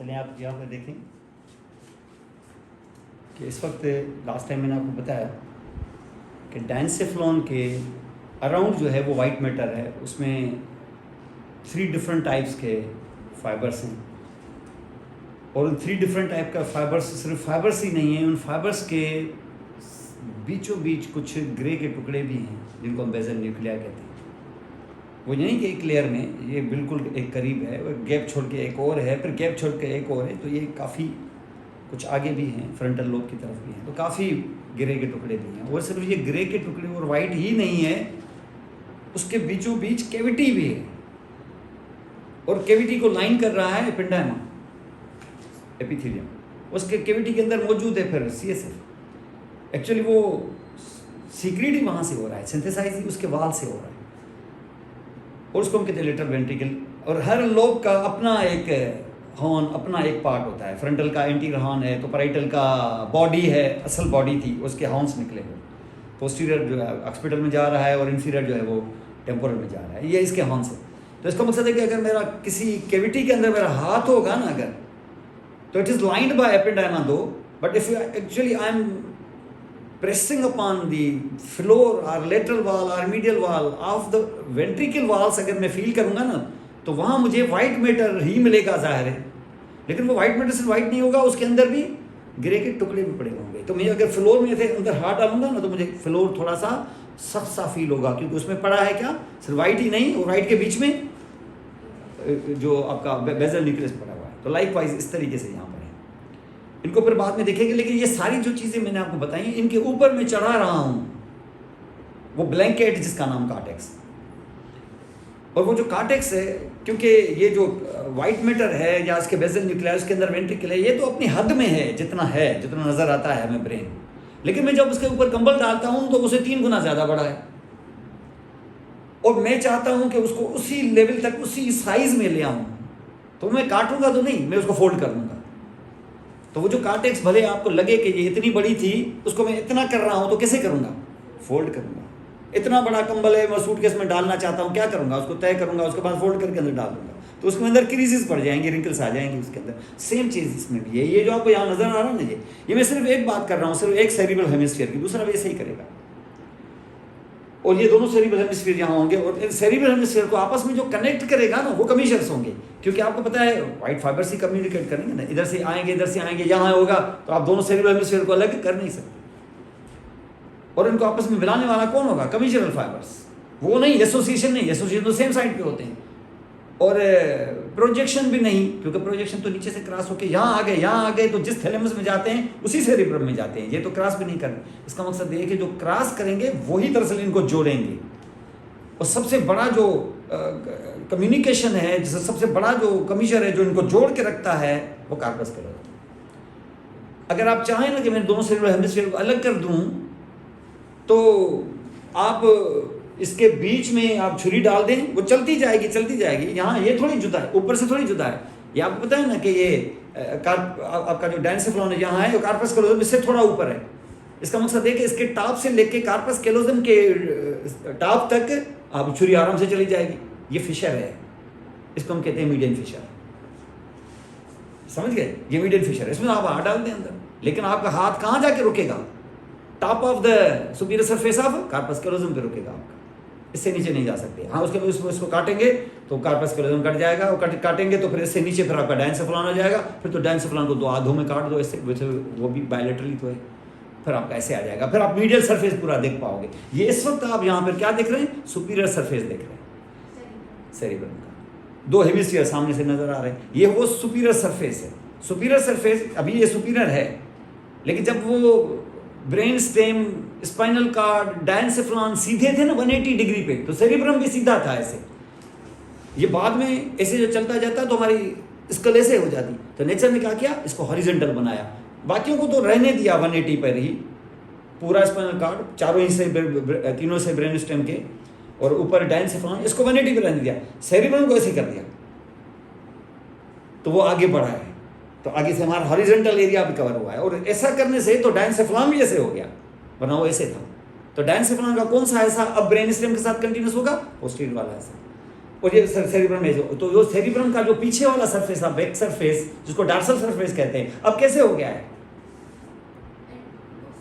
चलिए आप यहाँ पर देखें कि इस वक्त लास्ट टाइम मैंने आपको बताया कि डायनसेफ्लॉन के अराउंड जो है वो वाइट मैटर है, उसमें 3 डिफरेंट टाइप्स के फाइबर्स हैं और उन 3 डिफरेंट टाइप का फाइबर्स सिर्फ फाइबर्स ही नहीं है, उन फाइबर्स के बीचों बीच कुछ ग्रे के टुकड़े भी हैं जिनको हम बेजल न्यूक्लिया कहते हैं। वो नहीं कि एक लेयर में, ये बिल्कुल एक करीब है, वो गैप छोड़ के एक और है, फिर गैप छोड़ के एक और है, तो ये काफ़ी कुछ आगे भी हैं, फ्रंटल लोब की तरफ भी हैं, तो काफ़ी ग्रे के टुकड़े भी हैं। और सिर्फ ये ग्रे के टुकड़े और वाइट ही नहीं है, उसके बीचों बीच कैविटी भी है और कैविटी को लाइन कर रहा है एपेंडाइमा, एपिथेलियम, उसके कैविटी के अंदर मौजूद है फिर CSF। एक्चुअली वो सीक्रेट ही वहाँ से हो रहा है, सिंथेसाइज ही उसके वाल से हो रहा है और उसको हम कहते हैं लेटरल वेंट्रिकल। और हर लोब का अपना एक हॉर्न, अपना एक पार्ट होता है। फ्रंटल का एंटीरियर हॉर्न है, तो पैराइटल का बॉडी है, असल बॉडी थी, उसके हॉर्न्स निकले हुए। पोस्टीरियर जो है ऑक्सीपिटल में जा रहा है और इंफीरियर जो है वो टेम्पोरल में जा रहा है, ये इसके हॉर्न्स है। तो इसका मकसद है कि अगर मेरा किसी कैविटी के अंदर मेरा हाथ होगा ना अगर, तो इट इज़ लाइंड बाय एपेंडाइमा दो, but if actually I am pressing upon the floor or lateral wall or medial wall of the ventricle walls, अगर मैं फील करूँगा ना, तो वहाँ मुझे वाइट मैटर ही मिलेगा ज़ाहिर है। लेकिन वो वाइट मैटर सिर्फ वाइट नहीं होगा, उसके अंदर भी ग्रे के टुकड़े भी पड़े होंगे। तो मैं अगर फ्लोर में थे अंदर हाथ डालूंगा ना, तो मुझे फ्लोर थोड़ा सा सख्त सा फील होगा, क्योंकि उसमें पड़ा है क्या, सिर्फ वाइट ही नहीं, और वाइट के बीच में जो आपका बेजल न्यूक्लियस पड़ा हुआ है। तो लाइक वाइज इस तरीके से यहाँ पर है। इनको फिर बाद में देखेंगे, लेकिन ये सारी जो चीज़ें मैंने आपको बताई, इनके ऊपर मैं चढ़ा रहा हूँ वो ब्लैंकेट जिसका नाम कार्टेक्स। और वो जो कार्टेक्स है, क्योंकि ये जो वाइट मैटर है या इसके बेजल न्यूक्लियस, उसके अंदर वेंट्रिकल है, ये तो अपनी हद में है, जितना नज़र आता है हमें ब्रेन। लेकिन मैं जब उसके ऊपर कंबल डालता हूँ तो उसे 3 गुना ज़्यादा बड़ा है, और मैं चाहता हूँ कि उसको उसी लेवल तक, उसी साइज में ले आऊँ। तो मैं काटूंगा तो नहीं, मैं उसको फोल्ड कर दूंगा। तो वो जो कार्टेक्स भले आपको लगे कि ये इतनी बड़ी थी, उसको मैं इतना कर रहा हूँ, तो कैसे करूँगा, फोल्ड करूँगा। इतना बड़ा कंबल है, मैं सूटकेस में डालना चाहता हूँ, क्या करूँगा, उसको तय करूँगा, उसके बाद फोल्ड करके अंदर डाल दूंगा, तो उसके अंदर क्रीजेस पड़ जाएंगे, रिंकल्स आ जाएंगे उसके अंदर। सेम चीज़ इसमें भी है। ये जो आपको यहाँ नजर आ रहा है ना, ये मैं सिर्फ एक बात कर रहा हूँ, सिर्फ एक सेरिब्रल हेमिस्फीयर की, दूसरा वैसे ही करेगा। और ये दोनों सेरिब्रल हेमिस्फीयर यहाँ होंगे, और इन सेरिब्रल हेमिस्फीयर को आपस में जो कनेक्ट करेगा ना, वो कमीशर्स होंगे, क्योंकि आपको पता है वाइट फाइबर्स ही कम्युनिकेट करेंगे ना, इधर से आएंगे, इधर से आएंगे, यहाँ होगा, तो आप दोनों सेरिब्रल हेमिस्फीयर को अलग कर नहीं सकते। और इनको आपस में मिलाने वाला कौन होगा, कमीशरल फाइबर्स। वो नहीं, एसोसिएशन नहीं, एसोसिएशन तो सेम साइड पे होते हैं। और प्रोजेक्शन भी नहीं, क्योंकि प्रोजेक्शन तो नीचे से क्रॉस होकर यहाँ आ गए, यहाँ आ गए, तो जिस थैलेमस में जाते हैं उसी सेरिब्रम में जाते हैं। ये तो क्रॉस भी नहीं करते। इसका मकसद ये है कि जो क्रॉस करेंगे वही दरअसल इनको जोड़ेंगे। और सबसे बड़ा जो कम्युनिकेशन है, सबसे बड़ा जो कमीशर है जो इनको जोड़ के रखता है, वो कार्पस कैलोज़म। अगर आप चाहें ना कि मैं दोनों सेरिब्रल हेमिस्फीयर को अलग कर दूं, तो आप इसके बीच में आप छुरी डाल दें, वो चलती जाएगी। यहाँ ये थोड़ी जुदा है, ऊपर से थोड़ी जुदा है। ये आपको पता है ना कि ये आपका जो डायनसेफ्लॉन यहाँ है, वो कार्पस कैलोज़म इससे थोड़ा ऊपर है। इसका मकसद है कि इसके टॉप से लेके कार्पस कैलोज़म के टॉप तक आप छुरी आराम से चली जाएगी। ये फिशर है, इसको हम कहते हैं मीडियन फिशर। समझ गए, ये मीडियन फिशर है। इसमें आप हाथ डाल दें अंदर, लेकिन आपका हाथ कहाँ जाके रुकेगा, top of the superior surface of corpus callosum पे रुकेगा आपका, इससे नीचे नहीं जा सकते। हाँ, उसके इसको काटेंगे तो कार्पस कैलोज़म कट जाएगा, और काटेंगे तो फिर इससे नीचे फिर आपका डायनसेफ्लॉन हो जाएगा। फिर तो डायनसेफ्लॉन को 2 आधों में काट दो, इससे वो भी बायलेटरली तो है, फिर आपका ऐसे आ जाएगा। फिर आप मीडियल सरफेस पूरा देख पाओगे। ये इस वक्त आप यहाँ पर क्या देख रहे हैं, सुपीरियर सरफेस देख रहे हैं सेरिब्रम का। 2 हेमिस्फीयर सामने से नजर आ रहे हैं, ये वो सुपीरियर सरफेस है। सुपीरियर सरफेस अभी ये सुपीरियर है, लेकिन जब वो brain stem, spinal cord, diencephalon सीधे थे ना 180 डिग्री पे, तो सेरिब्रम भी सीधा था ऐसे। ये बाद में ऐसे जो चलता जाता तो हमारी स्कल ऐसे हो जाती। तो नेचर ने क्या किया, इसको हॉरिजॉन्टल बनाया। बाकियों को तो रहने दिया 180 पर ही, पूरा स्पाइनल कार्ड चारों हिस्से, तीनों से ब्रेन स्टेम के, और ऊपर डायनसेफ्लॉन, इसको 180 पर रहने दिया। सेरिब्रम को ऐसे कर दिया, तो वो आगे बढ़ा है। तो आगे से हमारा हॉरिजॉन्टल एरिया भी कवर हुआ है। और ऐसा करने से तो डायनसेफ्लॉन भी ऐसे हो गया, वरना वो ऐसे था। तो डायनसेफ्लॉन का कौन सा ऐसा अब ब्रेन स्टेम के साथ कंटिन्यूस होगा, पोस्टीरियर वाला ऐसा। और ये सेरिब्रम है तो वो सेरिब्रम का जो पीछे वाला सरफेस है, बैक सरफेस, जिसको डार्सल सरफेस कहते हैं, अब कैसे हो गया है?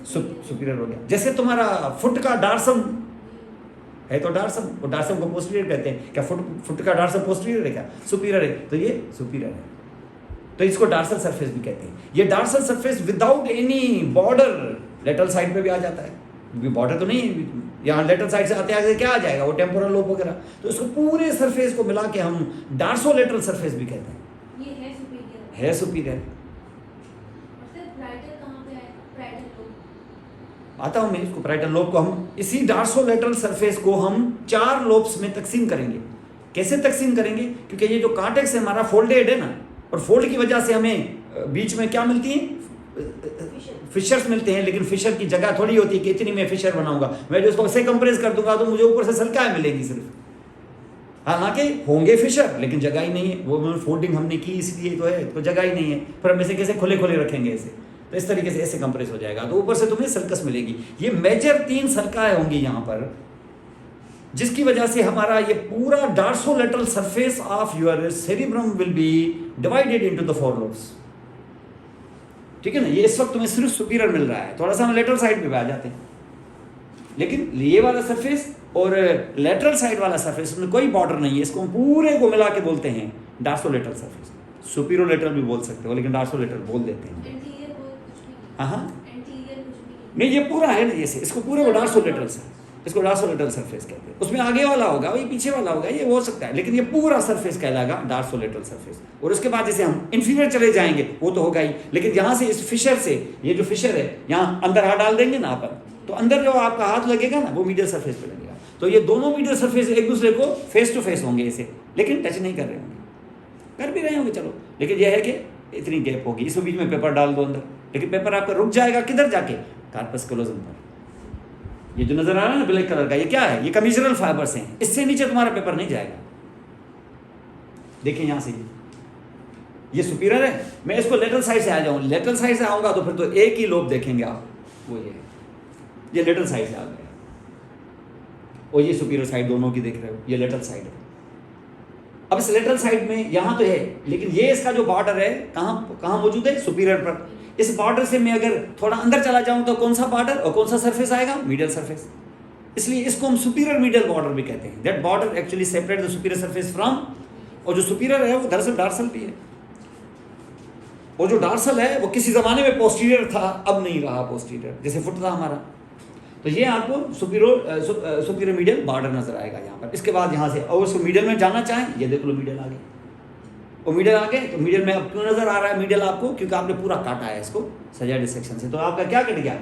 सुपीरियर हो गया। जैसे तुम्हारा फुट का डार्सम है तो डार्सम, वो डार्सम को पोस्टीरियर कहते हैं। क्या फुट का डार्सम पोस्टीरियर है क्या? सुपीरियर है, तो ये सुपीरियर है, तो इसको डार्सल सरफेस भी कहते हैं। ये dorsal surface without any border lateral side पे भी आ जाता है, बॉर्डर तो नहीं है यहाँ, लेटरल साइड से आते आगे क्या आ जाएगा, वो टेम्पोरल लोब वगैरह, तो इसको पूरे सरफेस को मिला के हम डार्सोलेटरल सरफेस भी कहते हैं। ये है सुपीरियर, है सुपीरियर। मतलब प्राइटल कहाँ पे आएगा? प्राइटल लोब आता हूँ मैं इसको, प्राइटल लोब को हम इसी डार्सोलेटरल सरफेस को हम 4 लोब्स में तकसीम करेंगे। कैसे तकसीम करेंगे? क्योंकि ये जो कार्टेक्स है हमारा फोल्डेड है ना, और फोल्ड की वजह से हमें बीच में क्या मिलती है? फिशर्स मिलते हैं, लेकिन फिशर की जगह थोड़ी होती है कि इतनी मैं फिशर बनाऊंगा, मैं जो उसको ऐसे कंप्रेस कर दूंगा तो मुझे ऊपर से सल्काएं मिलेगी सिर्फ। हालांकि होंगे फिशर, लेकिन जगह ही नहीं है, वो फोल्डिंग हमने की इसलिए तो है, तो जगह ही नहीं है, फिर हम इसे कैसे खुले खुले रखेंगे ऐसे, तो इस तरीके से ऐसे कंप्रेस हो जाएगा, तो ऊपर से तुम्हें सल्कस मिलेगी। ये मेजर 3 सल्काएं होंगी यहाँ पर, जिसकी वजह से हमारा ये पूरा dorsolateral surface of your cerebrum will be divided into the 4 lobes. ठीक है ना? ये इस वक्त तुम्हें सिर्फ सुपीरियर मिल रहा है, थोड़ा सा हम लेटरल साइड पे आ जाते हैं, लेकिन ये वाला सरफेस और लेटरल साइड वाला सरफेस में कोई बॉर्डर नहीं है, इसको हम पूरे को मिला के बोलते हैं डार्सोलेटरल सरफेस। सुपीरियोलेटरल भी बोल सकते हो, लेकिन डार्सोलेटरल बोल देते हैं। एंटीरियर कुछ भी, हाँ एंटीरियर कुछ भी नहीं, ये पूरा है ना, जैसे इसको पूरे को डार्सोलेटरल से, इसको डार्सोलेटरल सरफेस कहते हैं। उसमें आगे वाला होगा, वही पीछे वाला होगा, ये हो सकता है, लेकिन ये पूरा सरफेस कहलाएगा डार्सोलेटरल सरफेस। और उसके बाद जैसे हम इंफीरियर चले जाएंगे वो तो होगा ही, लेकिन यहाँ से इस फिशर से, ये जो फिशर है यहाँ अंदर हाथ डाल देंगे ना अपन, तो अंदर जो आपका हाथ लगेगा ना वो मीडियल सरफेस पे लगेगा, तो ये दोनों मीडियल सरफेस एक दूसरे को फेस टू फेस होंगे ऐसे, लेकिन टच नहीं कर रहे होंगे, कर भी रहे होंगे चलो, लेकिन यह है कि इतनी गैप होगी, इसके बीच में पेपर डाल दो अंदर, लेकिन पेपर आपका रुक जाएगा किधर जाके? कार्पस कैलोज़म पर। ये जो नजर आ रहा है ना ब्लैक कलर का, ये क्या है? ये कमीजरल फाइबर्स हैं, इससे नीचे तुम्हारा पेपर नहीं जाएगा। देखिए यहाँ से ये सुपीरियर है, मैं इसको लेटरल साइड से आ जाऊँ, लेटरल साइड से आऊँगा तो फिर तो एक ही लोब देखेंगे आप, वो ये लेटरल साइड से आ गया, और ये सुपीरियर साइड दोनों की देख रहे हो, ये लेटरल साइड है। अब इस लेटरल साइड में यहाँ तो है, लेकिन ये इसका जो बॉर्डर है कहाँ मौजूद है? सुपीरियर पर। इस बॉर्डर से मैं अगर थोड़ा अंदर चला जाऊं तो कौन सा बॉर्डर और कौन सा सरफेस आएगा? Medial surface. इसलिए इसको हम सुपीरियर मीडियल बॉर्डर भी कहते हैं। That border actually separate the superior surface from, और जो सुपीरियर है वो दरअसल डार्सल भी है, और जो डार्सल है वो किसी जमाने में पोस्टीरियर था, अब नहीं रहा पोस्टीरियर, जैसे फुट था हमारा। तो ये आपको सुपीरियर मीडियल बॉर्डर नजर आएगा यहाँ पर। इसके बाद यहाँ से और उसको मीडियल में जाना चाहें, ये देख लो मीडियल आ गया, और मीडियल आ गए, तो मीडियल में अब क्यों नजर आ रहा है मीडियल आपको? क्योंकि आपने पूरा काटा है इसको सजा डिसेक्शन से, तो आपका क्या कट गया?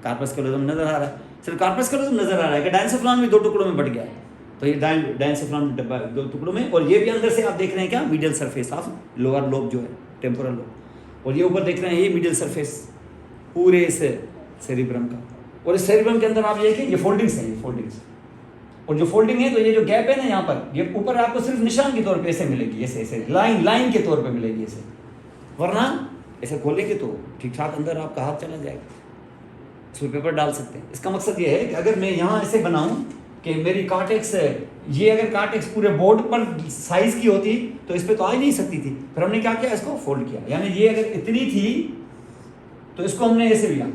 कार्पस कैलोज़म नजर आ रहा है। सिर्फ कार्पस कैलोज़म नजर आ रहा है कि डायंसेफ्लॉन भी 2 टुकड़ों में बट गया है, तो ये डायंसेफ्लॉन 2 टुकड़ों में, और ये भी अंदर से आप देख रहे हैं क्या? Medial surface of lower lobe जो है, टेम्पोरल लोब, और ये ऊपर देख रहे हैं ये मीडियल सरफेस पूरे इस सेरिब्रम का। और इस सेरिब्रम के अंदर आप ये देखिए, ये फोल्डिंग्स हैं, ये फोल्डिंग्स, और जो फोल्डिंग है तो ये जो गैप है ना यहाँ पर, ये ऊपर आपको सिर्फ निशान के तौर पे ऐसे मिलेगी, ऐसे ऐसे लाइन के तौर पे मिलेगी ऐसे, वरना ऐसे खोलेंगे तो ठीक ठाक अंदर आपका हाथ चला जाएगा, इसमें पेपर डाल सकते हैं। इसका मकसद ये है कि अगर मैं यहाँ ऐसे बनाऊँ कि मेरी कार्टेक्स, ये अगर कार्टेक्स पूरे बोर्ड पर साइज की होती तो इस पर तो आ ही नहीं सकती थी, फिर हमने क्या किया? इसको फोल्ड किया, यानी ये अगर इतनी थी तो इसको हमने ऐसे लिया,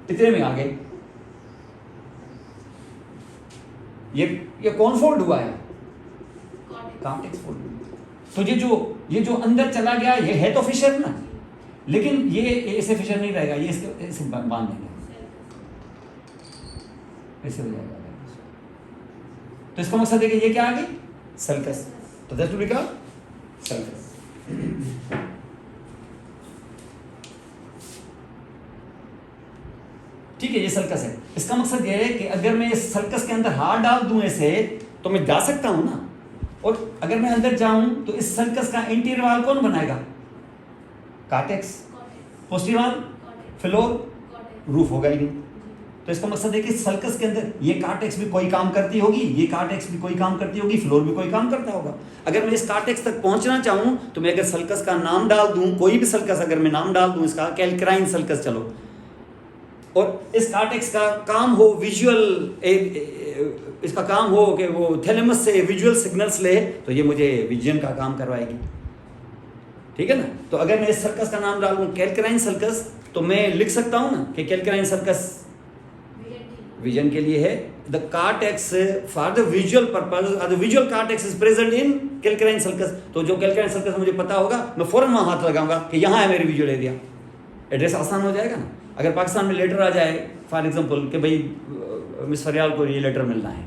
इतने में आ गए, ये कौन फोल्ड हुआ है? कार्टेक्स फोल्ड हुआ। तो ये जो अंदर चला गया, ये है तो फिशर ना, लेकिन ये ऐसे फिशर नहीं रहेगा, ये इसके ऐसे बांध देंगे, ऐसे हो जाएगा। तो इसका मकसद है कि ये क्या आ गई? सल्कस। तो दैट विल बिकम सल्कस। ठीक है, ये सल्कस है। इसका मकसद ये है कि अगर मैं इस सल्कस के अंदर हाथ डाल दूं ऐसे, तो मैं जा सकता हूं ना, और अगर मैं अंदर जाऊं तो इस सल्कस का इंटीरियर वाल कौन बनाएगा? कार्टेक्स। पोस्टीरियर वाल, फ्लोर, रूफ होगा ही नहीं। तो इसका मकसद है कि सल्कस के अंदर ये कार्टेक्स भी कोई काम करती होगी, ये कार्टेक्स भी कोई काम करती होगी, फ्लोर भी कोई काम करता होगा। अगर मैं इस कार्टेक्स तक पहुंचना चाहूं तो मैं अगर सल्कस का नाम डाल दूं, कोई भी सल्कस अगर मैं नाम डाल दूं इसका, कैल्क्राइन सल्कस, चलो और इस कार्टेक्स का काम हो विजुअल, इसका काम हो कि वो थैलेमस से विजुअल सिग्नल्स ले, तो ये मुझे विजन का काम करवाएगी, ठीक है ना। तो अगर मैं इस सर्कस का नाम डालूं कैल्क्राइन सर्कस, तो मैं लिख सकता हूं ना कि कैल्क्राइन सर्कस विजन के लिए है। The cortex for the visual purpose, the visual cortex is present in calcarine sulcus. तो जो कैल्क्राइन सर्कस मुझे पता होगा, मैं फौरन वहां हाथ लगाऊंगा कि यहाँ है मेरी विजुअल एरिया, एड्रेस आसान हो जाएगा ना। अगर पाकिस्तान में लेटर आ जाए फॉर एग्जांपल कि भाई मिस फरियाल को ये लेटर मिलना है,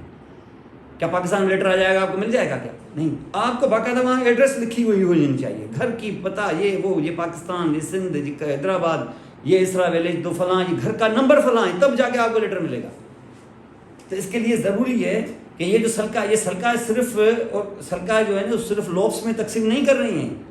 क्या पाकिस्तान में लेटर आ जाएगा, आपको मिल जाएगा क्या? नहीं, आपको बाकायदा वहाँ एड्रेस लिखी हुई होनी चाहिए, घर की पता, ये वो, ये पाकिस्तान, ये सिंध, ये हैदराबाद, ये इसरा विलेज, तो फलां, ये घर का नंबर फलां है, तब जाके आपको लेटर मिलेगा। तो इसके लिए ज़रूरी है कि ये जो सल्का, ये सल्का सिर्फ, और सल्का जो है ना सिर्फ लॉब्स में तकसीम नहीं कर रही हैं,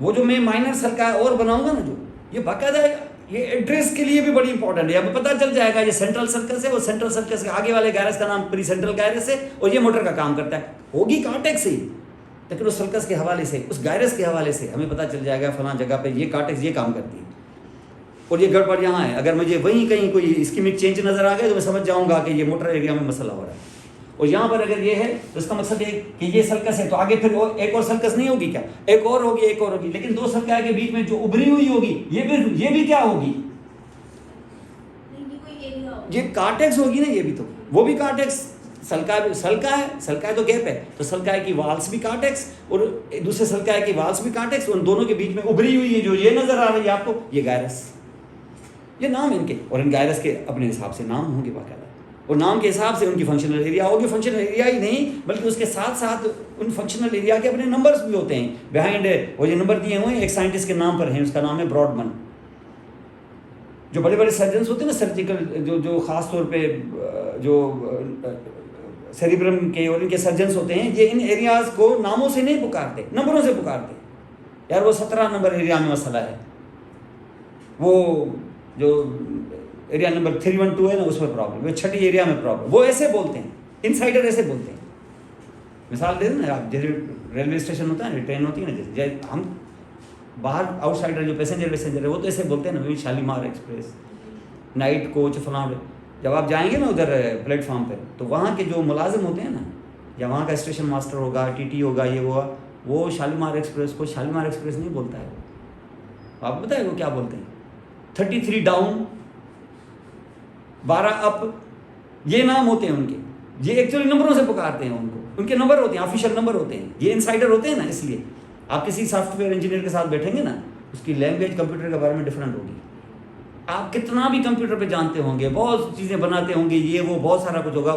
वो जो मैं माइनर सल्का और बनाऊंगा ना, जो ये बाकायदा ये एड्रेस के लिए भी बड़ी इंपॉर्टेंट है। अब पता चल जाएगा ये सेंट्रल सर्कस है, और सेंट्रल सर्कस के आगे वाले गायरस का नाम प्री सेंट्रल गायरस है, और ये मोटर का काम करता है, होगी कार्टेक्स ही, लेकिन उस सर्कस के हवाले से, उस गायरस के हवाले से हमें पता चल जाएगा फलां जगह पे ये कार्टेक्स ये काम करती है, और ये गड़बड़ यहाँ है। अगर मुझे वहीं कहीं कोई इस्कीमिक चेंज नज़र आ गया तो मैं समझ जाऊँगा कि ये मोटर एरिया में मसला हो रहा है। और यहाँ पर अगर ये है तो इसका मकसद है कि ये सर्कस है, तो आगे फिर एक और सर्कस नहीं होगी क्या? एक और होगी, एक और होगी, लेकिन दो सर्कस के बीच में जो उभरी हुई होगी ये भी क्या होगी? ये कार्टेक्स होगी ना, ये भी, तो वो भी कार्टेक्स, सल्का है तो गैप है, तो सल्का की वाल्स भी कार्टेक्स और दूसरे सल्का की वाल्स भी कार्टेक्स, उन दोनों के बीच में उभरी हुई है जो ये नजर आ रही है आपको, ये गायरस। ये नाम इनके, और इन गायरस के अपने हिसाब से नाम होंगे बाकायदा, और नाम के हिसाब से उनकी फंक्शनल एरिया होगी। फंक्शनल एरिया ही नहीं बल्कि उसके साथ साथ उन फंक्शनल एरिया के अपने नंबर्स भी होते हैं बिहाइंड। वो जो नंबर दिए हुए हैं एक साइंटिस्ट के नाम पर हैं, उसका नाम है ब्रॉडमन। जो बड़े बड़े सर्जन्स होते हैं ना, सर्जिकल जो ख़ास तौर पे जो सेरिब्रम के और इनके सर्जन्स होते हैं, ये इन एरियाज़ को नामों से नहीं पुकारते, नंबरों से पुकारते। यार वो 17 नंबर एरिया में मसला है, वो जो एरिया नंबर 312 है ना, उसमें प्रॉब्लम, वो छठी एरिया में प्रॉब्लम, वो ऐसे बोलते हैं, इनसाइडर ऐसे बोलते हैं। मिसाल दे दें ना आप, जैसे रेलवे स्टेशन होता है ना, ट्रेन होती है ना, जैसे हम बाहर आउटसाइडर जो पैसेंजर है वो तो ऐसे बोलते हैं ना, भाई शालीमार एक्सप्रेस, नाइट कोच, फलां। जब आप जाएंगे ना उधर प्लेटफॉर्म पे, तो वहाँ के जो मुलाजिम होते हैं ना, या वहाँ का स्टेशन मास्टर होगा, टीटी होगा, ये वो शालीमार एक्सप्रेस को शालीमार एक्सप्रेस नहीं बोलता है। आपको पता है वो क्या बोलते हैं? 33 डाउन, 12 अप, ये नाम होते हैं उनके। ये एक्चुअली नंबरों से पुकारते हैं उनको, उनके नंबर होते हैं, ऑफिशियल नंबर होते हैं। ये इनसाइडर होते हैं ना, इसलिए आप किसी सॉफ्टवेयर इंजीनियर के साथ बैठेंगे ना, उसकी लैंग्वेज कंप्यूटर के बारे में डिफरेंट होगी। आप कितना भी कंप्यूटर पे जानते होंगे, बहुत चीज़ें बनाते होंगे, ये वो बहुत सारा कुछ होगा,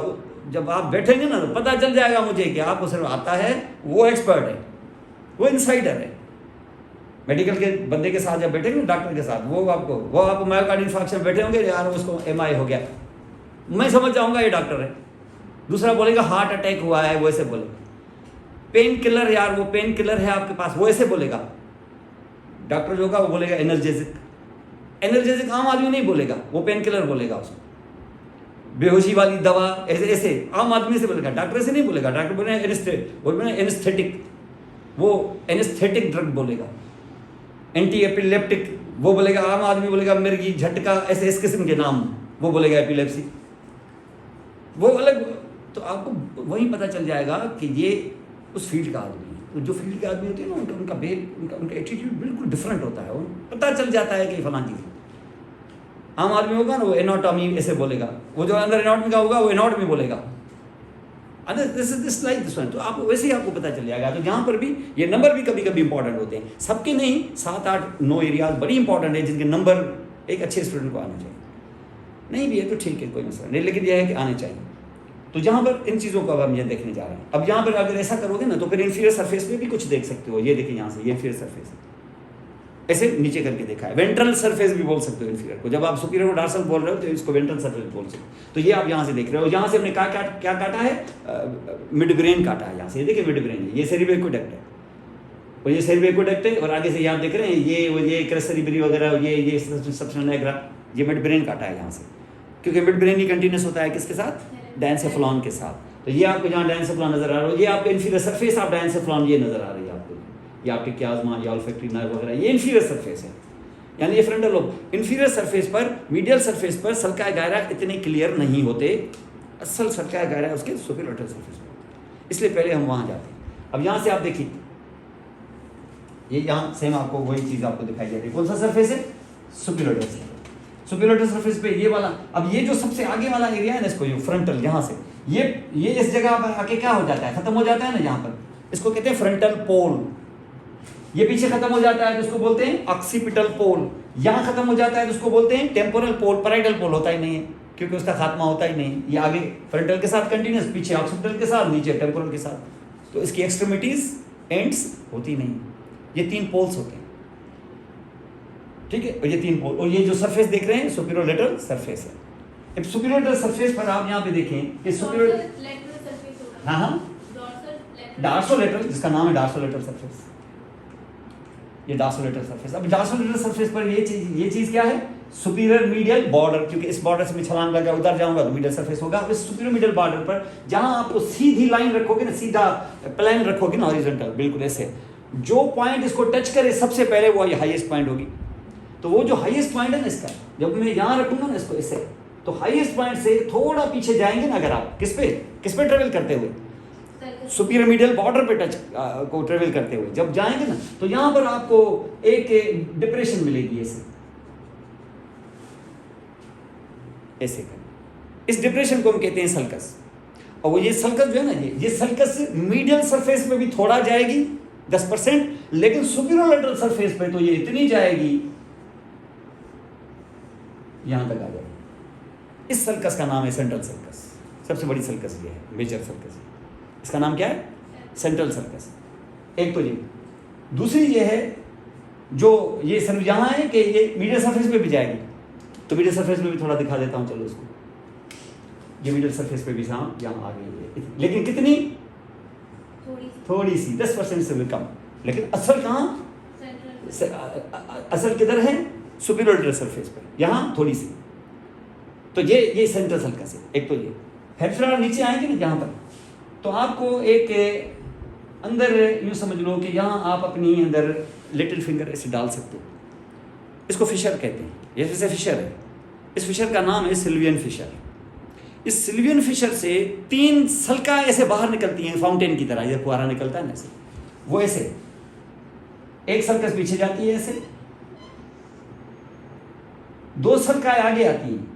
जब आप बैठेंगे ना तो पता चल जाएगा मुझे कि आपको सिर्फ आता है, वो एक्सपर्ट है, वो इनसाइडर है। मेडिकल के बंदे के साथ जब बैठेंगे, डॉक्टर के साथ, वो आपको मायोकार्डियल इंफार्क्शन बैठे होंगे, यार उसको MI हो गया, मैं समझ जाऊँगा ये डॉक्टर है। दूसरा बोलेगा हार्ट अटैक हुआ है, वो ऐसे बोलेगा। पेन किलर, यार वो पेन किलर है आपके पास, वो ऐसे बोलेगा। डॉक्टर जो होगा वो बोलेगा एनर्जेसिक आम आदमी नहीं बोलेगा, वो पेन किलर बोलेगा उसको। बेहोशी वाली दवा ऐसे आम आदमी से बोलेगा, डॉक्टर से नहीं बोलेगा। डॉक्टर बोलेगा एनेस्थेटिक, वो एनेस्थेटिक ड्रग बोलेगा। एंटी एपिलेप्टिक वो बोलेगा, आम आदमी बोलेगा मिर्गी, झटका, ऐसे इस किस्म के नाम वो बोलेगा, एपिलेप्सी वो अलग। तो आपको वहीं पता चल जाएगा कि ये उस फील्ड का आदमी है। तो जो फील्ड के आदमी होते हैं ना, उनका एटीट्यूड बिल्कुल डिफरेंट होता है, पता चल जाता है कि फलां चीज़। आम आदमी होगा ना, वो एनाटॉमी ऐसे बोलेगा, वो जो अंदर एनाटॉमी का होगा वो एनाटॉमी बोलेगा, दिस लाइक दिस वन। तो आपको वैसे ही आपको पता चल जाएगा। तो यहाँ पर भी ये नंबर भी कभी कभी इंपॉर्टेंट होते हैं, सबके नहीं, 7, 8, 9 एरियाज बड़ी इंपॉर्टेंट है जिनके नंबर एक अच्छे स्टूडेंट को आना चाहिए। नहीं भी है तो ठीक है, कोई मसला नहीं, लेकिन यह है कि आने चाहिए। तो जहाँ पर इन चीज़ों को अब हम ये देखने जा रहे हैं। अब यहाँ पर अगर ऐसा करोगे ना तो फिर इन्फीरियर सरफेस पे भी कुछ देख सकते हो। ये देखिए यहाँ से, ये इन्फीरियर सरफेस ऐसे नीचे करके देखा है। वेंट्रल सरफेस भी बोल सकते हो इन्फीरियर को। जब आप सुपीरियर को डार्सल बोल रहे हो तो इसको वेंट्रल सरफेस बोल सकते हो। तो ये आप यहाँ से देख रहे हो। यहाँ से हमने क्या काटा है? मिड ब्रेन काटा है। यहाँ से ये देखिए मिड ब्रेन है, ये सेरिब्रल एक्वेडक्ट है, और ये सेरिब्रल एक्वेडक्ट है। और आगे से यहाँ देख रहे हैं ये क्रस सेरिब्री वगैरह, ये सबसेंट्रल नेग्रा, ये मिड ब्रेन काटा है यहाँ से, क्योंकि मिड ब्रेन ही कंटिन्यूस होता है किसके साथ? डायनसेफलॉन के साथ। तो ये आपको जहाँ डायनसेफलॉन नजर आ रहा है, ये आपका इन्फीरियर सरफेस ऑफ डायनसेफलॉन ये नजर आ रही है आपको। ये आपके क्याज़मा या ऑल्फैक्टरी नर्व वगैरह, ये इन्फीरियर सरफेस है। यानी ये फ्रंटल लोब। इंफीरियर सरफेस पर, मीडियल सरफेस पर सल्का गायरा इतने क्लियर नहीं होते, असल सल्का गायरा उसके सुपीरियर लेटरल सरफेस पर होते हैं। इसलिए पहले हम वहाँ जाते हैं। अब यहाँ से आप देखिए, ये यहाँ सेम आपको वही चीज़ आपको दिखाई दे रही है। कौन सा सरफेस है? Superior lateral surface. Superior lateral surface पे ये वाला, अब ये जो सबसे आगे वाला एरिया है ना, इसको ये फ्रंटल, यहाँ से ये इस जगह पर आके क्या हो जाता है, खत्म हो जाता है ना यहाँ पर, इसको कहते हैं फ्रंटल पोल। ये पीछे खत्म हो जाता है तो उसको बोलते हैं ऑक्सीपिटल पोल। यहाँ खत्म हो जाता है तो उसको बोलते हैं टेम्पोरल पोल। पैराइटल पोल होता ही नहीं है क्योंकि उसका खात्मा होता ही नहीं। ये आगे फ्रंटल के साथ कंटिन्यूस, पीछे ऑक्सीपिटल के साथ, नीचे टेम्पोरल के साथ, तो इसकी एक्सट्रीमिटीज एंड्स होती नहीं। ये 3 पोल्स होते हैं, ठीक है। और ये 3 पोल, और ये जो सरफेस देख रहे हैं सुपीरियर लेटरल सरफेस है। अब सुपीरियर लेटरल सरफेस पर आप यहाँ पे देखें कि सुपीरियर, लेटरल सरफेस होगा। हाँ, डार्सोलेटरल, जिसका नाम है डार्सोलेटरल सरफेस, ये डार्सोलेटरल सरफेस। अब डार्सोलेटरल सरफेस पर ये चीज क्या है? सुपीरियर मीडियल बॉर्डर, क्योंकि इस बॉर्डर से मैं छलांग लगा उधर जाऊंगा तो मीडियल सरफेस होगा। इस सुपीरियर मीडियल बॉर्डर पर जहां आपको सीधी लाइन रखोगे ना, सीधा प्लेन रखोगे ना, हॉरिजॉन्टल बिल्कुल ऐसे, जो पॉइंट इसको टच करे सबसे पहले वो हाईएस्ट पॉइंट होगी। तो वो जो हाईएस्ट पॉइंट है ना इसका, जब मैं यहाँ रखूंगा ना इसको ऐसे, तो हाईएस्ट पॉइंट से थोड़ा पीछे जाएंगे ना अगर आप, किस पे ट्रेवल करते हुए, सुपीरियर मीडियल बॉर्डर पे टच को ट्रेवल करते हुए जब जाएंगे ना, तो यहां पर आपको एक डिप्रेशन मिलेगी ऐसे कर। इस डिप्रेशन को हम कहते हैं सल्कस। और वो ये सल्कस जो है ना, ये सल्कस मीडियल सरफेस पे भी थोड़ा जाएगी 10%, लेकिन सुपीरियर लेटरल सरफेस पे तो ये इतनी जाएगी, यहां तक आ जाएगी। इस सल्कस का नाम है सेंट्रल सल्कस। सबसे बड़ी सल्कस ये है, मेजर सल्कस। इसका नाम क्या है? Central sulcus. एक तो ये, दूसरी ये है जो ये सर यहाँ है कि ये मीडियल सरफेस पे भी जाएगी, तो मीडियल सरफेस पे भी थोड़ा दिखा देता हूँ, चलो इसको। ये मीडियल सरफेस पे भी यहाँ आ गई है, लेकिन कितनी? थोड़ी सी 10% से भी कम। लेकिन असल कहाँ? असल किधर है? सुपीरियर लेटरल सरफेस पे, यहाँ थोड़ी सी। तो ये सेंट्रल सर्कस है। एक तो ये, फिर आप नीचे आएंगे ना यहाँ पर, तो आपको एक अंदर यूँ समझ लो कि यहाँ आप अपनी अंदर लिटिल फिंगर ऐसे डाल सकते हो। इसको फिशर कहते हैं, ये जैसे फिशर है। इस फिशर का नाम है सिल्वियन फिशर। इस सिल्वियन फिशर से 3 सल्का ऐसे बाहर निकलती हैं, फाउंटेन की तरह, ये फुहारा निकलता है ना ऐसे, वो ऐसे एक सल्कस पीछे जाती है ऐसे, 2 सल्काएं आगे आती हैं,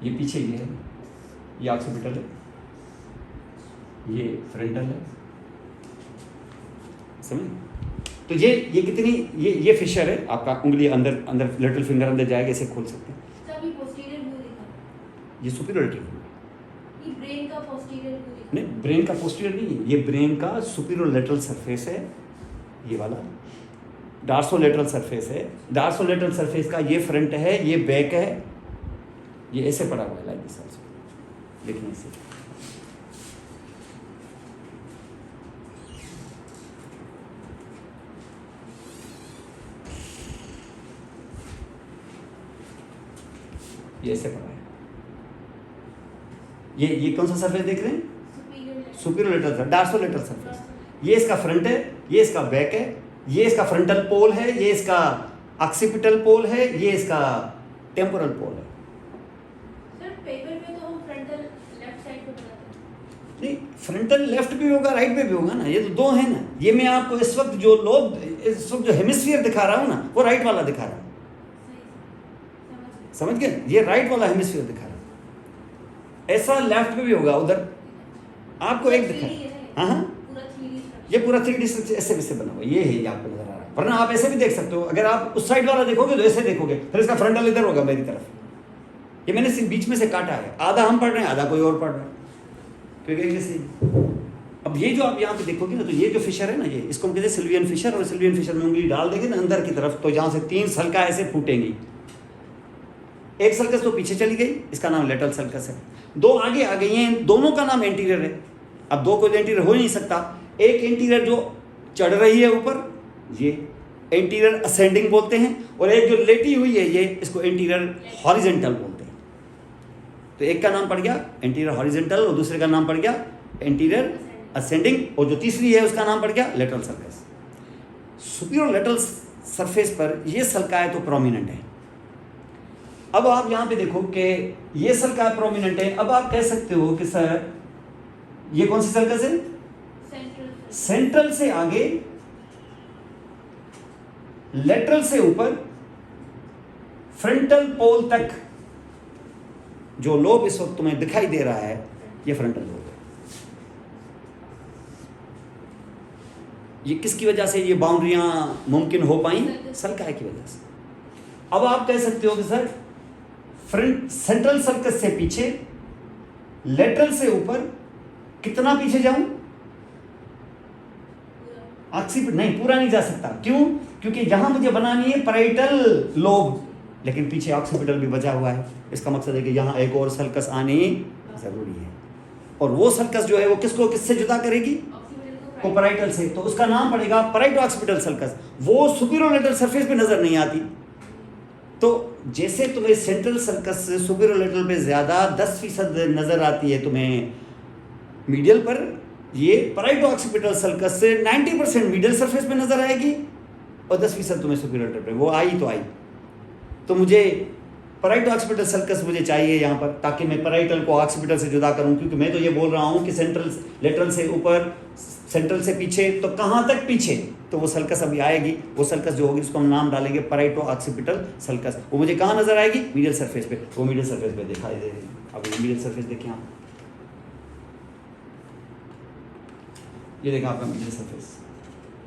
ये पीछे ये है, ये ऑक्सीपिटल है, ये फ्रंटल है, समझ? तो ये कितनी, ये फिशर है आपका, उंगली अंदर लिटिल फिंगर अंदर जाएगा, इसे खोल सकते हैं। ये सुपीरियर लेटरल, ये ब्रेन का पोस्टीरियर व्यू दिखा। नहीं, ब्रेन का पोस्टीरियर नहीं है, ये ब्रेन का सुपीरियर लेटरल सरफेस है, ये वाला डार्सोलेटरल सरफेस है। डार्सोलेटरल सरफेस का ये फ्रंट है, ये बैक है, ये ऐसे पड़ा हुआ है, लाइक दिस आल्सो, देखिए ऐसे। ये ऐसे पड़ा है। ये कौन सा सरफेस देख रहे हैं? Superior lateral, dorsolateral surface. ये इसका फ्रंट है, ये इसका बैक है, ये इसका फ्रंटल पोल है, ये इसका ऑक्सीपिटल पोल है, ये इसका टेम्पोरल पोल है। पेपर पे तो हम फ्रंटल लेफ्ट साइड पे बनाते हैं। नहीं, फ्रंटल लेफ्ट भी होगा, राइट पे भी होगा ना, ये तो 2 है ना। ये मैं आपको इस वक्त जो लोब, इस वक्त जो हेमिस्फीयर दिखा रहा हूँ ना, वो राइट वाला दिखा रहा हूँ, समझ गए? ये राइट वाला हेमिस्फीयर दिखा रहा है। ऐसा लेफ्ट पे भी होगा, उधर आपको एक दिखा, हाँ, ये पूरा 3D स्ट्रक्चर ऐसे वैसे बना हुआ, ये है, ये आपको नजर आ रहा है। वरना आप ऐसे भी देख सकते हो, अगर आप उस साइड वाला देखोगे तो ऐसे देखोगे, फिर इसका फ्रंटल इधर होगा मेरी तरफ। ये मैंने सिर्फ बीच में से काटा है, आधा हम पढ़ रहे हैं, आधा कोई और पढ़ रहा है, क्योंकि जैसे अब ये जो आप यहाँ पे देखोगे ना, तो ये जो फिशर है ना, ये इसको हम कहते हैं सिल्वियन फिशर। और सिल्वियन फिशर में उंगली डाल देंगे ना अंदर की तरफ, तो यहाँ से 3 सल्का ऐसे फूटेंगी। एक सल्कस तो पीछे चली गई, इसका नाम लेटरल सल्कस है। 2 आगे आ गई हैं, दोनों का नाम एंटीरियर है। अब 2 को एंटीरियर हो ही नहीं सकता। एक एंटीरियर जो चढ़ रही है ऊपर, ये एंटीरियर असेंडिंग बोलते हैं, और एक जो लेटी हुई है, ये इसको एंटीरियर हॉरिजॉन्टल बोलते हैं। तो एक का नाम पड़ गया एंटीरियर हॉरिजॉन्टल और दूसरे का नाम पड़ गया एंटीरियर असेंडिंग और जो तीसरी है उसका नाम पड़ गया lateral sulcus. Superior lateral surface पर ये सल्काए तो प्रोमिनेंट है। अब आप यहाँ पे देखो कि ये सल्काए प्रोमिनेंट है। अब आप कह सकते हो कि सर ये कौन सी सर्कस है? सेंट्रल से आगे, लेटरल से ऊपर, फ्रंटल पोल तक जो लोब इस वक्त तुम्हें दिखाई दे रहा है ये फ्रंटल लोब है। ये किसकी वजह से ये बाउंड्रियां मुमकिन हो पाई? सल्काए की वजह से। अब आप कह सकते हो कि सर फ्रंट सेंट्रल सर्कस से पीछे, लेटरल से ऊपर कितना पीछे जाऊं? ऑक्सीपिटल नहीं, पूरा नहीं जा सकता। क्यों? क्योंकि यहां मुझे बनानी है पैराइटल लोब, लेकिन पीछे ऑक्सीपिटल भी बचा हुआ है। इसका मकसद है कि यहां एक और सर्कस आनी जरूरी है। और वो सर्कस जो है वो किसको किससे जुदा करेगी? को पैराइटल से। तो उसका नाम पड़ेगा पैराइटो ऑक्सीपिटल सर्कस। वो सुपीरियर लेटरल सरफेस पे नजर नहीं आती। तो जैसे तुम्हें सेंट्रल सर्कस से सुपीरियर लेटरल पे ज्यादा 10% नजर आती है तुम्हें मीडियल पर, ये पैराइटो ऑक्सीपिटल सर्कस से 90% मीडियल सरफेस पे नजर आएगी और 10% तुम्हें सुपीरियर लेटरल पे। वो आई तो आई। तो मुझे पैराइटो ऑक्सीपिटल सर्कस मुझे चाहिए यहाँ पर, ताकि मैं पैराइटल को ऑक्सीपिटल से जुदा करूँ। क्योंकि मैं तो ये बोल रहा हूँ कि सेंट्रल लेटरल से ऊपर, सेंट्रल से पीछे, तो कहाँ तक पीछे? तो वो सर्कस अभी आएगी। वो सर्कस जो होगी उसको हम नाम डालेंगे पैराइटो ऑक्सीपिटल सर्कस। वो मुझे कहाँ नजर आएगी? मीडियल सरफेस पे। वो मीडियल सरफेस पे दिखाई दे रही है। अब मीडियल सरफेस देखिए आप, ये देखा आपका मीडियल सरफेस।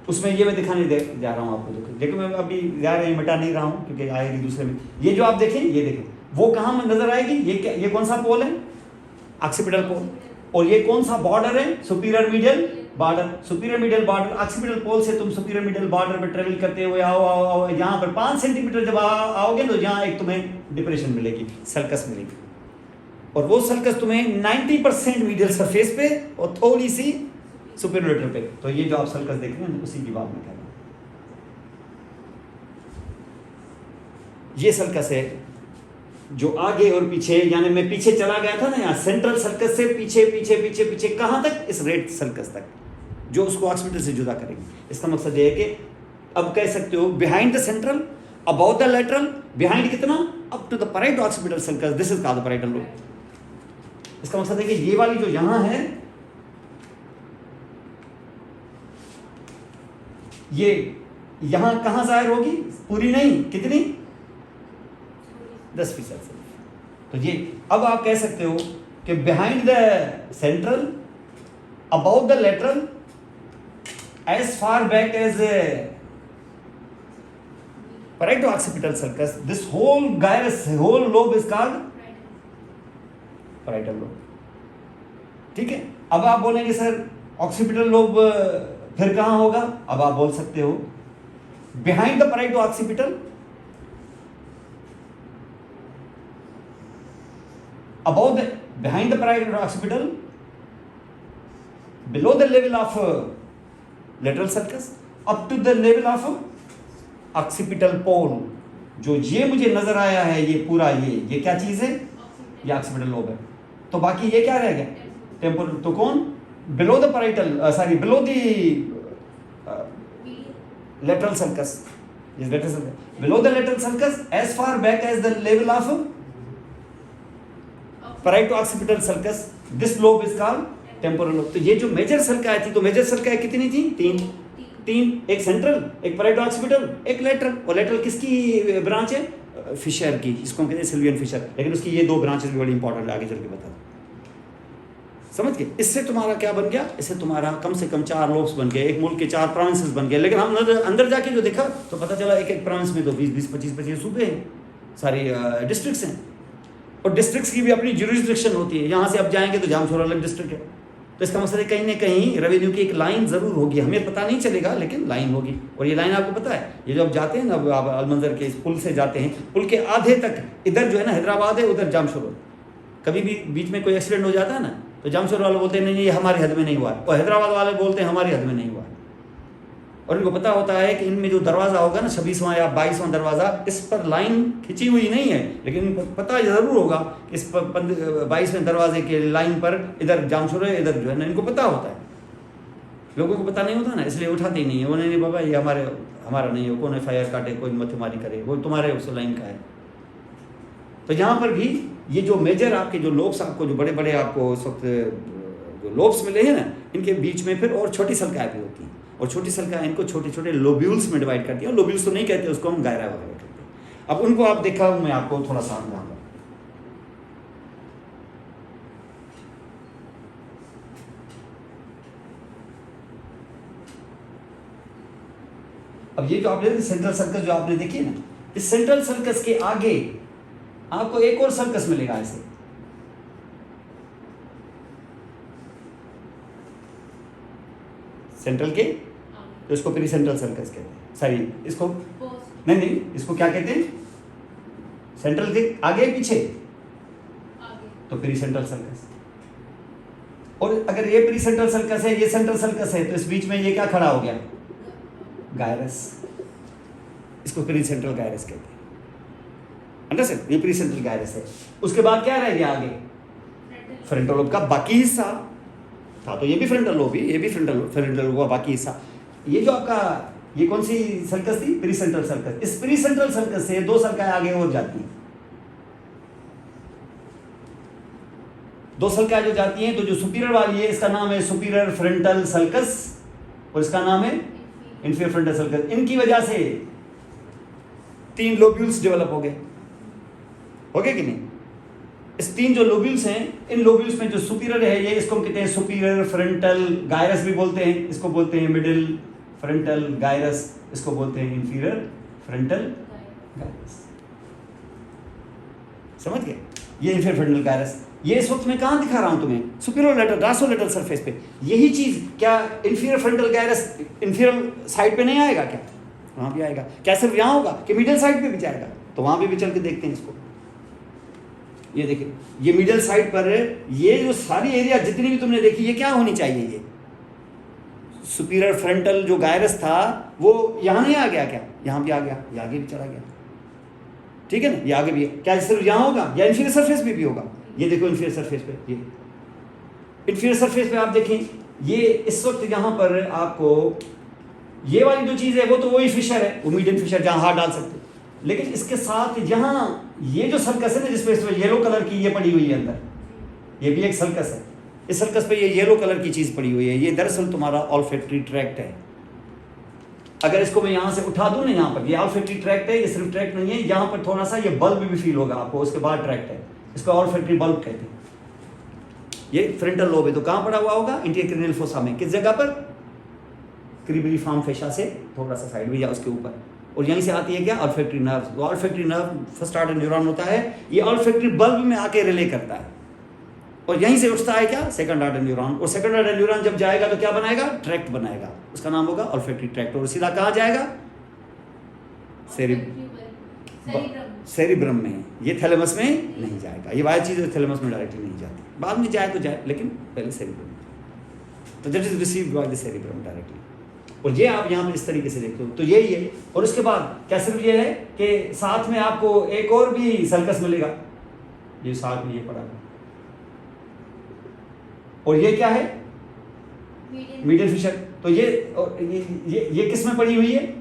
उसमें ये मैं दिखाने जा रहा हूँ आपको। देखो मैं अभी ज़्यादा मिटा नहीं रहा हूँ क्योंकि आएगी दूसरे में। ये जो आप देखें, ये देखें वो कहाँ में नजर आएगी? ये कौन सा पोल है? Occipital pole. और ये कौन सा बॉर्डर है? Superior medial border. Superior medial border, occipital pole से तुम सुपीरियर मीडियल बॉर्डर पर ट्रेवल करते हुए आओ यहाँ पर 5 सेंटीमीटर जब आओगे तो यहाँ एक तुम्हें डिप्रेशन मिलेगी, सर्कस मिलेगी। और वो सर्कस तुम्हें 90% मीडियल सरफेस पे और थोड़ी सी सुपीरियर लेटरल पे। तो ये जो आप सर्कस देख रहे हैं उसी की बात मैं कह रहा हूँ। ये सर्कस है जो आगे और पीछे, यानी मैं पीछे चला गया था ना यहाँ, सेंट्रल सर्कस से पीछे पीछे पीछे पीछे कहाँ तक? इस रेड सर्कस तक, जो उसको ऑक्सीपिटल से जुदा करेगी। इसका मकसद ये है कि अब कह सकते हो behind the central, about the lateral, behind कितना? Up to the parieto occipital sulcus, this is called the parietal lobe. इसका मकसद है कि ये वाली जो यहाँ है, ये यहां कहां जाहिर होगी? पूरी नहीं, कितनी? 10%। तो ये अब आप कह सकते हो कि behind the central, about the lateral, as far back as parieto occipital sulcus, this whole gyrus, whole lobe is called parietal lobe. ठीक है। अब आप बोलेंगे सर ऑक्सीपिटल लोब फिर कहां होगा? अब आप बोल सकते हो behind the parieto occipital, about the, behind the parieto occipital, below the level of lateral sulcus, up to the level of occipital pole. जो ये मुझे नजर आया है, ये पूरा ये क्या चीज है? ये ऑक्सीपिटल लोब है। तो बाकी ये क्या रह गया? टेम्पोरल। तो कौन? below the parietal, below the lateral sulcus. Yes, lateral sulcus. Below the lateral sulcus, as far back as the level of parieto occipital sulcus, this lobe is called temporal lobe. तो ये जो major सल्काएं थी, तो major सल्काएं कितनी थी? तीन। एक central, एक पैराइटो ऑक्सीपिटल, एक लेटरल। और लेटरल किसकी ब्रांच है? फिशर की, इसको हम कहते हैं सिल्वियन फिशर। लेकिन उसकी ये 2 ब्रांचेस भी बड़ी इंपॉर्टेंट है, आगे चल के बता दो। समझ गए? इससे तुम्हारा क्या बन गया? इससे तुम्हारा कम से कम 4 लोब्स बन गए, एक मुल्क के 4 प्रोविंसेस बन गए। लेकिन हम अंदर जाके जो देखा तो पता चला एक प्रोविंस में तो 20 25 सूबे हैं, सारी डिस्ट्रिक्ट्स हैं। और डिस्ट्रिक्ट्स की भी अपनी ज्यूरिसडिक्शन होती है। यहाँ से अब जाएंगे तो जामशोर अलग डिस्ट्रिक्ट है। तो इसका मतलब है कहीं ना कहीं रेवेन्यू की एक लाइन ज़रूर होगी, हमें पता नहीं चलेगा लेकिन लाइन होगी। और ये लाइन आपको पता है, ये जो आप जाते हैं ना, आप अलमंजर के इस पुल से जाते हैं, पुल के आधे तक इधर जो है ना हैदराबाद है, उधर जामशोर। कभी भी बीच में कोई एक्सीडेंट हो जाता है ना, तो जामशोर वाले बोलते हैं नहीं ये हमारी हद में नहीं हुआ है, और हैदराबाद वाले बोलते हैं हमारी हद में नहीं हुआ है। और इनको पता होता है कि इनमें जो दरवाज़ा होगा ना 26वां या 22वां दरवाज़ा, इस पर लाइन खिंची हुई नहीं है, लेकिन इनको पता ज़रूर होगा कि इस पर 22वें दरवाजे के लाइन पर इधर जामशुर है, इधर जो है ना, इनको पता होता है। लोगों को पता नहीं होता ना, इसलिए उठाते ही नहीं है। वो नहीं बाबा ये हमारा नहीं है, कौन FIR काटे, कोई मथुमारी करे, वो तुम्हारे उस लाइन का है। तो यहाँ पर भी ये जो मेजर आपके जो लोब्स, आपको जो बड़े बड़े आपको इस वक्त जो लोब्स मिले हैं ना, इनके बीच में फिर और छोटी सल्काएँ भी होती हैं, और छोटी सल्काएँ इनको छोटे छोटे लोब्यूल्स में डिवाइड करती हैं। लोब्यूल्स तो नहीं कहते, उसको हम गायरा वगैरह कहते हैं। अब उनको आप देखा, मैं आपको थोड़ा सा समझाऊंगा। अब ये जो आपने सेंट्रल सर्कस जो आपने देखी ना, इस सेंट्रल सर्कस के आगे आपको एक और सर्कस मिलेगा ऐसे। सेंट्रल के, तो इसको प्री सेंट्रल सर्कस कहते हैं। सॉरी, इसको नहीं, इसको क्या कहते हैं? सेंट्रल के आगे पीछे, तो प्री सेंट्रल सर्कस। और अगर ये प्री सेंट्रल सर्कस है, ये सेंट्रल सर्कस है, तो इस बीच में ये क्या खड़ा हो गया? गायरस। इसको प्री सेंट्रल गायरस कहते हैं। अंडरस्टैंड? ये प्री सेंट्रल गायरस है। उसके बाद क्या रह गया आगे? फ्रंटल लोब का बाकी हिस्सा था, तो ये भी फ्रंटल लोब ही, ये भी फ्रंटल लोब का बाकी हिस्सा। ये जो आपका, ये कौन सी सर्कस थी? Pre central sulcus. इस प्री सेंट्रल सर्कस से दो सल्काएं आगे और जाती हैं। दो सल्काएं जो जाती हैं, तो जो सुपीरियर वाली है, इसका नाम है सुपीरियर फ्रंटल सर्कस, और इसका नाम है इंफीरियर फ्रंटल सर्कस। इनकी वजह से 3 लोब्यूल्स डेवलप हो गए कि नहीं? इस 3 जो लोब्यूल्स हैं, इन लोब्यूल्स में जो सुपीरियर है, ये इसको हम कहते हैं सुपीरियर फ्रंटल गायरस भी बोलते हैं, इसको बोलते हैं मिडिल फ्रंटल गायरस, इसको बोलते हैं इंफीरियर फ्रंटल गायरस। समझ गए? ये इंफीरियर फ्रंटल गायरस, ये इस वक्त मैं कहाँ दिखा रहा हूँ तुम्हें? सुपीरियर लेटर डार्सोलेटरल सरफेस पे। यही चीज क्या inferior frontal gyrus inferior side पे नहीं आएगा क्या? वहाँ भी आएगा। क्या सिर्फ यहाँ होगा कि मिडिल साइड पे भी जाएगा? तो वहाँ भी चल के देखते हैं इसको। ये देखिए, ये मिडिल साइड पर ये जो सारी एरिया जितनी भी तुमने देखी, ये क्या होनी चाहिए? ये सुपीरियर फ्रंटल जो गायरस था, वो यहाँ नहीं आ गया क्या? यहाँ भी आ गया, ये आगे भी चला गया। ठीक है ना? ये आगे भी है। क्या सिर्फ यहाँ होगा या इंफीरियर सरफेस पे भी होगा? ये देखो इंफीरियर सरफेस पे, ये इंफीरियर सरफेस पे आप देखें, ये इस वक्त यहाँ पर आपको ये वाली जो चीज़ है, वो तो वही फिशर है, वो मीडियम फिशर जहाँ हाथ डाल सकते। लेकिन इसके साथ यहाँ ये जो सर्कस है ना, जिसपे येलो कलर की ये पड़ी हुई है अंदर, ये भी एक सर्कस है। इस सर्कस पे ये येलो कलर की चीज़ पड़ी हुई है, ये दरअसल तुम्हारा ऑल्फैक्टरी ट्रैक्ट है। अगर इसको मैं यहाँ से उठा दूँ ना, यहाँ पर ये ऑल्फैक्टरी ट्रैक्ट है, ये सिर्फ ट्रैक्ट नहीं है, यहाँ पर थोड़ा सा ये बल्ब भी फील होगा आपको, उसके बाद ट्रैक्ट है। इसको ऑल्फैक्टरी बल्ब कहते हैं। ये फ्रंटल लोब है, तो कहाँ पड़ा हुआ होगा? इंटीरियर क्रेनियल फोसा में। किस जगह पर? क्रिबिफॉर्म फेशा से थोड़ा सा साइड में या उसके ऊपर। और यहीं से आती है क्या? Olfactory nerve. Olfactory nerve first order neuron होता है, ये ऑल्फैक्टरी बल्ब में आके रिले करता है, और यहीं से उठता है क्या? Second order neuron. और सेकंड ऑर्डर न्यूरॉन जब जाएगा तो क्या बनाएगा? ट्रैक्ट बनाएगा, उसका नाम होगा ऑल्फैक्टरी ट्रैक्ट। और सीधा कहाँ जाएगा? सेरिब्रम में। ये थैलेमस में नहीं जाएगा, ये वाली चीज़ थैलेमस में डायरेक्टली नहीं जाती, बाद में जाए तो जाए, लेकिन पहले सेरिब्रम। तो that is received by the cerebrum directly. और ये आप यहाँ पर इस तरीके से देखते हो, तो यही है। और उसके बाद क्या सिर्फ ये है कि साथ में आपको एक और भी सर्कस मिलेगा, ये साथ में ये पड़ा है, और ये क्या है? Medium fissure. तो ये किस में पड़ी हुई है?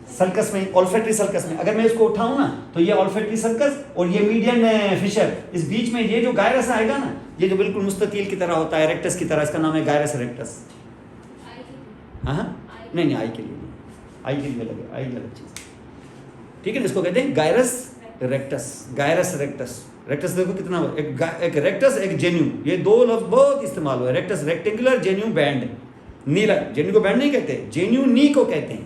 सर्कस में, ऑल्फैक्टरी सर्कस में। अगर मैं इसको उठाऊं ना, तो ये ऑल्फैक्टरी सर्कस और ये मीडियन फिशर, इस बीच में ये जो गायरस आएगा ना, ये जो बिल्कुल मुस्ततील की तरह होता है, रेक्टस की तरह, इसका नाम है गायरस रेक्टस। हाँ, नहीं आई के लिए नहीं, आई के लिए अलग है, आई अलग चीज़। ठीक है ना? इसको कहते हैं gyrus rectus. Gyrus rectus, rectus देखो कितना, एक रेक्टस, एक जेन्यू, ये दो लफ्ज बहुत इस्तेमाल हुआ है। Rectus rectangular, जेन्यू band. नीला, जेन्यू को बैंड नहीं कहते, जेन्यू नी को कहते हैं।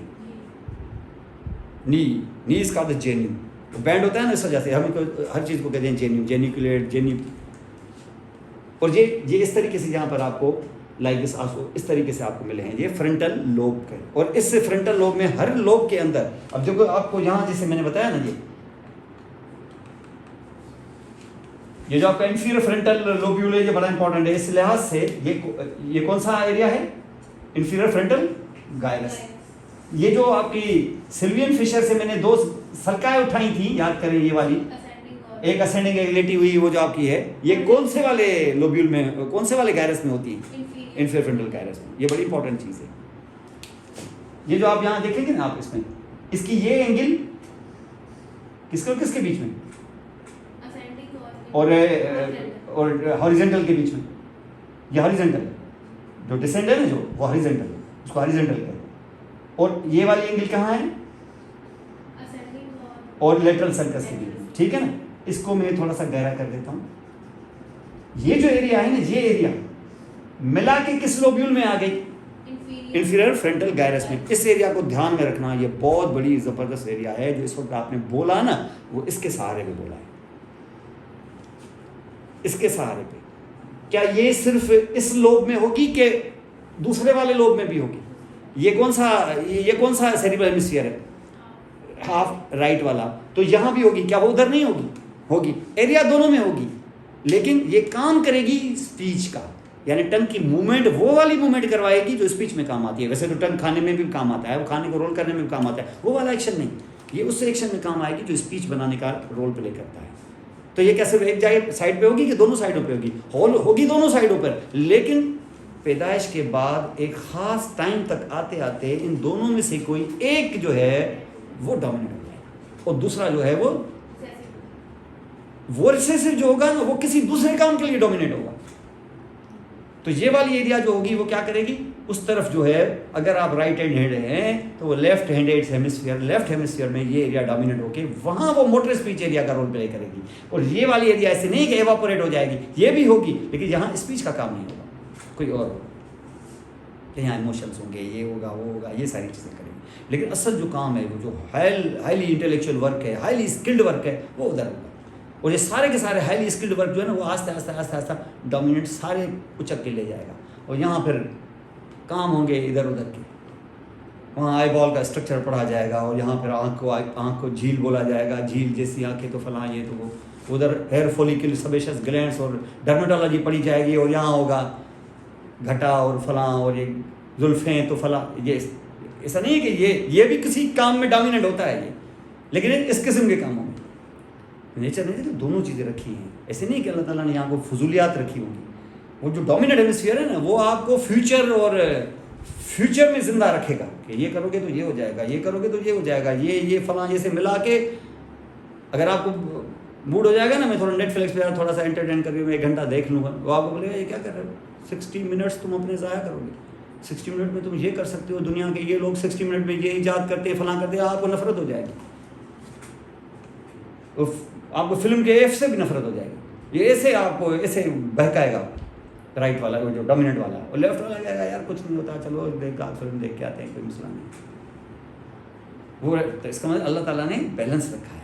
नी इसका तो जेन्यू, तो बैंड होता है ना, इस वजह से हम हर चीज़ को कहते हैं जेन्यू, जेन्यूकुलेट, जेन्यू। और ये इस तरीके से यहाँ पर आपको लाइक दिस आंसू इस तरीके से आपको मिले हैं, ये फ्रंटल लोब के। और इस फ्रंटल लोब में हर लोब के अंदर, अब देखो आपको यहाँ जैसे मैंने बताया ना, ये जो आपका इंफीरियर फ्रंटल लोब्यूल है, ये बड़ा इंपॉर्टेंट है इस लिहाज से। ये कौन सा एरिया है? Inferior frontal gyrus. ये जो आपकी सिल्वियन फिशर से मैंने 2 सल्काएं उठाई थी, याद करें ये वाली, एक असेंडिंग एक लेटी हुई, वो जो आपकी है, ये कौन से वाले लोब्यूल में, कौन से वाले गायरस में होती है? इंफीरियर फ्रंटल गायरस में। ये बड़ी इंपॉर्टेंट चीज़ है। ये जो आप यहाँ देखेंगे ना आप इसमें, इसकी ये एंगल किसके और किसके बीच में, और हॉरिजेंटल के बीच में, ये हॉरिजेंटल है, जो डिसेंड है ना जो, वो हॉरिजेंटल है, उसको हॉरिजेंटल कहते हैं। और ये वाली एंगल कहाँ है? और लेटरल सर्कस के बीच में, ठीक है ना। इसको मैं थोड़ा सा गहरा कर देता हूँ। ये जो एरिया है ना, ये एरिया मिला के किस लोब्यूल में आ गई? इंफीरियर फ्रंटल गायरस में। इस एरिया को ध्यान में रखना, ये बहुत बड़ी जबरदस्त एरिया है। जो इस वक्त आपने बोला ना, वो इसके सहारे पे बोला है, इसके सहारे पे। क्या ये सिर्फ इस लोब में होगी कि दूसरे वाले लोब में भी होगी? ये कौन सा सेरिब्रल हेमिस्फीयर है? हाफ राइट वाला। तो यहां भी होगी क्या? वो उधर नहीं होगी? होगी। एरिया दोनों में होगी, लेकिन ये काम करेगी स्पीच का, यानी टंग की मूवमेंट, वो वाली मूवमेंट करवाएगी जो स्पीच में काम आती है। वैसे तो टंग खाने में भी काम आता है, वो खाने को रोल करने में भी काम आता है, वो वाला एक्शन नहीं, ये उस एक्शन में काम आएगी जो स्पीच बनाने का रोल प्ले करता है। तो ये कैसे एक जगह साइड पे होगी कि दोनों साइडों पे होगी? होगी दोनों साइडों पर, लेकिन पैदाइश के बाद एक खास टाइम तक आते आते इन दोनों में से कोई एक जो है वो डोमिनेट हो जाए, और दूसरा जो है वो रिसेसिव जो होगा ना, वो किसी दूसरे काम के लिए डोमिनेट होगा। तो ये वाली एरिया जो होगी वो क्या करेगी? उस तरफ जो है, अगर आप राइट हैंड हैं तो वो left handed hemisphere, left hemisphere में ये एरिया डोमिनेट होके वहां वो मोटर स्पीच एरिया का रोल प्ले करेगी। और ये वाली एरिया ऐसे नहीं कि एवापोरेट हो जाएगी, ये भी होगी, लेकिन यहाँ स्पीच का काम नहीं होगा, कोई और होगा। यहाँ इमोशंस होंगे, ये होगा, वो होगा, ये सारी चीज़ें करेंगे। लेकिन असल जो काम है, वो जो हाईली इंटेलेक्चुअल वर्क है, हाईली स्किल्ड वर्क है, वो उधर होगा। और ये सारे के सारे हाईली स्किल्ड वर्क जो है ना, वो आस्ते आस्ते आस्ते आस्ते डोमिनेट सारे उचक के ले जाएगा। और यहाँ फिर काम होंगे इधर उधर के, वहाँ आई बॉल का स्ट्रक्चर पढ़ा जाएगा, और यहाँ फिर आँख को झील बोला जाएगा, झील जैसी आँखें तो फलां, ये तो वो। उधर हेयर फॉलिकल, सेबेशियस ग्लैंड्स और डर्मेटोलॉजी पढ़ी जाएगी, और यहाँ होगा घटा और फलां, और ये जुल्फ़ें तो फलां। ये ऐसा नहीं है कि ये भी किसी काम में डोमिनेट होता है ये, लेकिन इस किस्म के कामों में नेचर ने तो दोनों चीज़ें रखी हैं। ऐसे नहीं कि अल्लाह ताला ने यहाँ को फजूलियात रखी होंगी। वो जो डोमिनेट हेमिस्फीयर है ना, वो आपको फ्यूचर में ज़िंदा रखेगा कि ये करोगे तो ये हो जाएगा, ये करोगे तो ये हो जाएगा, ये फलां जैसे मिला के। अगर आपको मूड हो जाएगा ना, मैं थोड़ा नेटफ्लिक्स पे थोड़ा सा एंटरटेन करके मैं 1 घंटा देख लूँगा, वो आपको बोलेगा ये क्या कर रहे हो, 60 मिनट्स तुम अपने ज़ाया करोगे, 60 मिनट में तुम ये कर सकते हो, दुनिया के ये लोग 60 मिनट में ये ईजाद करते हैं, फलां करते हैं, आपको नफरत हो जाएगी। आपको फिल्म के एफ से भी नफरत हो जाएगी। ये ऐसे आपको ऐसे बहकाएगा राइट वाला, वो जो डोमिनेट वाला, और लेफ्ट वाला कहेगा यार कुछ नहीं होता, चलो फिल्म देख के आते हैं, कोई मसला नहीं। वो तो इसका मतलब अल्लाह ताला ने बैलेंस रखा है।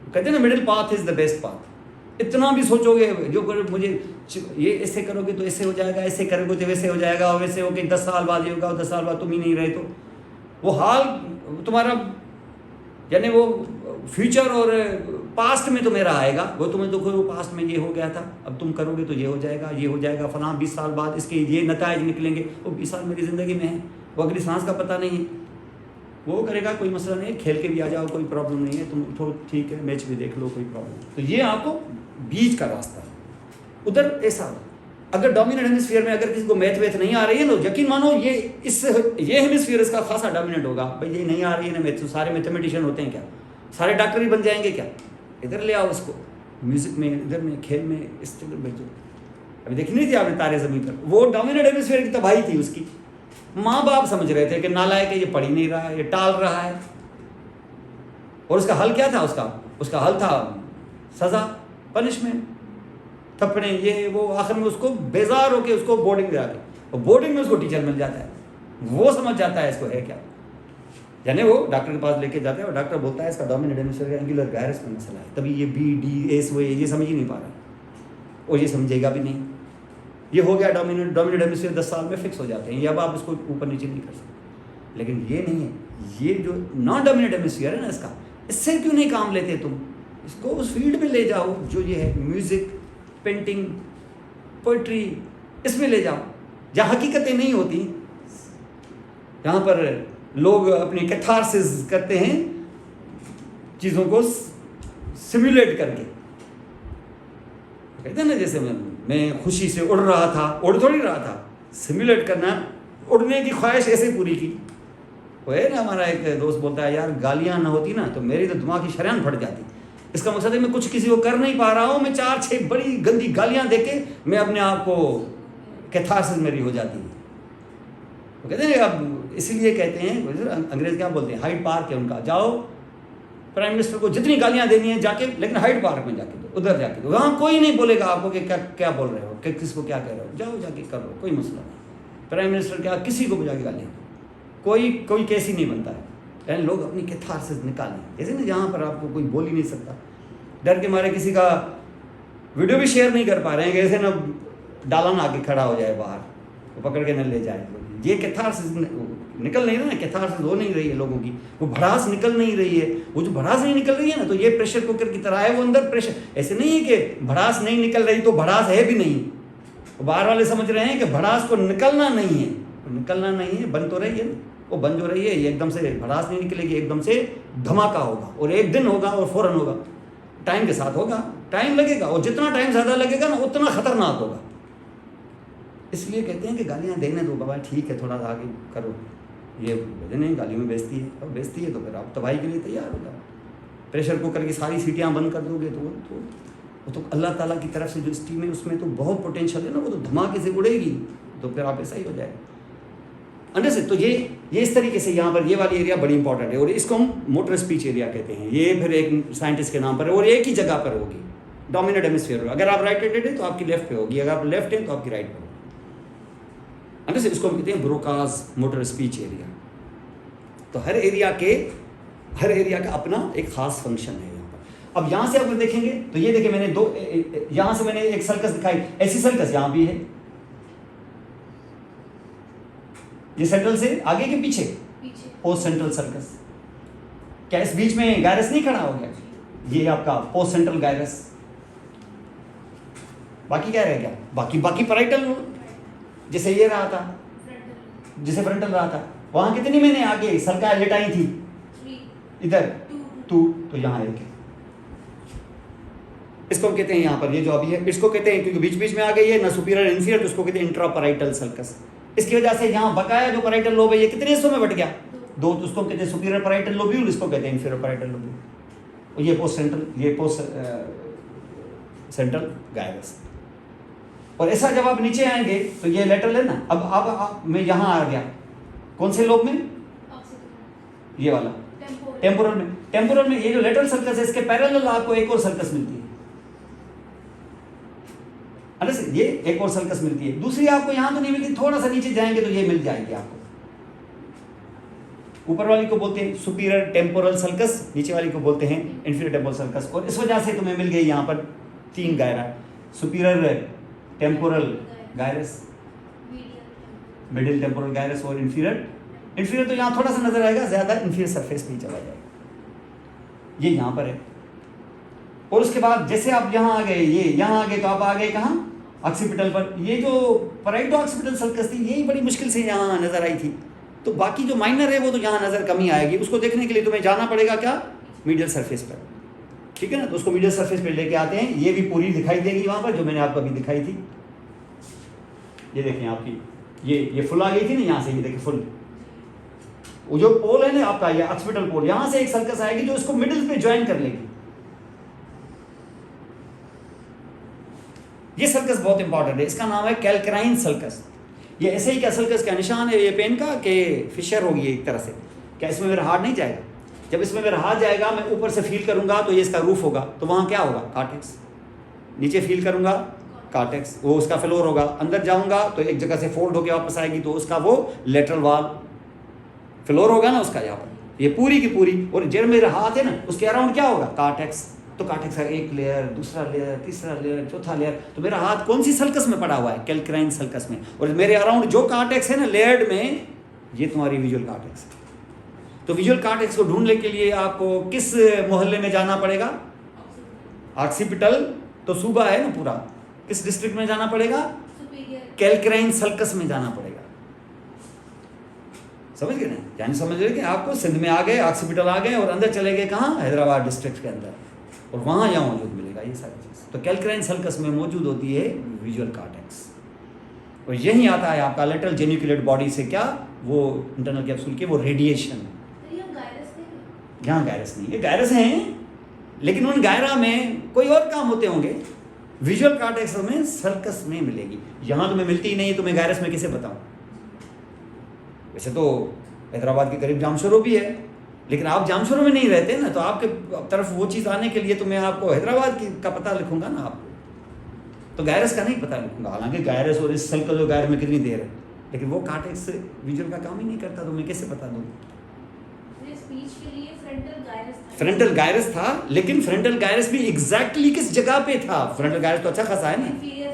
कहते हैं ना, middle path is the best path. इतना भी सोचोगे जो मुझे ये ऐसे करोगे तो ऐसे हो जाएगा, ऐसे करोगे तो वैसे हो जाएगा, और वैसे हो कि 10 साल बाद ये होगा, और 10 साल बाद तुम ही नहीं रहे तो वो हाल तुम्हारा, यानी वो फ्यूचर और पास्ट में तो मेरा आएगा, वो तुम्हें देखो वो पास्ट में ये हो गया था, अब तुम करोगे तो ये हो जाएगा, ये हो जाएगा, फलां 20 साल बाद इसके ये नताइज निकलेंगे। वो 20 साल मेरी ज़िंदगी में है, वो अगली सांस का पता नहीं है, वो करेगा, कोई मसला नहीं है, खेल के भी आ जाओ, कोई प्रॉब्लम नहीं है, तुम उठो ठीक है, मैच भी देख लो, कोई प्रॉब्लम। तो ये आपको बीच का रास्ता है। उधर ऐसा, अगर डोमिनेट हेमिस्फीयर में अगर किसी को मैथ नहीं आ रही है तो यकीन मानो ये हेमिस्फीयर इसका खासा डोमिनेट होगा। भाई ये नहीं आ रही है ना मैथ, तो सारे मैथमेटिशियन होते हैं क्या, सारे डॉक्टर ही बन जाएंगे क्या? इधर ले आओ उसको, म्यूजिक में, इधर में, खेल में, इस जगह भेजो। अभी देखी नहीं थी आपने तारे ज़मीन पर, वो डोमिनेट हेमिस्फीयर की तबाही थी उसकी। माँ बाप समझ रहे थे कि नालायक है, ये पढ़ ही नहीं रहा है, ये टाल रहा है, और उसका हल क्या था? उसका हल था सज़ा, पनिशमेंट, थप्पड़े, ये वो। आखिर में उसको बेजार होके उसको बोर्डिंग में आके, और बोर्डिंग में उसको टीचर मिल जाता है, वो समझ जाता है इसको है क्या, यानी वो डॉक्टर के पास लेके जाता है, और डॉक्टर बोलता है इसका डोमिनेट हेमिस्फीयर एंगुलर गायरस में मसला है। तभी ये BDS वो ये समझ ही नहीं पा रहा, और ये समझेगा भी नहीं। ये हो गया डोमिनेट हेमिस्फीयर 10 साल में फिक्स हो जाते हैं, ये अब आप इसको ऊपर नीचे नहीं कर सकते। लेकिन ये नहीं है, ये जो नॉन डोमिनेट हेमिस्फीयर है ना, इससे क्यों नहीं काम लेते तुम? इसको उस फील्ड में ले जाओ जो ये है, म्यूज़िक, पेंटिंग, पोइट्री, इसमें ले जाओ जहाँ हकीकतें नहीं होती। यहाँ पर लोग अपनी कैथारसिस करते हैं चीज़ों को सिमुलेट करके। कहते हैं ना, जैसे मैं खुशी से उड़ रहा था, उड़ थोड़ी रहा था, सिमुलेट करना, उड़ने की ख्वाहिश ऐसे पूरी की। वो है ना, हमारा एक दोस्त बोलता है यार गालियाँ ना होती ना तो मेरी तो दिमाग की शरेआन फट जाती। इसका मकसद है मैं कुछ किसी को कर नहीं पा रहा हूँ, मैं 4-6 बड़ी गंदी गालियाँ दे के मैं अपने आप को कैथारसिस मेरी हो जाती है। वो कहते हैं अब इसीलिए कहते हैं, अंग्रेज क्या बोलते हैं, हाइड पार्क है उनका, जाओ प्राइम मिनिस्टर को जितनी गालियाँ देनी है जाके, लेकिन हाइड पार्क में जाके दो, उधर जाके दो, वहाँ कोई नहीं बोलेगा आपको कि क्या क्या बोल रहे हो, कि किसको क्या कह रहे हो, जाओ जाके करो, कोई मसला नहीं। प्राइम मिनिस्टर क्या किसी को भी जाके गालियाँ, कोई केस ही नहीं बनता है। यानी लोग अपनी कैथारसिस निकालें, जैसे ना जहाँ पर आपको कोई बोल ही नहीं सकता, डर के मारे किसी का वीडियो भी शेयर नहीं कर पा रहे हैं, कैसे ना डालन आके खड़ा हो जाए बाहर, वो पकड़ के न ले जाए। ये कैथारसिस निकल नहीं रहा है, कैथारसिस हो नहीं रही है लोगों की, वो भड़ास निकल नहीं रही है। वो जो भड़ास नहीं निकल रही है ना, तो ये प्रेशर कुकर की तरह है, वो अंदर प्रेशर, ऐसे नहीं है कि भड़ास नहीं निकल रही तो भड़ास है भी नहीं। वो बाहर वाले समझ रहे हैं कि भड़ास को निकलना नहीं है, निकलना नहीं है, बन तो रही है, वो बन जो रही है, ये एकदम से भड़ास नहीं निकलेगी, एकदम से धमाका होगा, और एक दिन होगा और फौरन होगा, टाइम के साथ होगा, टाइम लगेगा, और जितना टाइम ज़्यादा लगेगा ना उतना खतरनाक होगा। इसलिए कहते हैं कि गालियाँ देने दो बाबा, ठीक है थोड़ा सा आगे करो, ये नहीं गाली में बेइज्जती है, और बेइज्जती है तो फिर आप तबाही के लिए तैयार हो जाओ। प्रेशर कुकर की सारी सीटियाँ बंद कर दोगे तो वो तो अल्लाह ताला की तरफ से जो स्टीम है उसमें तो बहुत पोटेंशियल है ना, वो तो धमाके से उड़ेगी, तो फिर आप ऐसा ही हो जाएगा। अंडरस्टैंड? तो ये इस तरीके से यहाँ पर ये वाली एरिया बड़ी इंपॉर्टेंट है, और इसको हम मोटर स्पीच एरिया कहते हैं। ये फिर एक साइंटिस्ट के नाम पर है, और एक ही जगह पर होगी, डोमिनेंट हेमिस्फीयर होगा। अगर आप राइट हैंडेड है तो आपकी लेफ्ट पे होगी, अगर आप लेफ्ट है तो आपकी राइट पे होगी। अंडरस्टैंड? इसको हम कहते हैं ब्रोकाज मोटर स्पीच एरिया। तो हर एरिया का अपना एक खास फंक्शन है यहाँ पर। अब यहाँ से अगर देखेंगे तो ये देखिए, मैंने दो यहाँ से मैंने एक सर्कस दिखाई, ऐसी सर्कस यहाँ भी है, ये सेंट्रल से आगे के पीछे पोस्ट सेंट्रल सर्कस। क्या इस बीच में गायरस नहीं खड़ा हो गया? ये आपका पोस्ट सेंट्रल गायरस। बाकी क्या रह गया? बाकी पैराइटल, जैसे ये रहा था, जैसे फ्रंटल रहा था, वहां कितनी मैंने आगे सरकार लिटाई थी, इधर 2, तो यहाँ एक है। इसको हम कहते हैं यहाँ पर, ये जो अभी है इसको कहते हैं, क्योंकि बीच बीच में आ गई है ना सुपीरियर इंफीरियर, तो इसको कहते हैं इंट्रापैराइटल सर्कस। इसकी वजह से यहाँ बकाया जो पैराइटल लोब है ये कितने हिस्सों में बट गया? 2, तो उसको कहते हैं सुपीरियर पैराइटल लोब्यूल, इसको कहते हैं इंफीरियर पैराइटल लोब्यूल। और ये पोस्ट सेंट्रल, ये पोस्ट सेंट्रल गायरस। और ऐसा जब आप नीचे आएंगे तो ये लेटरल है ना। अब मैं यहाँ आ गया, कौन से लोब में? ये वाला टेम्पोरल में ये जो लेटरल सर्कस है, इसके पैरेलल आपको एक और सर्कस मिलती है, ये एक और सर्कस मिलती है। दूसरी आपको यहाँ तो नहीं मिलती, थोड़ा सा नीचे जाएंगे तो ये मिल जाएगी आपको। ऊपर वाली को बोलते हैं सुपीरियर टेम्पोरल सर्कस, नीचे वाली को बोलते हैं इंफीरियर टेम्पोरल सर्कस। और इस वजह से तुम्हें मिल गई यहाँ पर 3 gyri, superior temporal gyrus, middle temporal gyrus और इंफीरियर तो यहाँ थोड़ा सा नजर आएगा, ज्यादा इंफीरियर सरफेस पे ही चला जाएगा, ये यहाँ पर है। और उसके बाद जैसे आप यहाँ आ गए, ये यहाँ आ गए तो आप आ गए कहाँ? ऑक्सीपिटल पर। ये जो पैराइटो ऑक्सीपिटल सर्कस थी यही बड़ी मुश्किल से यहाँ नजर आई थी, तो बाकी जो माइनर है वो तो यहाँ नजर कम ही आएगी। उसको देखने के लिए तुम्हें जाना पड़ेगा क्या? मीडियल सरफेस पर, ठीक है ना। तो उसको मीडियल सरफेस पर लेके आते हैं, ये भी पूरी दिखाई देगी वहाँ पर जो मैंने आपको अभी दिखाई थी। ये देखें आपकी ये फुल आ गई थी ना यहाँ से, ये देखिए फुल, वो जो पोल है ना आपका, ये ऑक्सीपिटल पोल, यहाँ से एक सर्कस आएगी जो इसको मिडिल पे ज्वाइन कर लेगी। ये सर्कस बहुत इंपॉर्टेंट है, इसका नाम है कैल्क्राइन सर्कस। ये ऐसे ही क्या सर्कस का निशान है ये पेन का कि फिशर होगी एक तरह से। क्या इसमें मेरा हाथ नहीं जाएगा? जब इसमें मेरा हाथ जाएगा, मैं ऊपर से फील करूंगा तो ये इसका रूफ होगा, तो वहाँ क्या होगा? कार्टेक्स। नीचे फील करूंगा, कार्टेक्स, वो उसका फ्लोर होगा। अंदर जाऊंगा तो एक जगह से फोल्ड होकर वापस आएगी, तो उसका वो लेटरल वॉल फ्लोर होगा ना उसका, यहाँ पर ये पूरी की पूरी। और जब मेरा हाथ है ना उसके अराउंड क्या होगा? कार्टेक्स। तो कार्टेक्स का एक लेयर, दूसरा लेयर, तीसरा लेयर, चौथा लेयर। तो मेरा हाथ कौन सी सर्कस में पड़ा हुआ है? कैल्क्राइन सर्कस में। और मेरे अराउंड जो कार्टेक्स है ना लेयर्ड में, ये तुम्हारी विजुअल कार्टेक्स है। तो विजुअल कार्टेक्स को ढूंढने के लिए आपको किस मोहल्ले में जाना पड़ेगा? ऑक्सीपिटल तो सूबा है ना पूरा, किस डिस्ट्रिक्ट में जाना पड़ेगा? कैल्क्राइन सर्कस में जाना पड़ेगा। समझ गए ना, यानी समझ रहे कि आपको सिंध में आ गए, ऑक्सीपिटल आ गए और अंदर चले गए कहाँ, हैदराबाद डिस्ट्रिक्ट के अंदर, और वहाँ यहाँ मौजूद मिलेगा ये सारी चीज़। तो कैल्क्राइन सल्कस में मौजूद होती है विजुअल कॉर्टेक्स, और यही आता है आपका लेटरल जेनिकुलेट बॉडी से क्या, वो इंटरनल कैप्सूल के वो रेडिएशन। तो ये गायरस नहीं है? यहाँ गायरस नहीं है, गायरस हैं लेकिन उन गायरा में कोई और काम होते होंगे। विजुअल कॉर्टेक्स में सल्कस में मिलेगी, यहाँ तुम्हें मिलती ही नहीं है, तुम्हें गायरस में किसे बताऊँ। वैसे तो हैदराबाद के करीब जामशोरो भी है, लेकिन आप जामशोरो में नहीं रहते ना, तो आपके तरफ वो चीज़ आने के लिए तो मैं आपको हैदराबाद का पता लिखूंगा ना आपको, तो गायरस का नहीं पता लिखूंगा। हालांकि गायरस और इस सल्कस और गायर में कितनी देर है, लेकिन वो कॉर्टेक्स विजुअल का काम ही नहीं करता, तो मैं कैसे बता दूँ। स्पीच के लिए फ्रंटल गायरस था। फ्रंटल गायरस था, लेकिन फ्रंटल गायरस भी एग्जैक्टली किस जगह पे था। फ्रंटल गायरस तो अच्छा खासा है ना,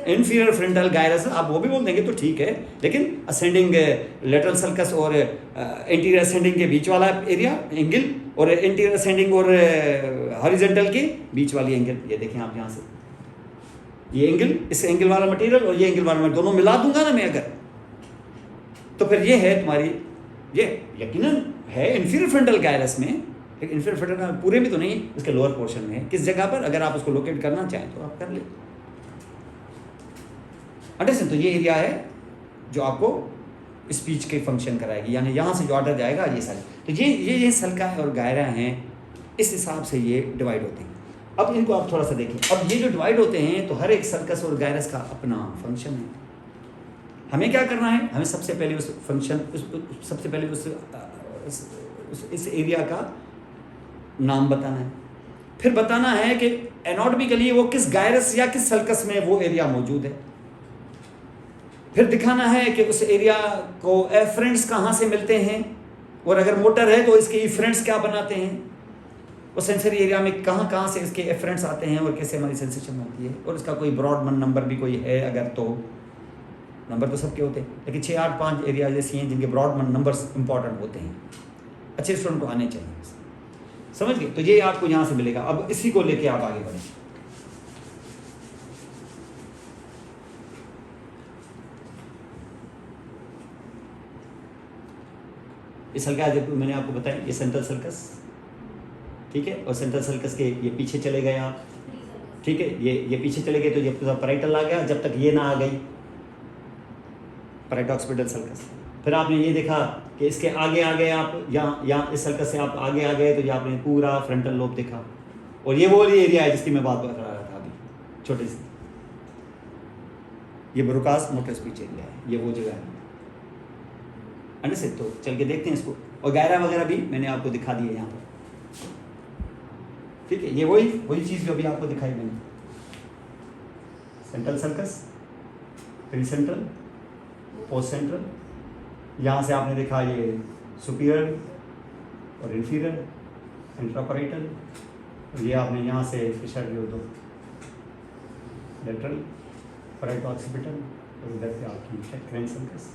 इंफीरियर फ्रंटल गायरस आप वो भी बोल देंगे तो ठीक है, लेकिन असेंडिंग लेटरल सल्कस और एंटीरियर असेंडिंग के बीच वाला एरिया एंगल, और एंटीरियर असेंडिंग और हॉरिजॉन्टल के बीच वाली एंगल, ये देखें आप यहाँ से, ये एंगल, इस एंगल वाला मटेरियल और ये एंगल वाला मटेरियल दोनों मिला दूंगा ना मैं अगर, तो फिर ये है तुम्हारी, ये यकीनन है इंफीरियर फ्रंटल गायरस में, लेकिन इंफीरियर फ्रंटल पूरे में तो नहीं, उसके लोअर पोर्शन में है। किस जगह पर, अगर आप उसको लोकेट करना चाहें तो आप कर ले। अंडरस्टैंड। तो ये एरिया है जो आपको स्पीच के फंक्शन कराएगी, यानी यहाँ से जो ऑर्डर जाएगा ये सारे, तो ये सल्का है और गायरा हैं, इस हिसाब से ये डिवाइड होते हैं। अब इनको आप थोड़ा सा देखें, अब ये जो डिवाइड होते हैं तो हर एक सर्कस और गायरस का अपना फंक्शन है। हमें क्या करना है, हमें सबसे पहले उस फंक्शन, सबसे पहले इस एरिया का नाम बताना है, फिर बताना है कि एनाटॉमिकली वो किस गायरस या किस सल्कस में वो एरिया मौजूद है, फिर दिखाना है कि उस एरिया को एफरेंट्स कहाँ से मिलते हैं, और अगर मोटर है तो इसके इफरेंट्स क्या बनाते हैं, वो सेंसरी एरिया में कहाँ से इसके एफरेंट्स आते हैं और कैसे हमारी सेंसेशन होती है, और इसका कोई ब्रॉड नंबर भी कोई है अगर, तो नंबर तो सबके होते हैं, लेकिन 6, 8, 5 एरिया जैसी हैं जिनके ब्रॉड नंबर्स इंपॉर्टेंट होते हैं, अच्छे स्टूडेंट को आने चाहिए, समझ गए। तो ये आपको यहाँ से मिलेगा। अब इसी को लेके आप आगे बढ़ें। इस सल्का जब मैंने आपको बताया, ये सेंट्रल सर्कस, ठीक है, और सेंट्रल सर्कस के ये पीछे चले गए आप, ठीक है, ये पीछे चले गए, तो जब तक पैराइटल आ गया, जब तक ये ना आ गई पैराइटॉक्सिपिटल सर्कस, फिर आपने ये देखा कि इसके आगे आ गए आप, यहाँ इस सर्कस से आप आगे आ गए, तो ये आपने पूरा फ्रंटल लोब देखा, और ये वो एरिया है जिसकी मैं बात कर रहा था अभी, छोटे से, ये ब्रोकास मोटर स्पीच एरिया है, ये वो जगह है, अंडरस्टैंड। तो चल के देखते हैं इसको, और गायरा वगैरह भी मैंने आपको दिखा दी है यहाँ पर, ठीक है, ये वही चीज़ जो अभी आपको दिखाई मैंने, central sulcus, pre central, post central, यहाँ से आपने देखा ये सुपीरियर और इंफीरियर, इंट्रापैराइटल, और ये आपने यहाँ से फिशर जो दो लेटरल पैराइटॉक्सिपिटल, और इधर से आपकी कैल्क्राइन सल्कस,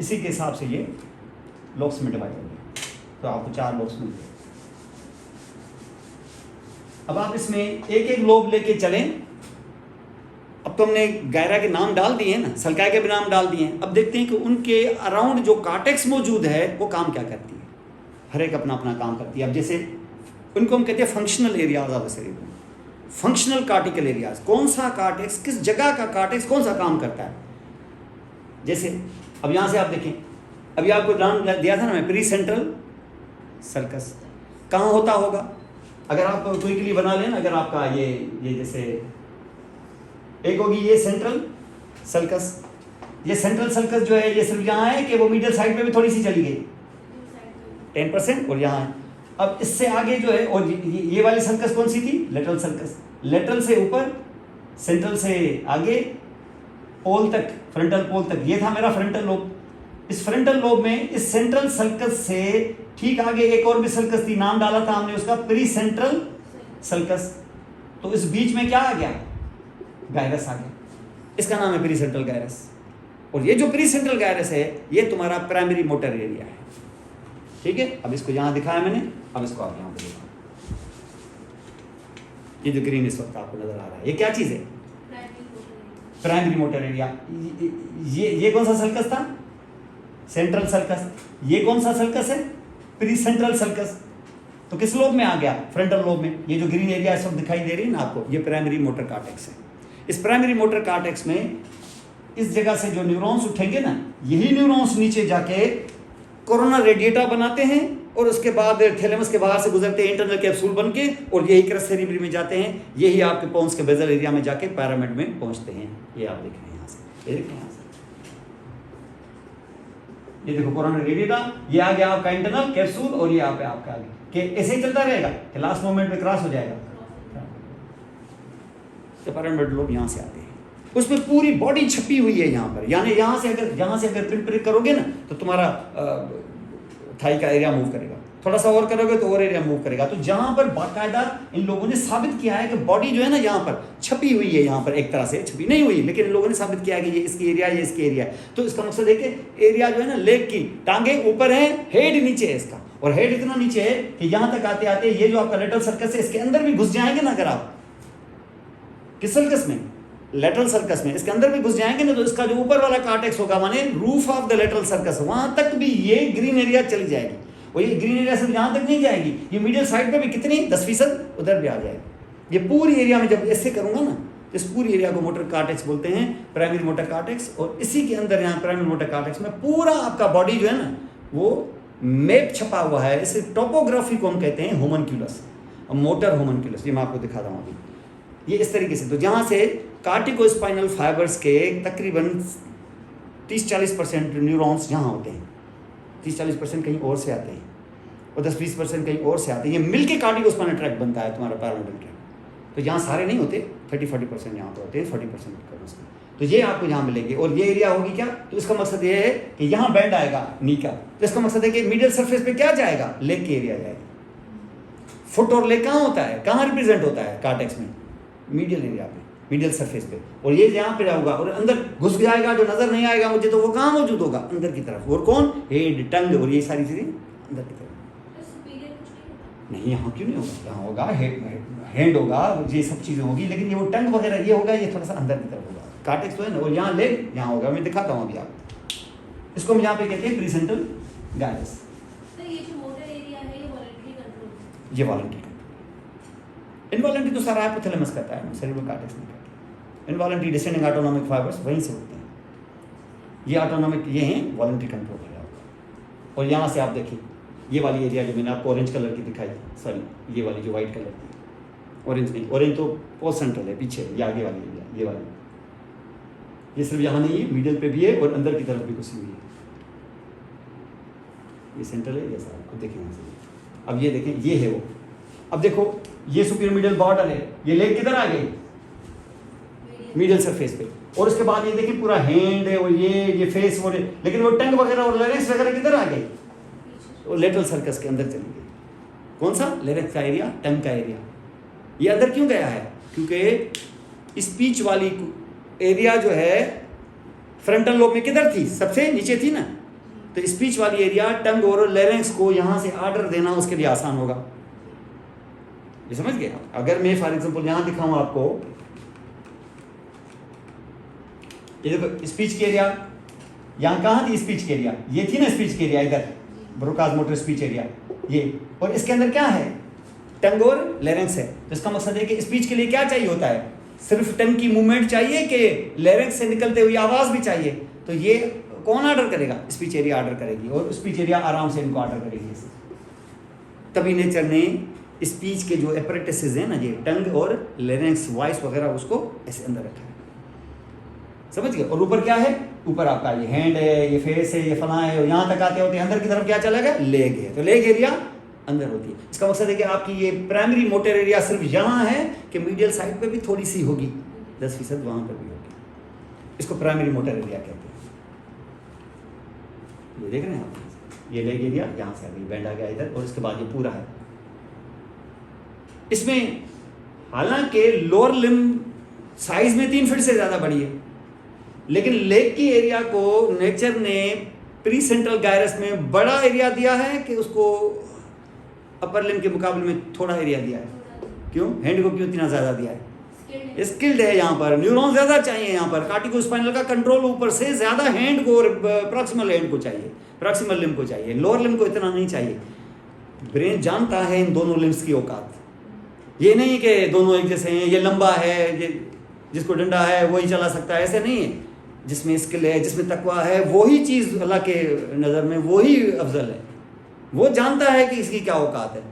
इसी के हिसाब से ये लॉब्स में डिवाइड हो गए, तो आपको 4 लॉब्स मिल गए। अब आप इसमें एक एक लोब लेके चलें। अब तो हमने गायरा के नाम डाल दिए हैं ना, सल्का के भी नाम डाल दिए हैं, अब देखते हैं कि उनके अराउंड जो कॉर्टेक्स मौजूद है वो काम क्या करती है। हर एक अपना अपना काम करती है। अब जैसे उनको हम कहते हैं functional areas of the cerebrum, functional cortical areas, कौन सा कॉर्टेक्स, किस जगह का कॉर्टेक्स कौन सा काम करता है। जैसे अब यहाँ से आप देखें, अभी आपको नाम दिया था ना मैं, प्री सेंट्रल सर्कस कहाँ होता होगा, अगर आप क्विकली बना लें, अगर आपका ये जैसे एक होगी ये सेंट्रल सर्कस, ये सेंट्रल सर्कस जो है ये सिर्फ यहाँ है कि वो मीडियल साइड पे भी थोड़ी सी चली गई 10%, और यहाँ है। अब इससे आगे जो है, और ये वाली सर्कस कौन सी थी, लेटरल सर्कस, लेटरल से ऊपर, सेंट्रल से आगे, पोल तक, फ्रंटल पोल तक, ये था मेरा फ्रंटल लोब। इस फ्रंटल लोब में इस सेंट्रल सर्कस से ठीक आगे एक और भी सर्कस थी, नाम डाला था हमने उसका प्री सेंट्रल सर्कस। तो इस बीच में क्या आ गया, गायरस आ गया, इसका नाम है प्री सेंट्रल गायरस। और ये जो प्री सेंट्रल गायरस है ये तुम्हारा प्राइमरी मोटर एरिया है, ठीक है। अब इसको यहाँ दिखाया मैंने, अब इसको आप यहाँ पे दिखाओ, ये जो ग्रीन इस वक्त आपको नजर आ रहा है, ये क्या चीज़ है, प्राइमरी मोटर एरिया। ये कौन सा सर्कस था, सेंट्रल सर्कस। ये कौन सा सर्कस है? Pre central sulcus. तो किस लोब में आ गया? फ्रंटल लोब में। ये जो ग्रीन एरिया सब दिखाई दे रही है ना आपको, ये प्राइमरी मोटर कॉर्टेक्स है। इस प्राइमरी मोटर कॉर्टेक्स में इस जगह से जो न्यूरॉन्स उठेंगे ना, यही न्यूरॉन्स नीचे जाके कोरोना रेडिएटा बनाते हैं और उसके बाद थैलेमस के बाहर से गुजरते हैं इंटरनल कैप्सूल बन के, और यही क्रस सेरेब्रम में जाते हैं, यही आपके पोन्स के बेजल एरिया में जाके पैरामिड में पहुंचते हैं। ये आप देख रहे हैं यहाँ से, ये देख रहे हैं यहाँ से, ये देखो कोरोना रेडिएटा, ये आ गया आपका इंटरनल कैप्सूल और ये आप आपका आगे कि ऐसे ही चलता रहेगा कि लास्ट मोमेंट में क्रॉस हो जाएगा। तो पैरामिड लोब यहाँ से आते हैं, उसमें पूरी बॉडी छपी हुई है यहाँ पर, यानी यहाँ से अगर पिन प्रिक करोगे ना तो तुम्हारा थाई का एरिया मूव करेगा, थोड़ा सा और करोगे तो और एरिया मूव करेगा। तो जहाँ पर बाकायदा इन लोगों ने साबित किया है कि बॉडी जो है ना यहाँ पर छपी हुई है, यहाँ पर एक तरह से छपी नहीं हुई, लेकिन इन लोगों ने साबित किया है कि ये इसकी एरिया, ये इसकी एरिया है। तो इसका मकसद है कि एरिया जो है ना लेग की, टांगे ऊपर है, हेड नीचे है इसका, और हेड इतना नीचे है कि यहाँ तक आते आते ये जो आपका लेटरल सर्कस है इसके अंदर भी घुस जाएंगे ना, अगर आप किस सर्कस में, लेटरल सर्कस में, इसके अंदर भी घुस जाएंगे ना, तो इसका जो ऊपर वाला कॉर्टेक्स होगा माने roof of the lateral sulcus, वहां तक भी ये ग्रीन एरिया चली जाएगी। और ये ग्रीन एरिया सिर्फ यहाँ तक नहीं जाएगी, ये मीडियल साइड पे भी कितनी 10% उधर भी आ जाएगी। ये पूरी एरिया में जब ऐसे करूंगा ना, इस पूरी एरिया को मोटर कॉर्टेक्स बोलते हैं, प्राइमरी मोटर कॉर्टेक्स। और इसी के अंदर यहाँ प्राइमरी मोटर कॉर्टेक्स में पूरा आपका बॉडी जो है ना वो मैप छपा हुआ है। इसे टोपोग्राफी को हम कहते हैं होमनक्यूलस, मोटर होमनक्यूलस। ये मैं आपको दिखा रहा हूँ अभी, ये इस तरीके से। तो जहाँ से कार्टिकोस्पाइनल फाइबर्स के तकरीबन 30-40% न्यूरॉन्स यहाँ होते हैं, 30-40% कहीं और से आते हैं और 10-20% कहीं और से आते हैं। ये मिलके कार्टिकोस्पाइनल ट्रैक्ट बनता है तुम्हारा पैरामिडल ट्रैक्ट। तो यहाँ सारे नहीं होते, 30-40% यहाँ पर होते हैं, 40% कम से कम। तो ये आपको यहाँ मिलेंगे। और ये एरिया होगी क्या, तो इसका मकसद ये है कि यहाँ बैंड आएगा नी का, तो इसका मकसद है कि मीडियल सरफेस पे क्या जाएगा, लेग के एरिया जाएगा। फुट और लेग कहाँ होता है, कहाँ रिप्रेजेंट होता है कॉर्टेक्स में, मीडियल एरिया पे, मीडियल सरफेस पे। और ये यहाँ पे होगा और अंदर घुस जाएगा, जो नजर नहीं आएगा मुझे, तो वो कहाँ मौजूद होगा, अंदर की तरफ। और कौन, हेड, टंग और ये सारी चीजें अंदर की तरफ। नहीं, यहाँ क्यों नहीं होगा, यहाँ होगा हैंड होगा, ये सब चीजें होगी, लेकिन ये वो टंग वगैरह ये होगा, ये थोड़ा सा अंदर की तरफ होगा। कॉर्टेक्स तो है ना, और यहाँ लेग यहाँ होगा। मैं दिखाता हूँ अभी आपको। इसको हम यहाँ पे कहते हैं प्रीसेंटल गायरस। ये जो मोटर एरिया है ये वॉलंटरी कंट्रोल, ये वॉलंटरी कंट्रोल। इनवॉलंटरी तो सारा हाइपोथैलेमस करता है, सेरेब्रल कॉर्टेक्स नहीं करता। इनवॉलंटरी डिसेंडिंग ऑटोनॉमिक फाइबर्स वहीं से होते हैं, ये ऑटोनॉमिक, ये हैं वॉलंटरी कंट्रोल है आपका। और यहाँ से आप देखिए ये वाली एरिया जो मैंने आपको ऑरेंज कलर की दिखाई, सॉरी ये वाली जो वाइट कलर की, ऑरेंज नहीं, ऑरेंज तो पोस्ट सेंट्रल है, पीछे ये आगे वाली एरिया, ये वाली, ये सिर्फ यहाँ नहीं है, मिडिल पे भी है और अंदर की तरफ भी घुसी हुई है। ये सेंट्रल है, ये सारा अब देखिए यहाँ से। अब ये देखें, ये है वो। अब देखो ये सुपीरियर मिडियल बॉर्डर है, ये लेग किधर आ गई, मीडियल सरफेस पे। और उसके बाद ये देखिए पूरा हैंड है और ये फेस और, लेकिन वो टंग वगैरह और लेरेक्स वगैरह किधर आ गई, वो लेटरल सर्कस के अंदर चली गई। कौन सा, लेरेक्स का एरिया, टंग का एरिया। ये अंदर क्यों गया है, क्योंकि स्पीच वाली एरिया जो है फ्रंटल लोब में किधर थी, सबसे नीचे थी ना। तो स्पीच वाली एरिया टंग और लेरेक्स को यहाँ से ऑर्डर देना उसके लिए आसान होगा। ये समझ गए। अगर मैं फॉर एग्जांपल यहाँ दिखाऊं आपको, ये देखो स्पीच के एरिया, यहाँ कहाँ थी स्पीच के एरिया, ये थी ना स्पीच के एरिया, इधर ब्रोकास मोटर स्पीच एरिया ये, और इसके अंदर क्या है, टंग और लेरेंक्स है। तो इसका मकसद है कि स्पीच के लिए क्या चाहिए होता है, सिर्फ टंग की मूवमेंट चाहिए कि लेरेंक्स से निकलते हुई आवाज भी चाहिए। तो ये कौन ऑर्डर करेगा, स्पीच एरिया ऑर्डर करेगी, और स्पीच एरिया आराम से इनको ऑर्डर करेगी। तभी नेचर ने स्पीच के जो एपरेटसेस हैं ना, ये टंग और लेरेंक्स वॉइस वगैरह उसको ऐसे अंदर रखा है, समझ गए। और ऊपर क्या है, ऊपर आपका ये हैंड है, ये फेस है, ये फला है, और यहाँ तक आते होते अंदर की तरफ क्या चला गया, लेग है। तो लेग एरिया अंदर होती है। इसका मकसद है कि आपकी ये प्राइमरी मोटर एरिया सिर्फ यहाँ है कि मीडियल साइड पे भी थोड़ी सी होगी, 10% वहाँ पर भी होगी। इसको प्राइमरी मोटर एरिया कहते हैं। ये देख रहे हैं आप, ये लेग एरिया यहाँ से आ गई, बैंड आ गया इधर, और इसके बाद ये पूरा है। इसमें हालांकि लोअर लिम्ब साइज में 3 फीट से ज़्यादा बड़ी है, लेकिन लेग की एरिया को नेचर ने प्री सेंट्रल गायरस में बड़ा एरिया दिया है कि उसको अपर लिम्ब के मुकाबले में थोड़ा एरिया दिया है। क्यों, हैंड को क्यों इतना ज़्यादा दिया है, स्किल्ड है यहाँ पर, न्यूरॉन ज़्यादा चाहिए यहाँ पर, कार्टिको स्पाइनल का कंट्रोल ऊपर से ज़्यादा हैंड को और प्रॉक्सिमल हैंड को चाहिए, प्रॉक्सिमल लिम्ब को चाहिए, लोअर लिम्ब को इतना नहीं चाहिए। ब्रेन जानता है इन दोनों लिम्ब्स की औकात, ये नहीं कि दोनों एक जैसे हैं, ये लंबा है, ये जिसको डंडा है वही चला सकता है, ऐसे नहीं है। जिसमें स्किल है, जिसमें तकवा है, वही चीज़ अल्लाह के नज़र में वही अफजल है। वो जानता है कि इसकी क्या औकात है,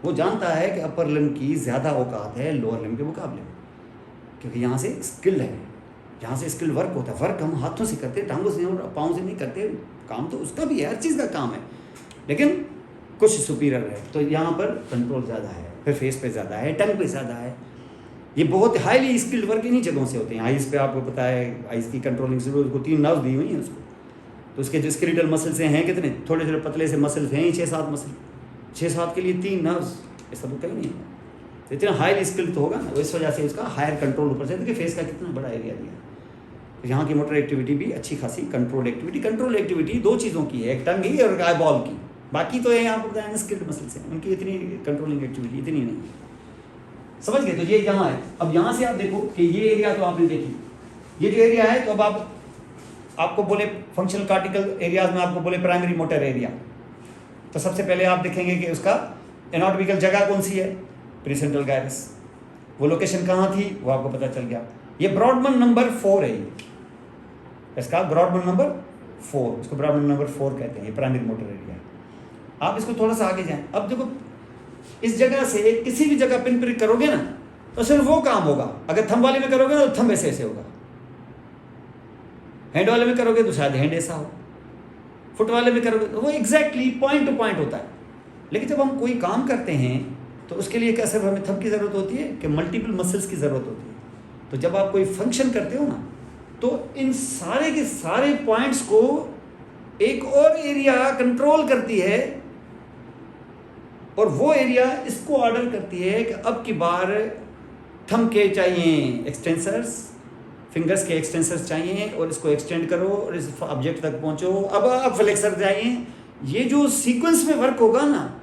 वो जानता है कि अपर लिम्ब की ज़्यादा औकात है लोअर लिम्ब के मुकाबले में, क्योंकि यहाँ से स्किल है, यहाँ से स्किल वर्क होता है। वर्क हम हाथों से करते, टांगों से और पाँव से नहीं करते, काम तो उसका भी है, हर चीज़ का काम है, लेकिन कुछ सुपीरियर है। तो यहाँ पर कंट्रोल ज़्यादा है, फिर फेस पे ज़्यादा है, टंग पे ज़्यादा है। ये बहुत हाईली स्किल्ड वर्क इन्हीं जगहों से होते हैं। आइज़ पे आपको पता है, आइज़ की कंट्रोलिंग से उसको 3 नर्व दी हुई हैं उसको, तो उसके जो स्केलेटल मसल्स हैं कितने थोड़े छोटे पतले से मसल्स हैं ही 6-7 मसल, 6-7 के लिए 3 नर्व्स, ऐसा तो कहीं नहीं है। तो इतना हाईली स्किल्ड तो होगा ना, इस वजह से उसका हायर कंट्रोल ऊपर से। देखिए फेस का कितना बड़ा एरिया दिया, तो यहाँ की मोटर एक्टिविटी भी अच्छी खासी कंट्रोल एक्टिविटी 2 चीज़ों की है, एक टंग की और आई बॉल की। बाकी तो है यहाँ पर अनस्किल्ड मसल्स हैं, उनकी इतनी कंट्रोलिंग एक्टिविटी इतनी नहीं है। समझ गए? तो ये यहाँ है। अब यहाँ से आप देखो कि ये एरिया तो आपने देखी, ये जो एरिया है, तो अब आपको बोले फंक्शनल कार्टिकल एरियाज में आपको बोले प्राइमरी मोटर एरिया, तो सबसे पहले आप देखेंगे कि उसका एनाटॉमिकल जगह कौन सी है, प्रीसेंट्रल गायरस। वो लोकेशन कहाँ थी वो आपको पता चल गया। ये ब्रॉडमैन नंबर 4 है, इसका ब्रॉडमैन नंबर 4, इसको ब्रॉडमैन नंबर 4 कहते हैं, ये प्राइमरी मोटर एरिया। आप इसको थोड़ा सा आगे जाएं, अब देखो इस जगह से किसी भी जगह पिन प्रिक करोगे ना, तो सिर्फ वो काम होगा। अगर थंब वाले में करोगे ना, तो थंब ऐसे ऐसे होगा, हैंड वाले में करोगे तो शायद हैंड ऐसा हो, फुट वाले में करोगे तो वो एग्जैक्टली पॉइंट टू पॉइंट होता है। लेकिन जब हम कोई काम करते हैं तो उसके लिए क्या सिर्फ हमें थंब की ज़रूरत होती है कि मल्टीपल मसल्स की ज़रूरत होती है। तो जब आप कोई फंक्शन करते हो ना, तो इन सारे के सारे पॉइंट्स को एक और एरिया कंट्रोल करती है, और वो एरिया इसको ऑर्डर करती है कि अब की बार थंब के चाहिए एक्सटेंसर्स, फिंगर्स के एक्सटेंसर्स चाहिए, और इसको एक्सटेंड करो और इस ऑब्जेक्ट तक पहुंचो, अब फ्लेक्सर चाहिए। ये जो सीक्वेंस में वर्क होगा ना,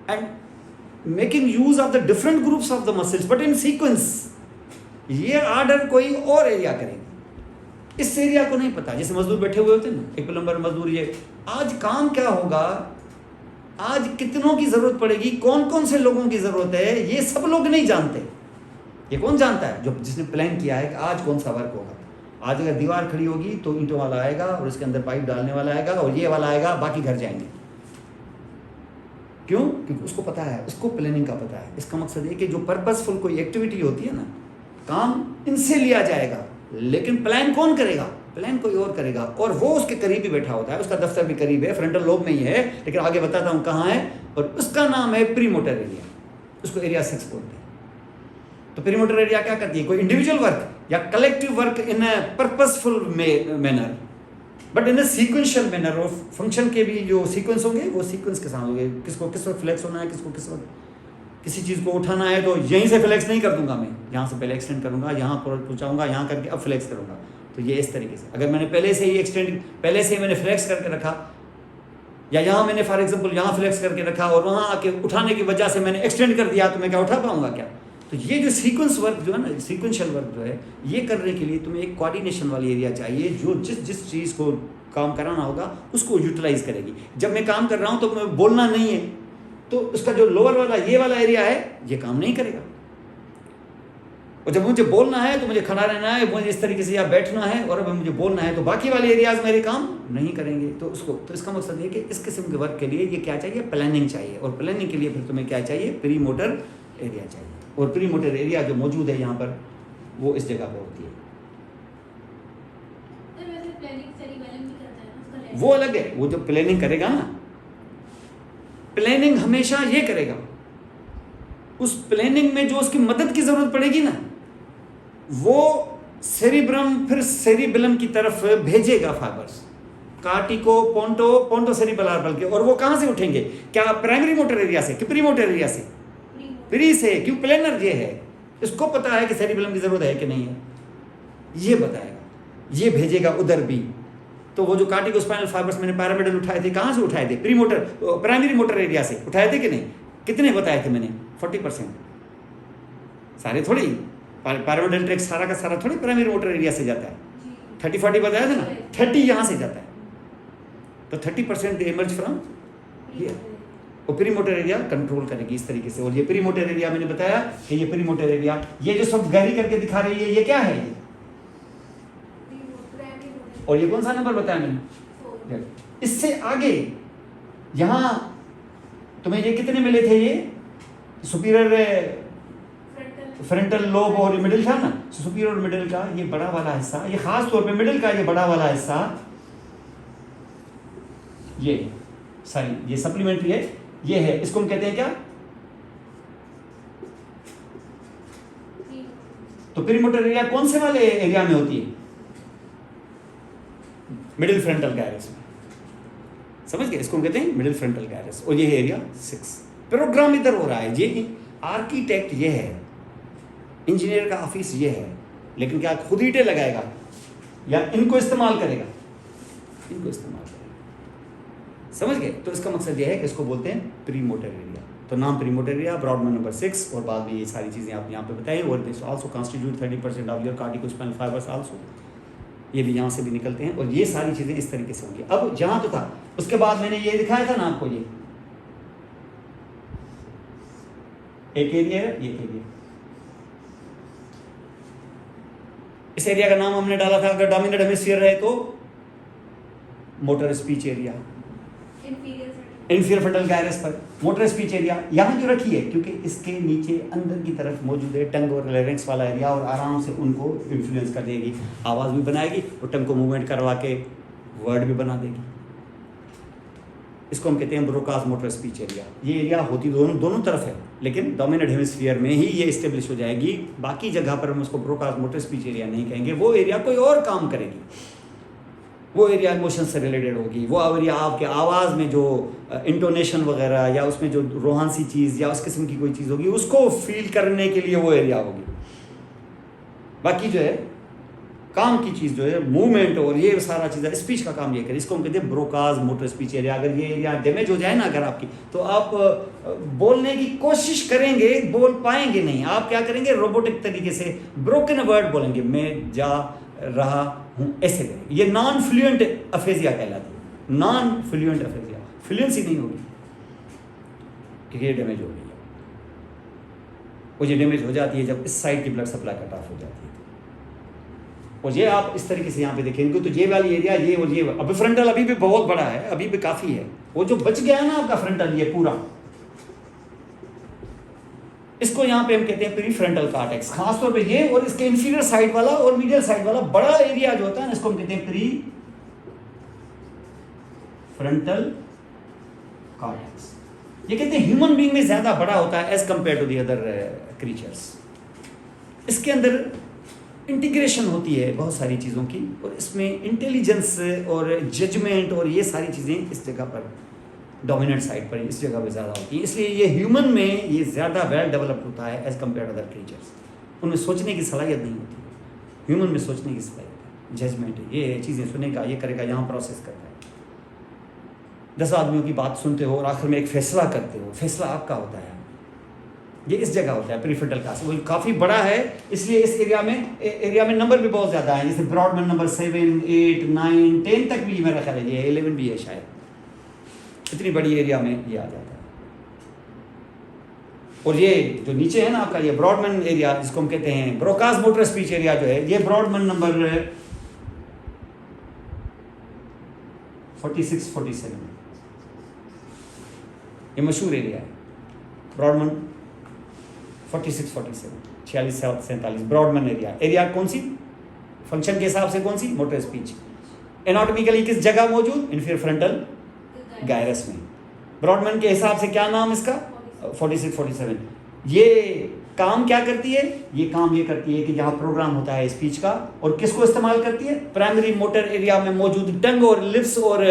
and making use of the different groups of the muscles but in sequence, ये ऑर्डर कोई और एरिया करेगा। इस एरिया को नहीं पता। जैसे मजदूर बैठे हुए होते हैं ना, एक प्लम्बर मजदूर, ये आज काम क्या होगा, आज कितनों की जरूरत पड़ेगी, कौन कौन से लोगों की जरूरत है, ये सब लोग नहीं जानते। ये कौन जानता है? जो जिसने प्लान किया है कि आज कौन सा वर्क होगा। आज अगर दीवार खड़ी होगी तो ईंटों वाला आएगा और उसके अंदर पाइप डालने वाला आएगा और ये वाला आएगा, बाकी घर जाएंगे। क्यों? क्योंकि उसको पता है, उसको प्लानिंग का पता है। इसका मकसद है कि जो पर्पसफुल कोई एक्टिविटी होती है ना, काम इनसे लिया जाएगा, लेकिन प्लान कौन करेगा? प्लान कोई और करेगा, और वो उसके करीब ही बैठा होता है, उसका दफ्तर भी करीब है, फ्रंटल लोब में ही है, लेकिन आगे बताता हूँ कहाँ है, और उसका नाम है प्री मोटर एरिया। उसको एरिया 6 बोलते हैं। तो प्री मोटर एरिया क्या करती है? कोई इंडिविजुअल वर्क या collective work in a purposeful manner, but in a sequential manner. और फंक्शन के भी जो सीक्वेंस होंगे वो सीक्वेंस के साथ होंगे। किसको किस वक्त फ्लेक्स होना है, किसको किस वक्त किसी चीज़ को उठाना है, तो यहीं से फ्लेक्स नहीं कर दूंगा मैं, यहाँ से पहले एक्सटेंड करूँगा, यहाँ पर पहुँचाऊँगा, यहाँ करके अब फ्लेक्स करूँगा। तो ये इस तरीके से, अगर मैंने पहले से ही एक्सटेंड, पहले से ही मैंने फ्लेक्स करके रखा, या यहाँ मैंने फॉर एग्जांपल यहाँ फ्लेक्स करके रखा और वहाँ आके उठाने की वजह से मैंने एक्सटेंड कर दिया, तो मैं क्या उठा पाऊँगा क्या? तो ये जो सीक्वेंस वर्क जो है ना, सीक्वेंशियल वर्क जो है, ये करने के लिए तुम्हें एक कोऑर्डिनेशन वाली एरिया चाहिए, जो जिस चीज़ को काम कराना होगा उसको यूटिलाइज करेगी। जब मैं काम कर रहा हूँ तो मैं बोलना नहीं है, तो उसका जो लोअर वाला ये वाला एरिया है ये काम नहीं करेगा। और जब मुझे बोलना है तो मुझे खड़ा रहना है, मुझे इस तरीके से या बैठना है, और अब मुझे बोलना है तो बाकी वाले एरियाज मेरे काम नहीं करेंगे। तो इसका मकसद है कि इस किस्म के वर्क के लिए ये क्या चाहिए? प्लानिंग चाहिए। और प्लानिंग के लिए फिर तुम्हें क्या चाहिए? प्री मोटर एरिया चाहिए। और प्री मोटर एरिया जो मौजूद है यहाँ पर, वो इस जगह पर होती है। वो अलग है, वो जो प्लानिंग करेगा ना, प्लानिंग हमेशा ये करेगा, उस प्लानिंग में जो उसकी मदद की जरूरत पड़ेगी ना, वो सेरिब्रम फिर सेरिबेलम की तरफ भेजेगा फाइबर्स, कार्टिको पोंटो सेरिबेलर बल्कि। और वो कहाँ से उठेंगे? क्या प्राइमरी मोटर एरिया से कि प्री मोटर एरिया से? प्री से। क्यों? प्लानर ये है, इसको पता है कि सेरिबेलम की जरूरत है कि नहीं है, ये बताएगा, ये भेजेगा उधर भी। तो वो जो कार्टिको स्पाइनल फाइबर्स मैंने पैरामिडल उठाए थे, कहाँ से उठाए थे? Pre motor primary motor area से उठाए थे कि नहीं? कितने बताए थे मैंने? 40%। सारे थोड़ी, पैरामिडल ट्रैक्ट सारा का सारा थोड़ी प्राइमरी मोटर एरिया से जाता है, जी 30-40 बताया था ना, 30 यहाँ से जाता है, तो 30% दे इमर्ज फ्रॉम हियर। और प्री मोटर एरिया कंट्रोल करेगी इस तरीके से। और ये प्री मोटर एरिया मैंने बताया कि ये प्री मोटर एरिया, ये जो सब गहरी करके दिखा रही है ये क्या है ये, और ये कौन सा नंबर बताया मैंने, इससे आगे यहाँ तुम्हें ये कितने मिले थे, ये सुपीरियर फ्रंटल लोब और मिडिल था ना, सुपीरियर और मिडिल का ये बड़ा वाला हिस्सा, ये खास तौर पे मिडिल का ये बड़ा वाला हिस्सा, ये सॉरी ये सप्लीमेंट्री है, ये है, इसको हम कहते हैं क्या, तो प्रीमोटर एरिया कौन से वाले एरिया में होती है, मिडिल फ्रंटल गैरस में, समझ गए, इसको हम कहते हैं मिडिल फ्रंटल गैरस। और ये है एरिया 6। प्रोग्राम इधर हो रहा है, ये आर्किटेक्ट ये है, इंजीनियर का ऑफिस ये है, लेकिन क्या खुद ईंटें लगाएगा या इनको इस्तेमाल करेगा, इनको इस्तेमाल करेगा, समझ गए। तो इसका मकसद ये है कि इसको बोलते हैं प्री मोटर एरिया। तो नाम pre motor area, Brodmann number 6, और बाद में ये सारी चीज़ें आप यहाँ पे बताइए। और this also constitute 30% of your corticospinal fibres also, ये भी यहाँ से भी निकलते हैं। और ये सारी चीज़ें इस तरीके से होंगी। अब जहाँ तो था, उसके बाद मैंने ये दिखाया था ना आपको, ये एक एरिया है, ये एरिया, इस एरिया का नाम हमने डाला था, अगर डोमिनेंट हेमिस्फीयर है तो motor speech area, inferior frontal gyrus पर मोटर स्पीच एरिया यहाँ क्यों रखी है, क्योंकि इसके नीचे अंदर की तरफ मौजूद है टंग और लैरिंक्स वाला एरिया, और आराम से उनको इन्फ्लुएंस कर देगी, आवाज़ भी बनाएगी और टंग को मूवमेंट करवा के वर्ड भी बना देगी। इसको हम कहते हैं ब्रोकास मोटर स्पीच एरिया। ये एरिया होती दोनों तरफ है, लेकिन डोमिनेंट हेमिस्फीयर में ही ये इस्टेब्लिश हो जाएगी। बाकी जगह पर हम उसको ब्रोकास मोटर स्पीच एरिया नहीं कहेंगे, वो एरिया कोई और काम करेगी, वो एरिया इमोशन से रिलेटेड होगी, वो एरिया आपके आवाज़ में जो इंटोनेशन वगैरह या उसमें जो रूहानी चीज़ या उस किस्म की कोई चीज़ होगी उसको फील करने के लिए वो एरिया होगी। बाकी जो है काम की चीज़ जो है मूवमेंट और ये सारा चीज़ है, स्पीच का काम ये करे, इसको हम कहते हैं ब्रोकास मोटर स्पीच एरिया। अगर ये एरिया डैमेज हो जाए ना अगर आपकी, तो आप बोलने की कोशिश करेंगे, बोल पाएंगे नहीं। आप क्या करेंगे, रोबोटिक तरीके से ब्रोकन वर्ड बोलेंगे, मैं जा रहा हूँ, ऐसे करेंगे। ये नॉन फ्लुएंट अफेजिया कहलाती है, नॉन फ्लुएंट अफेजिया, फ्लुएंसी नहीं होगी क्योंकि ये डैमेज हो गई है। और ये डैमेज हो जाती है जब इस साइड की ब्लड सप्लाई कट ऑफ हो जाती है। और ये आप इस तरीके से यहाँ पे देखेंगे तो ये वाली एरिया, ये और ये, अभी फ्रंटल अभी भी बहुत बड़ा है, अभी भी काफ़ी है। वो जो बच गया है ना आपका फ्रंटल, ये पूरा, इसको यहाँ पे हम कहते हैं प्री फ्रंटल कॉर्टेक्स, खासतौर पे ये और इसके इंफीरियर साइड वाला और मीडियल साइड वाला बड़ा एरिया जो होता है ना, इसको हम कहते हैं प्री फ्रंटल कॉर्टेक्स। ये कहते हैं ह्यूमन बीइंग में ज्यादा बड़ा होता है as compare to the other creatures. इसके अंदर इंटीग्रेशन होती है बहुत सारी चीज़ों की, और इसमें इंटेलिजेंस और जजमेंट और ये सारी चीज़ें इस जगह पर, डोमिनेंट साइड पर, इस जगह पे ज़्यादा होती है। इसलिए ये ह्यूमन में ये ज़्यादा वेल डेवलप्ड होता है as compare to other creatures. उनमें सोचने की सलाहियत नहीं होती, ह्यूमन में सोचने की सलाहियत, जजमेंट है, ये चीज़ें सुनेगा, ये करेगा, यहाँ प्रोसेस करता है। 10 आदमियों की बात सुनते हो और आखिर में एक फैसला करते हो, फैसला आपका होता है, ये इस जगह होता है प्रीफ्रंटल कास्ट। वो काफ़ी बड़ा है, इसलिए इस एरिया में नंबर भी बहुत ज़्यादा है, जैसे ब्रॉडमैन नंबर 7, 8, 9, 10 तक भी मेरा ख्याल है, ये 11 भी है शायद, इतनी बड़ी एरिया में ये आ जाता है। और ये जो नीचे है ना आपका, ये ब्रॉडमैन एरिया जिसको हम कहते हैं ब्रोकास मोटर स्पीच एरिया जो है, ये ब्रॉडमैन नंबर 46, 47, ये मशहूर एरिया है ब्रॉडमैन 46, 47, 46, 47 ब्रॉडमैन एरिया कौन सी फंक्शन के हिसाब से, कौन सी, मोटर स्पीच। एनाटॉमिकली किस जगह मौजूद, इंफीरियर फ्रंटल गायरस में। ब्रॉडमैन के हिसाब से क्या नाम इसका, 46, 47। ये काम क्या करती है, ये काम ये करती है कि जहाँ प्रोग्राम होता है स्पीच का, और किसको इस्तेमाल करती है, प्राइमरी मोटर एरिया में मौजूद टंग और लिप्स और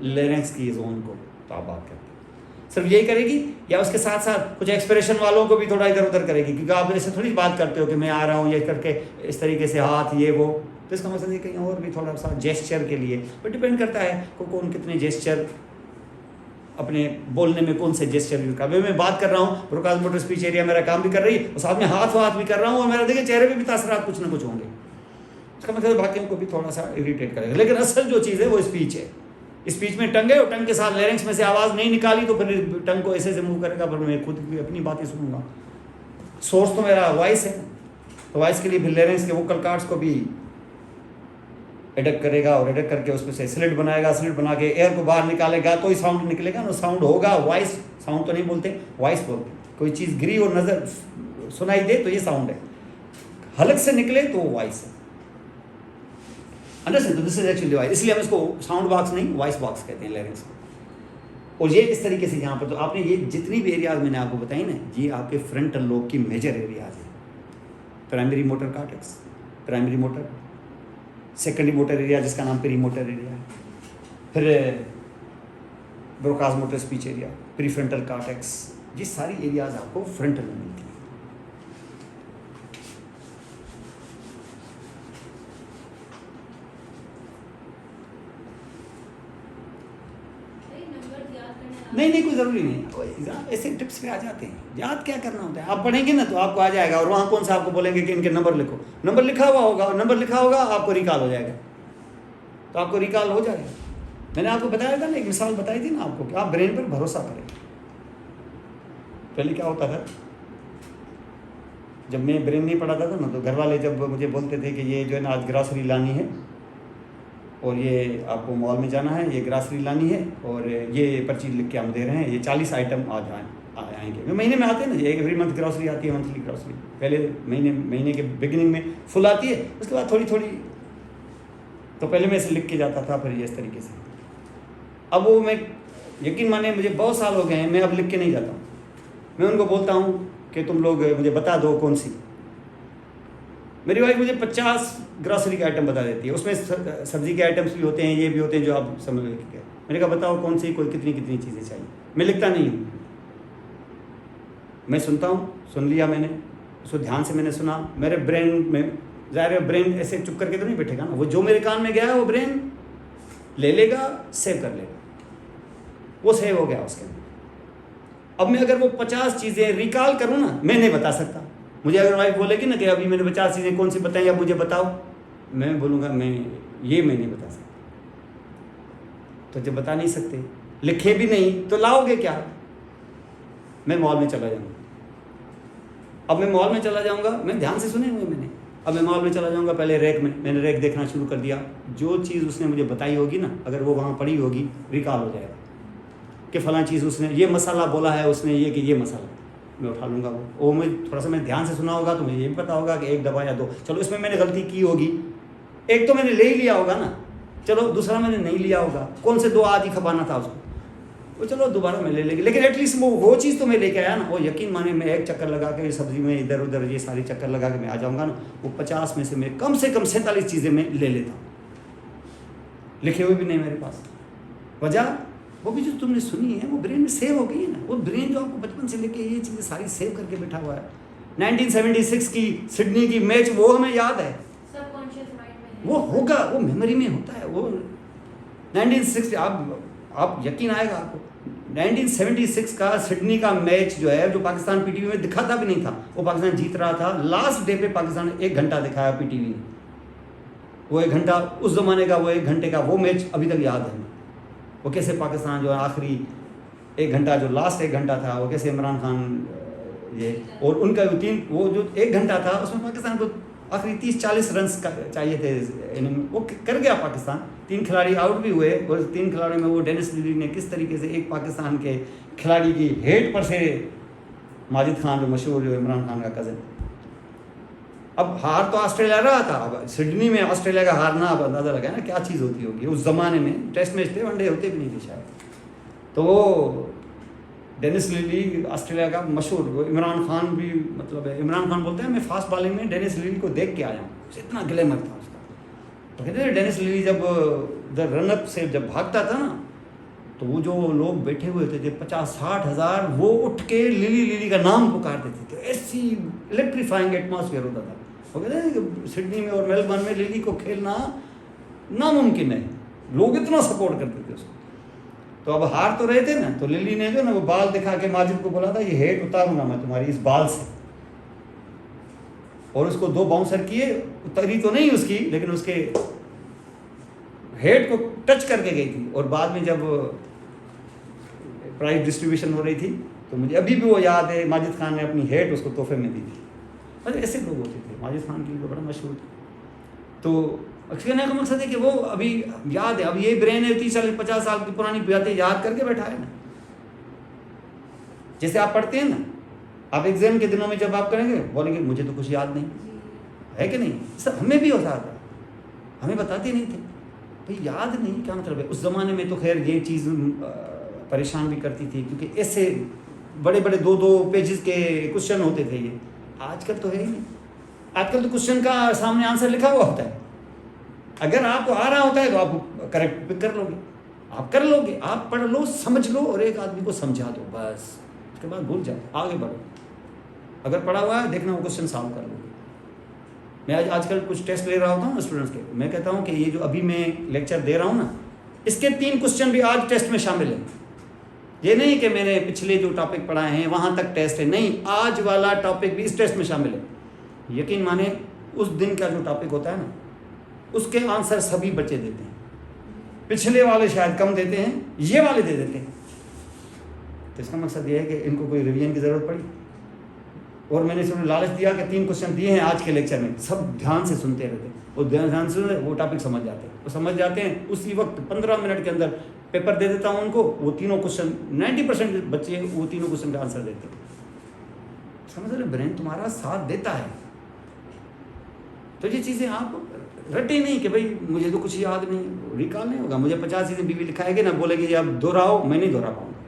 लेरेंक्स की जोन को। तो आप बात करते हैं सिर्फ यही करेगी, या उसके साथ साथ कुछ एक्सप्रेशन वालों को भी थोड़ा इधर उधर करेगी, क्योंकि आप ऐसे थोड़ी बात करते हो कि मैं आ रहा हूँ ये करके इस तरीके से हाथ ये वो, तो इसका मतलब ये कहीं और भी थोड़ा सा जेस्चर के लिए, पर डिपेंड करता है को कौन कितने जेस्चर अपने बोलने में कौन से जेस्चर यूज कर, मैं बात कर रहा हूँ, ब्रोकास मोटर स्पीच एरिया मेरा काम भी कर रही है और साथ में हाथ भी कर रहा हूँ और मेरा देखिए चेहरे पे भी तासरात कुछ ना कुछ होंगे, इसका मतलब बाकियों को भी थोड़ा सा इरिटेट करेगा। लेकिन असल जो चीज़ है वो स्पीच है। स्पीच में टंग है और टंग के साथ लैरिंग्स में से आवाज़ नहीं निकाली तो फिर टंग को ऐसे मूव करेगा, पर मैं खुद भी अपनी बातें सुनूंगा। सोर्स तो मेरा वॉइस है, तो वॉइस के लिए फिर लैरिंग्स के वोकल कार्ड्स को भी एडिट करेगा और एडिट करके उसमें से स्लिट बनाएगा, स्लिट बना के एयर को बाहर निकालेगा तो ही साउंड निकलेगा ना। साउंड होगा वॉइस, साउंड तो नहीं बोलते, वॉइस बोलते। कोई चीज़ गिरी और नजर सुनाई दे तो ये साउंड है, हलक से निकले तो वो वॉइस है। अंडरस्टैंड? तो दिस इज एक्चुअली वॉइस, इसलिए हम इसको साउंड बॉक्स नहीं वॉइस बॉक्स कहते हैं लैरिंग्स को। और ये इस तरीके से यहाँ पर तो आपने ये जितनी भी एरियाज मैंने आपको बताई ना, ये आपके फ्रंटल लोब की मेजर एरियाज हैं। Primary motor cortex, primary motor, secondary motor area जिसका नाम पेरी मोटर एरिया है, फिर Broca's motor speech area, prefrontal cortex, ये सारी एरियाज आपको फ्रंटल में मिलती है। नहीं कोई ज़रूरी नहीं, ऐसे टिप्स पे आ जाते हैं। याद क्या करना होता है, आप पढ़ेंगे ना तो आपको आ जाएगा। और वहाँ कौन सा आपको बोलेंगे कि इनके नंबर लिखो, नंबर लिखा हुआ होगा, नंबर लिखा होगा आपको रिकॉल हो जाएगा, तो आपको रिकॉल हो जाएगा। मैंने आपको बताया था ना, एक मिसाल बताई थी ना आपको कि आप ब्रेन पर भरोसा करें। पहले क्या होता था, जब मैं ब्रेन नहीं पढ़ाता था ना, तो घर वाले जब मुझे बोलते थे कि ये जो है ना आज ग्रॉसरी लानी है और ये आपको मॉल में जाना है, ये ग्रॉसरी लानी है और ये पर्ची लिख के हम दे रहे हैं, ये 40 आइटम आज आएंगे। महीने में आते हैं ना, ये एवरी मंथ ग्रॉसरी आती है, मंथली ग्रॉसरी। पहले महीने के बिगिनिंग में फुल आती है, उसके बाद थोड़ी थोड़ी। तो पहले मैं इसे लिख के जाता था, फिर ये इस तरीके से। अब वो मैं यकीन माने मुझे बहुत साल हो गए हैं, मैं अब लिख के नहीं जाता हूँ। मैं उनको बोलता हूँ कि तुम लोग मुझे बता दो कौन सी। मेरी वाइफ मुझे 50 ग्रॉसरी के आइटम बता देती है, उसमें सब्जी के आइटम्स भी होते हैं, ये भी होते हैं जो आप समझ लीजिए। मैंने कहा बताओ कौन सी, कोई कितनी कितनी चीज़ें चाहिए। मैं लिखता नहीं हूँ, मैं सुनता हूँ, सुन लिया मैंने, उसको ध्यान से मैंने सुना। मेरे ब्रेन में ज़ाहिर है ब्रेन ऐसे चुप करके तो नहीं बैठेगा ना, वो जो मेरे कान में गया है वो ब्रेन ले लेगा, सेव कर लेगा, वो सेव हो गया उसके अंदर। अब मैं अगर वो 50 चीज़ें रिकॉल करूँ ना, मैं नहीं बता सकता। मुझे अगर वाइफ बोलेगी ना कि अभी मैंने 50 चीज़ें कौन सी बताई, अब मुझे बताओ, मैं बोलूँगा मैं नहीं बता सकता। तो जब बता नहीं सकते, लिखे भी नहीं, तो लाओगे क्या? मैं मॉल में चला जाऊँगा। अब मैं मॉल में चला जाऊँगा, मैं ध्यान से सुने हुए मैंने। अब मैं मॉल में चला जाऊँगा, पहले रैक में, मैंने रैक देखना शुरू कर दिया। जो चीज़ उसने मुझे बताई होगी ना, अगर वो वहाँ पड़ी होगी, रिकॉल हो जाएगा कि फ़लाँ चीज़ उसने ये मसाला बोला है, उसने ये कि ये मसाला, मैं उठा लूँगा वो मैं थोड़ा सा मैं ध्यान से सुना होगा तो मुझे ये भी पता होगा कि एक दवा या दो, चलो इसमें मैंने गलती की होगी, एक तो मैंने ले ही लिया होगा ना, चलो दूसरा मैंने नहीं लिया होगा, कौन से 2 आज ही खपाना था उसको, वो चलो दोबारा मैं ले लेंगे, लेकिन एटलीस्ट वो चीज़ तो मैं लेके आया ना। वो यकीन माने मैं एक चक्कर लगा के सब्जी में इधर उधर ये सारी चक्कर लगा के मैं आ जाऊँगा ना, वो 50 में से मैं कम से कम 47 चीज़ें मैं ले लेता हूँ, लिखे हुए भी नहीं मेरे पास। वजह वो भी जो तुमने सुनी है वो ब्रेन में सेव हो गई है ना। वो ब्रेन जो आपको बचपन से लेके ये चीज़ें सारी सेव करके बैठा हुआ है। 1976 की सिडनी की मैच वो हमें याद है, सबकॉन्शियस माइंड में वो होगा, वो मेमोरी में होता है। वो 1960 आप यकीन आएगा आपको, 1976 का सिडनी का मैच जो है, जो पाकिस्तान पीटीवी में दिखाता भी नहीं था, वो पाकिस्तान जीत रहा था। लास्ट डे पे पाकिस्तान 1 घंटा दिखाया पीटीवी ने, वो 1 घंटा उस ज़माने का, वो 1 घंटे का वो मैच अभी तक याद है। वो कैसे पाकिस्तान जो आखिरी 1 घंटा, जो लास्ट 1 घंटा था, वो कैसे इमरान खान ये और उनका वो जो 1 घंटा था उसमें पाकिस्तान को आखिरी 30-40 रन चाहिए थे, वो कर गया पाकिस्तान। 3 खिलाड़ी आउट भी हुए और 3 खिलाड़ियों में वो डेनिस लिली ने किस तरीके से एक पाकिस्तान के खिलाड़ी की हेड पर से, माजिद खान जो मशहूर, जो इमरान खान का कज़न। अब हार तो ऑस्ट्रेलिया रहा था, अब सिडनी में ऑस्ट्रेलिया का हारना, अब अंदाज़ा लगा ना क्या चीज़ होती होगी उस ज़माने में। टेस्ट मैच थे, वनडे होते भी नहीं थे शायद। तो वो डेनिस लिली ऑस्ट्रेलिया का मशहूर, इमरान खान भी, मतलब इमरान खान बोलते हैं मैं फास्ट बॉलिंग में डेनिस लिली को देख के आया हूँ, इतना ग्लैमर था उसका। तो कहते हैं डेनिस लिली जब रनअप से जब भागता था ना, तो वो जो लोग बैठे हुए थे 50-60 हज़ार, वो उठ के लिली का नाम पुकार देते थे। ऐसी इलेक्ट्रीफाइंग एटमॉस्फेयर होता था। वो कहते हैं कि सिडनी में और मेलबर्न में लिली को खेलना नामुमकिन है, लोग इतना सपोर्ट करते थे उसको। तो अब हार तो रहे थे ना, तो लिली ने जो ना वो बाल दिखा के माजिद को बोला था ये हेड उतारूंगा मैं तुम्हारी इस बाल से, और उसको 2 बाउंसर किए, उतरी तो नहीं उसकी, लेकिन उसके हेड को टच करके गई थी। और बाद में जब प्राइज डिस्ट्रीब्यूशन हो रही थी तो मुझे अभी भी वो याद है, माजिद खान ने अपनी हेड उसको तोहफे में दी थी। मतलब ऐसे लोग होते थे, माजिद खान की तो बड़ा मशहूर था। तो कहने का मकसद है कि वो अभी याद है, अब ये ब्रेन है 30-50 साल की पुरानी बातें याद करके बैठा है ना। जैसे आप पढ़ते हैं ना, आप एग्जाम के दिनों में जब आप करेंगे बोलेंगे मुझे तो कुछ याद नहीं है, कि नहीं? सब हमें भी होता था, हमें बताते नहीं थे भाई याद नहीं क्या मतलब है। उस ज़माने में तो खैर ये चीज़ परेशान भी करती थी, क्योंकि ऐसे बड़े बड़े 2-2 पेजेस के क्वेश्चन होते थे। ये आजकल तो है ही नहीं। आजकल तो क्वेश्चन का सामने आंसर लिखा हुआ होता है, अगर आपको आ रहा होता है तो आप करेक्ट पिक कर लोगे, आप कर लोगे, आप पढ़ लो, समझ लो और एक आदमी को समझा दो, बस उसके बाद भूल जाओ, आगे बढ़ो। अगर पढ़ा हुआ है देखना वो क्वेश्चन सॉल्व कर लोगे। मैं आजकल कुछ टेस्ट ले रहा होता हूँ ना स्टूडेंट्स के, मैं कहता हूँ कि ये जो अभी मैं लेक्चर दे रहा हूँ ना, इसके 3 क्वेश्चन भी आज टेस्ट में शामिल हैं। ये नहीं कि मैंने पिछले जो टॉपिक पढ़ाए हैं वहाँ तक टेस्ट है, नहीं, आज वाला टॉपिक भी इस टेस्ट में शामिल है। यकीन माने उस दिन का जो टॉपिक होता है ना, उसके आंसर सभी बच्चे देते हैं, पिछले वाले शायद कम देते हैं, ये वाले दे देते हैं। तो इसका मकसद ये है कि इनको कोई रिवीजन की ज़रूरत पड़ी। और मैंने सिर्फ लालच दिया कि 3 क्वेश्चन दिए हैं आज के लेक्चर में, सब ध्यान से सुनते रहते, और ध्यान से वो टॉपिक समझ जाते हैं। वो समझ जाते हैं उसी वक्त 15 मिनट के अंदर पेपर दे देता हूँ उनको, वो तीनों क्वेश्चन 90% बच्चे वो तीनों क्वेश्चन का आंसर देते हैं। समझ रहे, ब्रेन तुम्हारा साथ देता है। तो ये चीज़ें आप रटे नहीं कि भाई मुझे तो कुछ याद नहीं, रिकॉल नहीं होगा। मुझे 50 चीज़ें बीवी लिखाएगी ना, बोलेगी आप दोहराओ, मैं नहीं दोहरा पाऊंगा।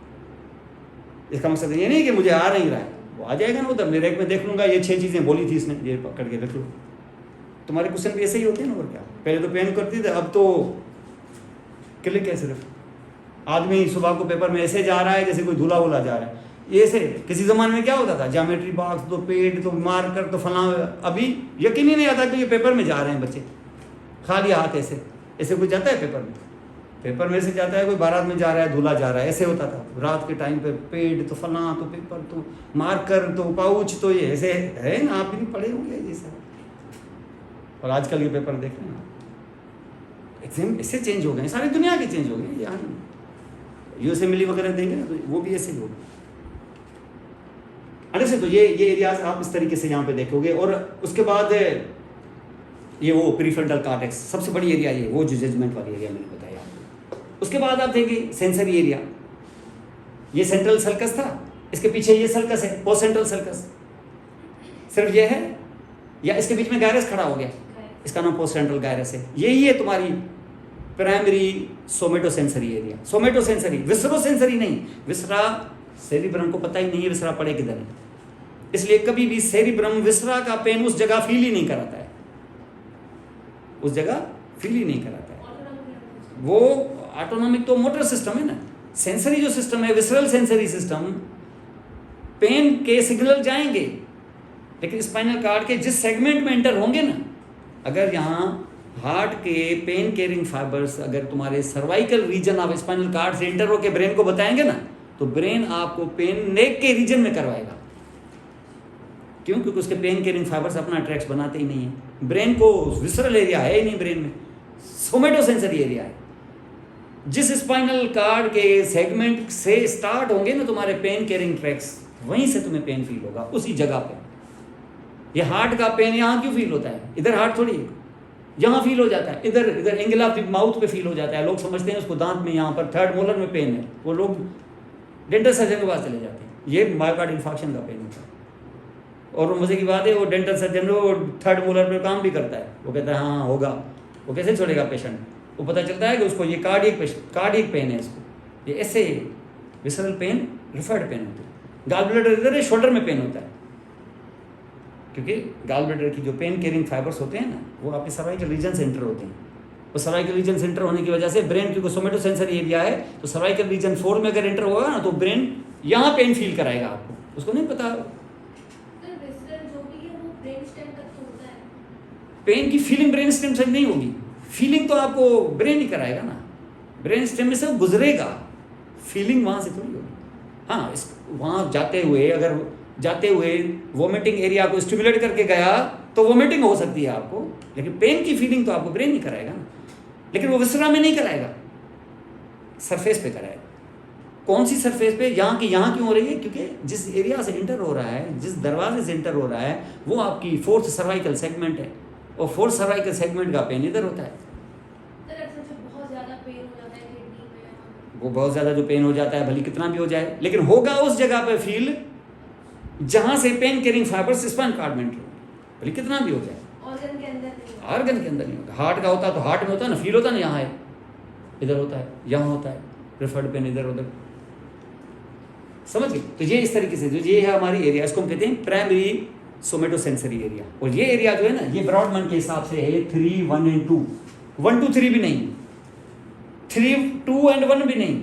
इसका मकसद ये नहीं कि मुझे आ नहीं रहा है, वो आ जाएगा ना उधर, मेरे एक में देख लूँगा ये 6 चीज़ें बोली थी इसने, ये पकड़ के रख लो। तुम्हारे क्वेश्चन भी ऐसे ही होते हैं ना, और क्या। पहले तो पेन करती थे, अब तो क्लिक है सिर्फ। आदमी सुबह को पेपर में ऐसे जा रहा है जैसे कोई धूला वूला जा रहा है, ये ऐसे। किसी ज़माने में क्या होता था, ज्योमेट्री बॉक्स, तो पेड़, तो मार्कर, तो फलां। अभी यकीन ही नहीं आता कि ये पेपर में जा रहे हैं बच्चे, खाली हाथ ऐसे ऐसे कोई जाता है पेपर में। पेपर में से जाता है कोई बारात में जा रहा है, दूल्हा जा रहा है, ऐसे होता था रात के टाइम पे। पेड़ तो फलां, तो पेपर, तो मार्कर, तो पाउच, तो ये ऐसे है ना, आप भी पढ़े होंगे जैसे। और आजकल ये पेपर देख रहे हैं, एग्जाम ऐसे चेंज हो गए, सारी दुनिया के चेंज हो गए। यहाँ यूएसएमएलई वगैरह देंगे ना, तो वो भी ऐसे ही होगा। अलग से तो ये एरियाज आप इस तरीके से यहाँ पे देखोगे। और उसके बाद ये वो प्रीफ्रंटल कॉर्टेक्स, सबसे बड़ी एरिया ये, वो जो जजमेंट वाली एरिया मैंने बताया आपको। उसके बाद आप देखेंगे सेंसरी एरिया, ये सेंट्रल सर्कस था, इसके पीछे ये सर्कस है, पोस्ट सेंट्रल सर्कस। सिर्फ ये है, या इसके बीच में गायरस खड़ा हो गया, इसका नाम पोस्ट सेंट्रल गायरस है। यही है तुम्हारी प्राइमरी सोमेटोसेंसरी एरिया। सोमेटोसेंसरी, विसरोसेंसरी नहीं। विसरा सेरिब्रम को पता ही नहीं है विसरा पड़े किधर है, इसलिए कभी भी सेरिब्रम विसरा का पेन उस जगह फील ही नहीं कराता है, उस जगह फील ही नहीं कराता है। वो ऑटोनॉमिक तो मोटर सिस्टम है ना। सेंसरी जो सिस्टम है, विसरल सेंसरी सिस्टम, पेन के सिग्नल जाएंगे, लेकिन स्पाइनल कार्ड के जिस सेगमेंट में एंटर होंगे ना, अगर यहाँ हार्ट के पेन कैरिंग फाइबर्स अगर तुम्हारे cervical region of spinal cord से एंटर होकर ब्रेन को बताएंगे ना, तो ब्रेन आपको पेन नेक के रीजन में करवाएगा। क्यों? क्योंकि उसके पेन कैरिंग फाइबर्स अपना ट्रैक्स बनाते ही नहीं है। ब्रेन को विसरल एरिया है ही नहीं, ब्रेन में सोमेटोसेंसरी एरिया है। जिस स्पाइनल कार्ड के सेगमेंट से स्टार्ट होंगे ना तुम्हारे पेन कैरिंग ट्रैक्स, वहीं से तुम्हें पेन फील होगा, उसी जगह पे। ये हार्ट का पेन यहाँ क्यों फील होता है? इधर हार्ट थोड़ी, यहाँ फील हो जाता है, इधर इधर एंगल ऑफ द माउथ पे फील हो जाता है। लोग समझते हैं उसको दांत में, यहाँ पर थर्ड मोलर में पेन है, वो लोग डेंटल सर्जन के पास चले जाते हैं, ये मायोकार्ड इन्फेक्शन का पेन होता है। और वो मजे की बात है, वो डेंटल सर्जन वो थर्ड मोलर पे काम भी करता है, वो कहता है हाँ होगा। वो कैसे छोड़ेगा पेशेंट? वो पता चलता है कि उसको ये कार्डियक पेन है, इसको ये ऐसे विसरल पेन, रिफर्ड पेन होता है। गॉल ब्लैडर इधर है, शोल्डर में पेन होता है, क्योंकि गॉल ब्लैडर की जो पेन कैरिंग फाइबर्स होते हैं ना, वो आपके सर्वाइकल रीजन से एंटर होते हैं। वो सर्वाइकल रीजन से एंटर होने की वजह से ब्रेन, क्योंकि सोमेटोसेंसरी एरिया है, तो सर्वाइकल रीजन 4 में अगर एंटर होगा ना, तो ब्रेन यहाँ पेन फील कराएगा आपको, उसको नहीं पता। पेन की फीलिंग ब्रेन स्टेम से नहीं होगी, फीलिंग तो आपको ब्रेन ही कराएगा ना, ब्रेन स्टेम में से गुजरेगा। फीलिंग वहाँ से थोड़ी होगी। हाँ, इस वहाँ जाते हुए वोमिटिंग एरिया को स्टिमुलेट करके गया तो वोमिटिंग हो सकती है आपको, लेकिन पेन की फीलिंग तो आपको ब्रेन नहीं कराएगा ना, लेकिन वो विसरा में नहीं कराएगा, सरफेस पे कराएगा। कौन सी सरफेस पे? यहाँ की यहाँ क्यों हो रही है? क्योंकि जिस एरिया से इंटर हो रहा है, जिस दरवाजे से इंटर हो रहा है, वो आपकी फोर्थ सर्वाइकल सेगमेंट है, और फोर्थ सर्वाइकल सेगमेंट का पेन इधर होता है। सर अक्सर जो बहुत ज़्यादा पेन हो जाता है किडनी में, वो बहुत ज़्यादा जो पेन हो जाता है, भले कितना भी हो जाए, लेकिन होगा उस जगह पे फील जहाँ से pain carrying fibers spine cord में एंटर हो, भले कितना भी हो जाए। ऑर्गन के अंदर नहीं होता। ऑर्गन के अंदर नहीं होता। हार्ट का होता तो हार्ट में होता है ना, फील होता है ना, यहाँ है, इधर होता है, यहाँ होता है, प्रेफर्ड पेन इधर उधर, समझ गए? तो ये इस तरीके से जो ये है हमारी एरिया, इसको हम कहते हैं प्राइमरी सोमेटोसेंसरी एरिया। और ये एरिया जो है ना, ये ब्रॉडमैन के हिसाब से है 3, 1 and 2, 1 2 3 भी नहीं, 3 2 and 1 भी नहीं।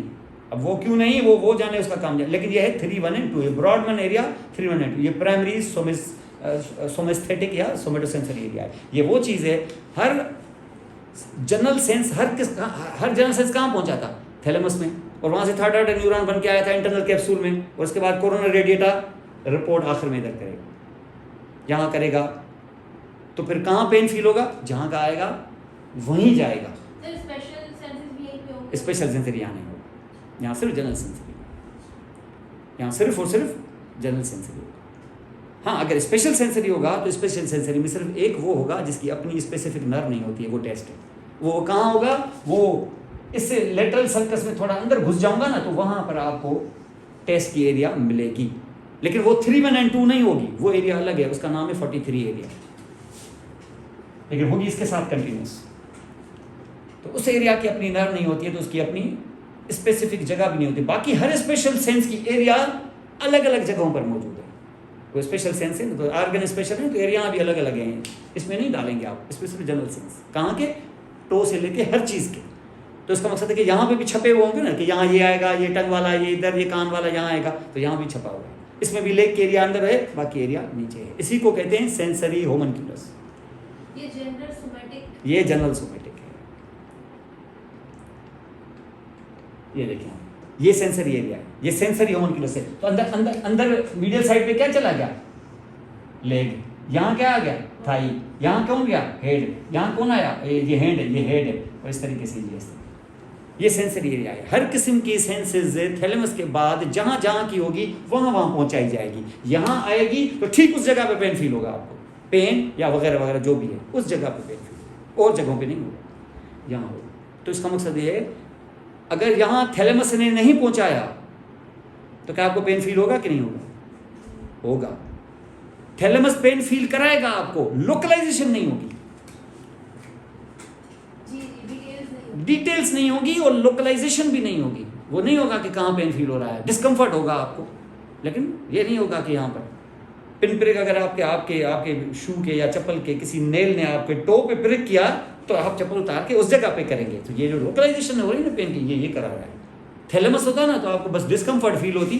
अब वो क्यों नहीं, वो जाने, उसका काम जाने, लेकिन ये है 3 1 and 2, ये ब्रॉडमैन एरिया 3 1 and 2, ये प्राइमरी सोमेस्थेटिक या सोमेटोसेंसरी एरिया है। ये वो चीज़ है, हर जनरल सेंस जनरल सेंस कहाँ पहुँचा था? थैलेमस में, और वहाँ से थर्ड ऑर्डर न्यूरॉन बन के आया था इंटरनल कैप्सूल में, और उसके बाद कोरोनरी रेडिएटा रिपोर्ट आखिर में इधर करेगा, यहाँ करेगा, तो फिर कहाँ पेन फील होगा? जहाँ का आएगा वहीं जाएगा। सर स्पेशल सेंसेस भी यहीं पे होंगे? स्पेशल सेंसरी यहाँ नहीं होगा, यहाँ सिर्फ जनरल सेंसरी, यहाँ सिर्फ और सिर्फ जनरल सेंसरी होगा। हाँ, अगर स्पेशल सेंसरी होगा तो स्पेशल सेंसरी में सिर्फ एक वो होगा जिसकी अपनी स्पेसिफिक नर्व नहीं होती है, वो टेस्ट है। वो कहाँ होगा? वो इससे लेटरल सर्कस में थोड़ा अंदर घुस जाऊंगा ना, तो वहाँ पर आपको टेस्ट की एरिया मिलेगी, लेकिन वो 3 1 and 2 नहीं होगी, वो एरिया अलग है, उसका नाम है 43 एरिया, लेकिन होगी इसके साथ कंटिन्यूस। तो उस एरिया की अपनी नर्व नहीं होती है, तो उसकी अपनी स्पेसिफिक जगह भी नहीं होती। बाकी हर स्पेशल सेंस की एरिया अलग अलग जगहों पर मौजूद है। वो स्पेशल सेंस है तो ऑर्गन स्पेशल है, तो एरिया भी अलग अलग हैं, इसमें नहीं डालेंगे आप स्पेसिफिक जनरल सेंस। कहाँ के? टो से लेके हर चीज़ के। तो इसका मकसद है कि यहाँ पे भी छपे हुए होंगे ना, कि यहाँ ये आएगा, ये टंग वाला, ये इधर, ये कान वाला यहाँ आएगा, तो यहाँ भी छपा हुआ है। इसमें भी लेग के एरिया अंदर है, बाकी एरिया नीचे है। इसी को कहते हैं सेंसरी होमनक्यूलस। ये जनरल सोमैटिक, ये जनरल सोमैटिक है। ये देखिए, ये सेंसरी एरिया है, ये सेंसरी होमनक्यूलस है। तो अंदर अंदर अंदर मीडियल साइड पे क्या चला गया? लेग। यहाँ क्या आ गया? थाई। यहाँ कौन गया? हेड। यहाँ कौन आया? ये हैंड है, ये हेड है। और इस तरीके से ये सेंसरी एरिया है। हर किस्म की सेंसेस थैलेमस के बाद जहाँ जहाँ की होगी वहाँ पहुँचाई जाएगी। यहाँ आएगी तो ठीक उस जगह पे पेन फील होगा आपको, पेन या वगैरह वगैरह जो भी है, उस जगह पे पेन फील, और जगहों पे नहीं होगा, यहाँ होगा। तो इसका मकसद ये है, अगर यहाँ थैलेमस ने नहीं पहुँचाया तो क्या आपको पेन फील होगा कि नहीं होगा? होगा। थैलेमस पेन फील कराएगा आपको, लोकलाइजेशन नहीं होगी, डिटेल्स नहीं होगी, और लोकलाइजेशन भी नहीं होगी। वो नहीं होगा कि कहाँ पेन फील हो रहा है, डिस्कम्फर्ट होगा आपको, लेकिन ये नहीं होगा कि यहाँ पर पिन प्रिक, अगर आपके शू के या चप्पल के किसी नेल ने आपके टो पे प्रिक किया तो आप चप्पल उतार के उस जगह पे करेंगे। तो ये जो लोकलाइजेशन हो रही है ना पेन की, ये करा रहा है। थैलेमस होता ना तो आपको बस डिस्कम्फर्ट फील होती,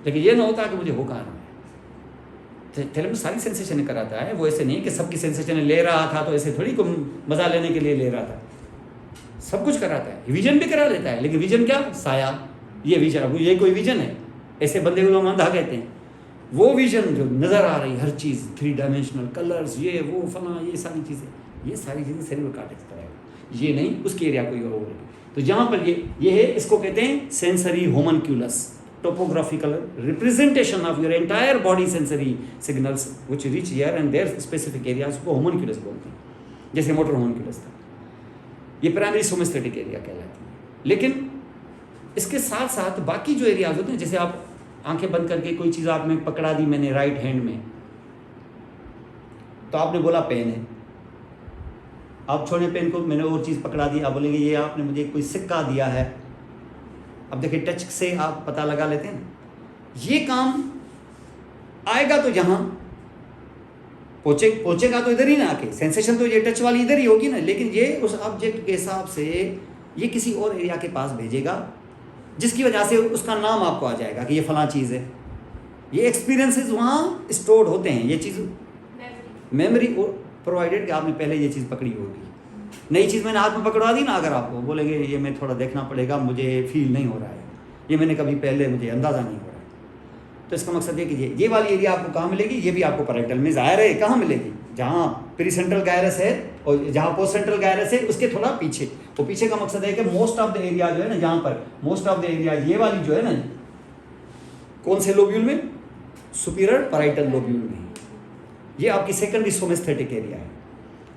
लेकिन ये ना होता कि मुझे हो कहाँ रहा है। थैलेमस सारी सेंसेशन कराता है, वो ऐसे नहीं कि सबकी सेंसेशन ले रहा था, तो ऐसे थोड़ी को मजा लेने के लिए ले रहा था, सब कुछ कराता है। विजन भी करा लेता है, लेकिन विजन क्या? साया। ये विजन, ये कोई विजन है? ऐसे बंदे को लोग अंधा कहते हैं। वो विजन जो नज़र आ रही हर चीज़, 3 डायमेंशनल कलर्स, ये वो फला, ये सारी चीज़ें सेरेब्रल कॉर्टेक्स कराएगा। ये नहीं, उसके एरिया कोई और होगी। तो जहाँ पर ये है, इसको कहते हैं sensory homunculus, topographical representation of your entire body sensory signals which reach here and their specific areas को होमनक्यूलस बोलते हैं। जैसे मोटर होमनक्यूलस था, ये प्राइमरी सोमेस्थेटिक एरिया कहलाती है। लेकिन इसके साथ साथ बाकी जो एरियाज होते हैं, जैसे आप आंखें बंद करके कोई चीज़ आप में पकड़ा दी मैंने राइट हैंड में, तो आपने बोला पेन है, आप छोड़े पेन को, मैंने और चीज़ पकड़ा दी, आप बोलेंगे ये आपने मुझे कोई सिक्का दिया है। अब देखिए, टच से आप पता लगा लेते हैं ना, ये काम आएगा तो यहाँ पहुँचेगा तो इधर ही ना आके, सेंसेशन तो ये टच वाली इधर ही होगी ना, लेकिन ये उस ऑब्जेक्ट के हिसाब से ये किसी और एरिया के पास भेजेगा, जिसकी वजह से उसका नाम आपको आ जाएगा कि ये फलां चीज़ है। ये एक्सपीरियंसेस वहाँ स्टोर्ड होते हैं, ये चीज़ मेमोरी प्रोवाइडेड कि आपने पहले ये चीज़ पकड़ी होगी। नई चीज़ मैंने हाथ में पकड़वा दी ना, अगर आपको बोलेंगे ये मैं थोड़ा देखना पड़ेगा, मुझे फील नहीं हो रहा है, ये मैंने कभी पहले मुझे अंदाज़ा नहीं हो रहा है, तो इसका मकसद ये कि ये वाली एरिया आपको कहाँ मिलेगी, ये भी आपको पैराइटल में ज़ाहिर है कहाँ मिलेगी, जहाँ प्री सेंट्रल गायरस है और जहाँ पोस्ट सेंट्रल गायरस है उसके थोड़ा पीछे। वो पीछे का मकसद है कि मोस्ट ऑफ द एरिया जो है ना, जहाँ पर मोस्ट ऑफ द एरिया ये वाली जो है ना, कौन से लोब्यूल में, सुपीरियर पैराइटल लोब्यूल में, ये आपकी सेकेंडरी सोमेस्थेटिक एरिया है।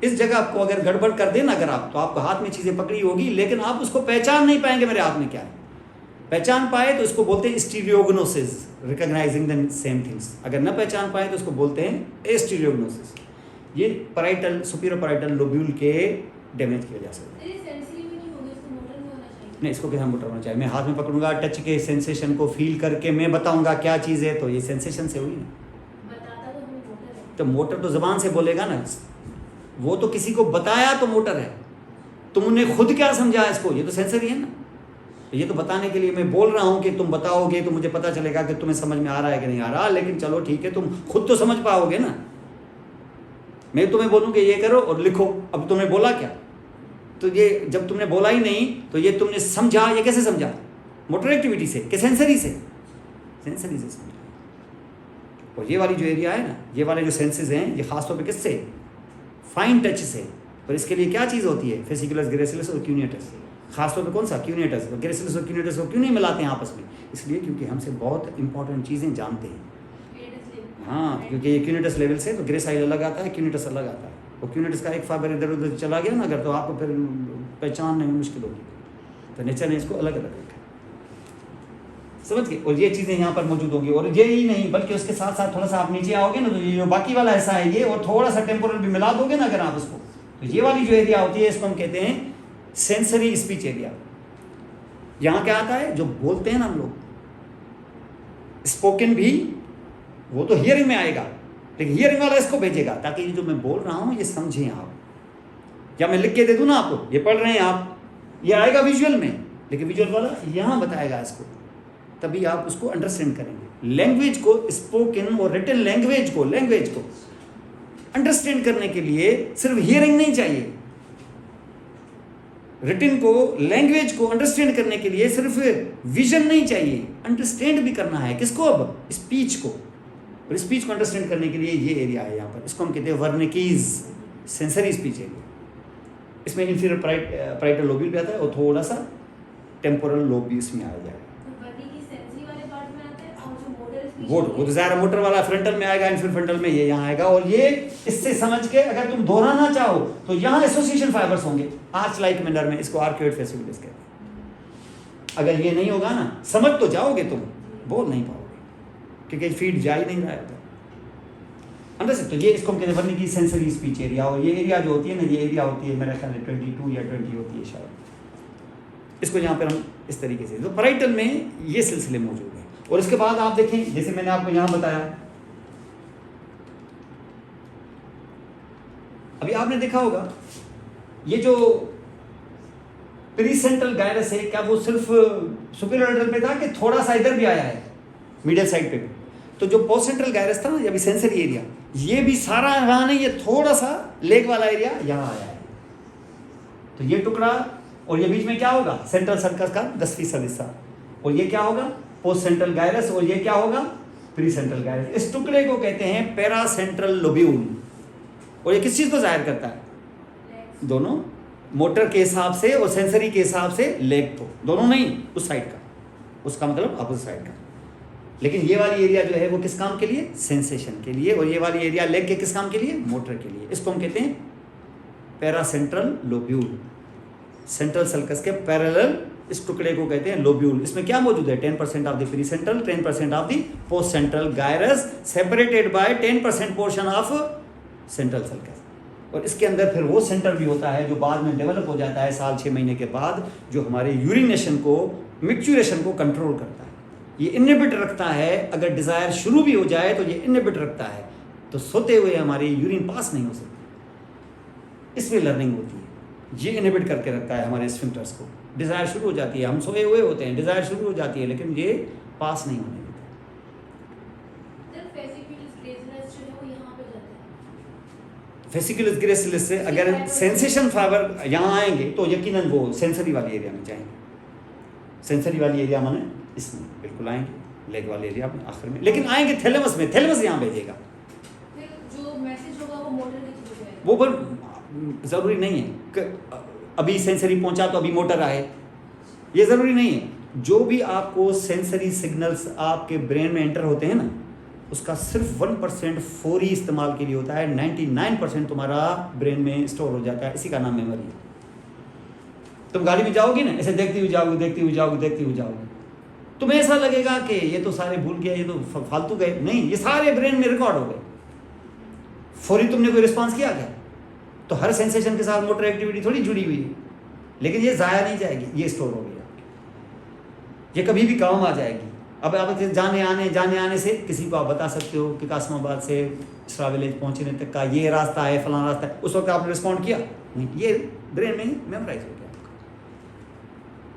इस जगह आपको अगर गड़बड़ कर देना अगर आप, तो आपको हाथ में चीज़ें पकड़ी होगी लेकिन आप उसको पहचान नहीं पाएंगे मेरे हाथ में क्या है। पहचान पाए तो इसको बोलते हैं स्टीरियोग्नोसिस, रिकॉग्नाइजिंग द सेम थिंग्स। अगर न पहचान पाए तो उसको बोलते हैं एस्टीरियोग्नोसिस। ये पैराइटल सुपीरियर पैराइटल लोब्यूल के डैमेज की वजह से। नहीं, इसको कैसा मोटर होना चाहिए, मैं हाथ में पकड़ूंगा, टच के सेंसेशन को फील करके मैं बताऊंगा क्या चीज़ है, तो ये सेंसेशन से हुई ना। तो मोटर तो ज़बान से बोलेगा ना, वो तो किसी को बताया तो मोटर है, तुमने खुद क्या समझा इसको, ये तो सेंसरी है ना। ये तो बताने के लिए मैं बोल रहा हूँ कि तुम बताओगे तो मुझे पता चलेगा कि तुम्हें समझ में आ रहा है कि नहीं आ रहा, लेकिन चलो ठीक है, तुम खुद तो समझ पाओगे ना। मैं तुम्हें बोलूँ कि ये करो और लिखो, अब तुमने बोला क्या, तो ये जब तुमने बोला ही नहीं तो ये तुमने समझा, ये कैसे समझा, मोटर एक्टिविटी से कि सेंसरी से, सेंसरी से समझा। और ये वाली जो एरिया है ना, ये वाले जो सेंसेस हैं, ये खासतौर पे किससे, फाइन टच से। और इसके लिए क्या चीज़ होती है, फेसिकुलस, ग्रेसिलस और क्यूनियटस। खासतौर पे कौन सा, क्यूनियटस। ग्रेसिलस और क्यूनियटस को क्यों नहीं मिलाते हैं आपस में, इसलिए क्योंकि हमसे बहुत इंपॉर्टेंट चीज़ें जानते हैं। हाँ, क्योंकि ये क्यूनियटस लेवल से तो ग्रेसाइल अलग आता है, क्यूनियटस अलग आता है। और क्यूनियटस का एक फाइबर इधर उधर चला गया ना अगर, तो आपको फिर पहचानने में मुश्किल होगी। तो नेचर ने इसको अलग अलग रखा, समझ गए। और ये चीज़ें यहाँ पर मौजूद होंगी। और ये ही नहीं बल्कि उसके साथ साथ थोड़ा सा आप नीचे आओगे ना, तो ये जो बाकी वाला हिस्सा है ये, और थोड़ा सा टेम्पोरल भी मिला दोगे ना अगर आप उसको, तो ये वाली जो एरिया होती है इसको हम कहते हैं सेंसरी स्पीच एरिया। यहाँ क्या आता है, जो बोलते हैं ना हम लोग, स्पोकन भी वो तो हियरिंग में आएगा, लेकिन हियरिंग वाला इसको भेजेगा ताकि ये जो मैं बोल रहा हूँ ये समझें आप। या मैं लिख के दे दूँ ना आपको, ये पढ़ रहे हैं आप, ये आएगा विजुअल में, लेकिन विजुअल वाला यहाँ बताएगा इसको, तभी आप उसको अंडरस्टैंड करेंगे। लैंग्वेज को, स्पोकन और रिटन लैंग्वेज को अंडरस्टैंड करने के लिए सिर्फ हियरिंग नहीं चाहिए। रिटन को, लैंग्वेज को अंडरस्टैंड करने के लिए सिर्फ विजन नहीं चाहिए, अंडरस्टैंड भी करना है। किसको, अब स्पीच को। और स्पीच को अंडरस्टैंड करने के लिए ये एरिया है यहाँ पर, इसको हम कहते हैं वर्निकीज सेंसरी स्पीच एरिया। इसमें इंफीरियर पैराइटल लोब्यूल भी आता है और थोड़ा सा टेम्पोरल लोब भी इसमें आ जाएगा। वो तो ज़ाहिर मोटर वाला फ्रंटल में आएगा, इंफीरियर फ्रंटल में ये यहाँ आएगा। और ये इससे समझ के अगर तुम दोहराना चाहो तो यहाँ एसोसिएशन फाइबर्स होंगे आर्च लाइक मैनर में, इसको आर्क्योइड फेसिकुलस कहते हैं। अगर ये नहीं होगा ना, समझ तो जाओगे तुम, बोल नहीं पाओगे क्योंकि फीड जा ही नहीं रहा है अंदर से। तो ये इसको हम कहते हैं वर्निकी सेंसरी स्पीच एरिया। और ये एरिया जो होती है ना, ये एरिया होती है मेरे ख्याल में 22 या 20 होती है शायद। इसको यहाँ पर हम इस तरीके से, तो पैराइटल में ये सिलसिले मौजूद हैं। और इसके बाद आप देखें, जैसे मैंने आपको यहाँ बताया, अभी आपने देखा होगा ये जो प्रीसेंट्रल गायरस है, क्या वो सिर्फ सुपीरियर पे था कि थोड़ा सा इधर भी आया है मिडिल साइड पे भी। तो जो पोस्ट सेंट्रल गायरस था ना, अभी सेंसरी एरिया, ये भी सारा यहाँ नहीं, ये थोड़ा सा लेग वाला एरिया यहाँ आया है। तो ये टुकड़ा और ये बीच में क्या होगा, सेंट्रल सर्कस का 10% हिस्सा। और ये क्या होगा, पोस्ट सेंट्रल गायरस। और ये क्या होगा, प्री सेंट्रल गायरस। इस टुकड़े को कहते हैं पैरा सेंट्रल लोब्यूल। और ये किस चीज़ को जाहिर करता है, दोनों, मोटर के हिसाब से और सेंसरी के हिसाब से लेग को, दोनों नहीं, उस साइड का, उसका मतलब अपोजिट साइड का। लेकिन ये वाली एरिया जो है वो किस काम के लिए, सेंसेशन के लिए। और ये वाली एरिया लेग के किस काम के लिए, मोटर के लिए। इसको हम कहते हैं para central lobule. Central sulcus के पैरेलल इस टुकड़े को कहते हैं लोब्यूल। इसमें क्या मौजूद है, 10% of the pre central, 10% of the post central gyrus, separated by 10% portion of central sulcus. और इसके अंदर फिर वो सेंटर भी होता है जो बाद में डेवलप हो जाता है साल 6 महीने के बाद, जो हमारे यूरिनेशन को, मिक्चुरेशन को कंट्रोल करता है। ये इनहिबिट रखता है, अगर डिज़ायर शुरू भी हो जाए तो ये इनहिबिट रखता है, तो सोते हुए हमारी यूरिन पास नहीं हो सकती। इसमें लर्निंग होती है, ये इनहिबिट करके रखता है हमारे स्फिंक्टर्स को। डिज़ायर शुरू हो जाती है, हम सोए हुए होते हैं, डिज़ायर शुरू हो जाती है, लेकिन ये पास नहीं होने देता। वेसिकुलस ग्रेसिलिस से अगर सेंसेशन फाइबर यहाँ आएंगे तो यकीनन वो सेंसरी वाली एरिया में जाएंगे। सेंसरी वाली एरिया माने इसमें बिल्कुल आएंगे, लेग वाले एरिया में आखिर में, लेकिन आएंगे थैलेमस में, थैलेमस यहाँ भेजेगा। फिर जो मैसेज होगा वो मोटर के थ्रू जाएगा। वो पर ज़रूरी नहीं है कि अभी सेंसरी पहुंचा तो अभी मोटर आए, ये ज़रूरी नहीं है। जो भी आपको सेंसरी सिग्नल्स आपके ब्रेन में एंटर होते हैं ना, उसका सिर्फ 1% फौरी इस्तेमाल के लिए होता है, 99% तुम्हारा ब्रेन में स्टोर हो जाता है। इसी का नाम मेमोरी है। तुम गाड़ी में जाओगी ना, ऐसे देखती हुई जाओगी, देखती हुई जाओगी, देखती हुई जाओगी, तुम्हें ऐसा लगेगा कि ये तो सारे भूल गया, ये तो फालतू गए। नहीं, ये सारे ब्रेन में रिकॉर्ड हो गए। फौरी तुमने कोई रिस्पॉन्स किया क्या? तो हर सेंसेशन के साथ मोटर एक्टिविटी थोड़ी जुड़ी हुई है, लेकिन ये ज़ाया नहीं जाएगी, ये स्टोर हो गई, ये कभी भी काम आ जाएगी। अब आप जाने आने से किसी को आप बता सकते हो कि कासमाबाद से इसरा विलेज पहुँचने तक का ये रास्ता है, फलाना रास्ता है, उस वक्त आपने रिस्पॉन्ड किया नहीं, ये ब्रेन में मेमोराइज हो गया।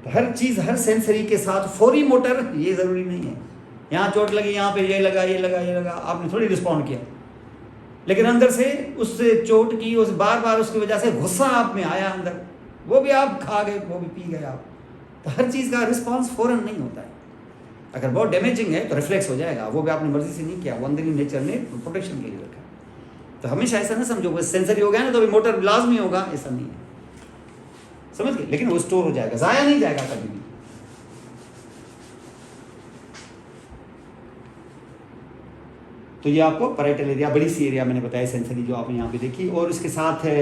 तो हर चीज़, हर सेंसरी के साथ फौरी मोटर, ये ज़रूरी नहीं है। यहाँ चोट लगी, यहाँ पे ये लगा, ये लगा, ये लगा, आपने थोड़ी रिस्पॉन्ड किया, लेकिन अंदर से उस चोट की, उस बार बार उसकी वजह से गुस्सा आप में आया अंदर, वो भी आप खा गए, वो भी पी गए आप। तो हर चीज़ का रिस्पॉन्स फ़ौरन नहीं होता है। अगर बहुत डैमेजिंग है तो रिफ्लेक्स हो जाएगा, वो भी आपने मर्जी से नहीं किया, वो अंदर ही नेचर ने प्रोटेक्शन के लिए रखा। तो हमेशा ऐसा ना समझो वो सेंसरी हो गया ना तो अभी मोटर लाजमी होगा, ऐसा नहीं है, समझ गए। लेकिन वो स्टोर हो जाएगा, ज़ाया नहीं जाएगा कभी भी। तो ये आपको पैराइटल एरिया, बड़ी सी एरिया मैंने बताया सेंसरी, जो आपने यहाँ पे देखी, और इसके साथ है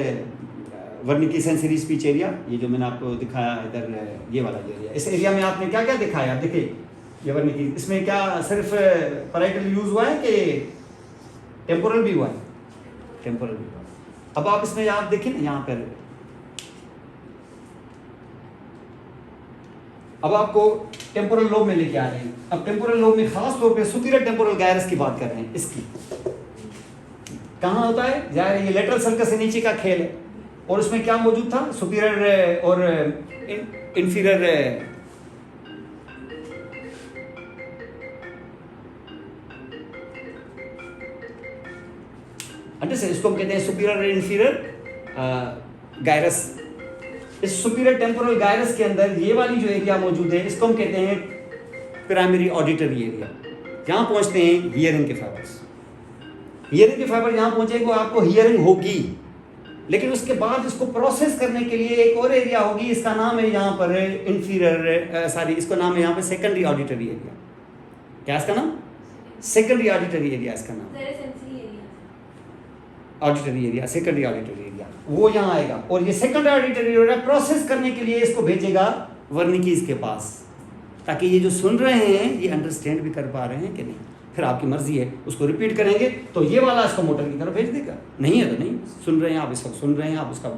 वर्निकी सेंसरी स्पीच एरिया, ये जो मैंने आपको दिखाया इधर, ये वाला जो एरिया। इस एरिया में आपने क्या क्या दिखाया, देखिए ये वर्निकी, इसमें क्या सिर्फ पैराइटल यूज हुआ है कि टेम्पोरल भी हुआ है? टेम्पोरल भी हुआ है। अब आप इसमें आप देखिए ना, यहाँ पर अब आपको टेम्पोरल लोब में लेके आ रहे हैं। अब टेम्पोरल लोब में खास तौर पे सुपीरियर टेम्पोरल गायरस की बात कर रहे हैं। इसकी कहाँ होता है? जाहिर है ये लेटरल सर्कस से नीचे का खेल है, और उसमें क्या मौजूद था? सुपीरियर और इंफीरियर इसको हम कहते हैं सुपीरियर इंफीरियर गायरस। इस सुपीरियर टेम्पोरल गायरस के अंदर ये वाली जो एरिया मौजूद है, इसको हम कहते हैं प्राइमरी ऑडिटरी एरिया। यहाँ पहुँचते हैं हियरिंग के फाइबर्स। हियरिंग के फाइबर यहाँ पहुँचेंगे, आपको हियरिंग होगी, लेकिन उसके बाद इसको प्रोसेस करने के लिए एक और एरिया होगी, इसका नाम है यहाँ पर इंफीरियर, इसको नाम है यहाँ पे सेकेंडरी ऑडिटरी एरिया। क्या इसका नाम? सेकेंडरी ऑडिटरी एरिया इसका नाम, auditory area, secondary auditory area, वो यहाँ आएगा। और ये सेकेंडरी ऑडिटरी एरिया प्रोसेस करने के लिए इसको भेजेगा वर्निकीज के पास, ताकि ये जो सुन रहे हैं ये अंडरस्टैंड भी कर पा रहे हैं कि नहीं। फिर आपकी मर्जी है, उसको रिपीट करेंगे तो ये वाला इसको मोटर की तरफ भेज देगा, नहीं है तो नहीं। सुन रहे हैं आप, इसको सुन रहे हैं आप, उसका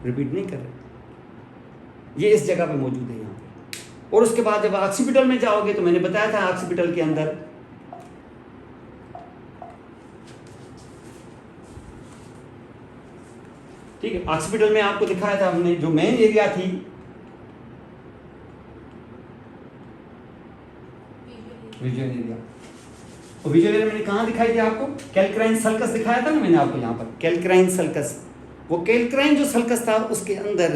रिपीट नहीं कर रहे। ये इस जगह पे मौजूद है यहाँ पे। और उसके बाद जब ऑक्सीपिटल में जाओगे तो मैंने बताया था ऑक्सीपिटल के अंदर ठीक है, ऑक्सीपिटल में आपको दिखाया था हमने, जो मेन एरिया थी विजुअल एरिया। और विजुअल एरिया मैंने कहाँ दिखाई थी आपको? कैल्क्राइन सल्कस दिखाया था ना मैंने आपको यहाँ पर, कैल्क्राइन सल्कस। वो कैल्क्राइन जो सल्कस था उसके अंदर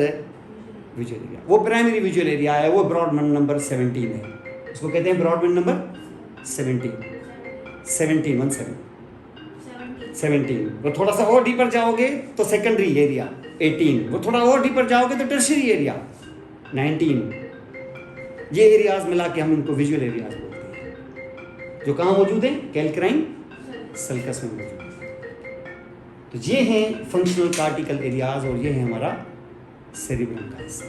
विजुअल एरिया, वो प्राइमरी विजुअल एरिया है, वो ब्रॉडबैंड नंबर 17 है। उसको कहते हैं ब्रॉडबैंड नंबर 17। वो थोड़ा सा और डीपर जाओगे तो सेकेंडरी एरिया 18, वो थोड़ा और डीपर जाओगे तो टर्शियरी एरिया 19। ये एरियाज मिला के हम इनको विजुअल एरियाज बोलते हैं, जो कहाँ मौजूद हैं? कैल्क्राइन सल्कस में मौजूद है। तो ये हैं फंक्शनल कार्टिकल एरियाज, और ये है हमारा सेरिब्रम का हिस्सा।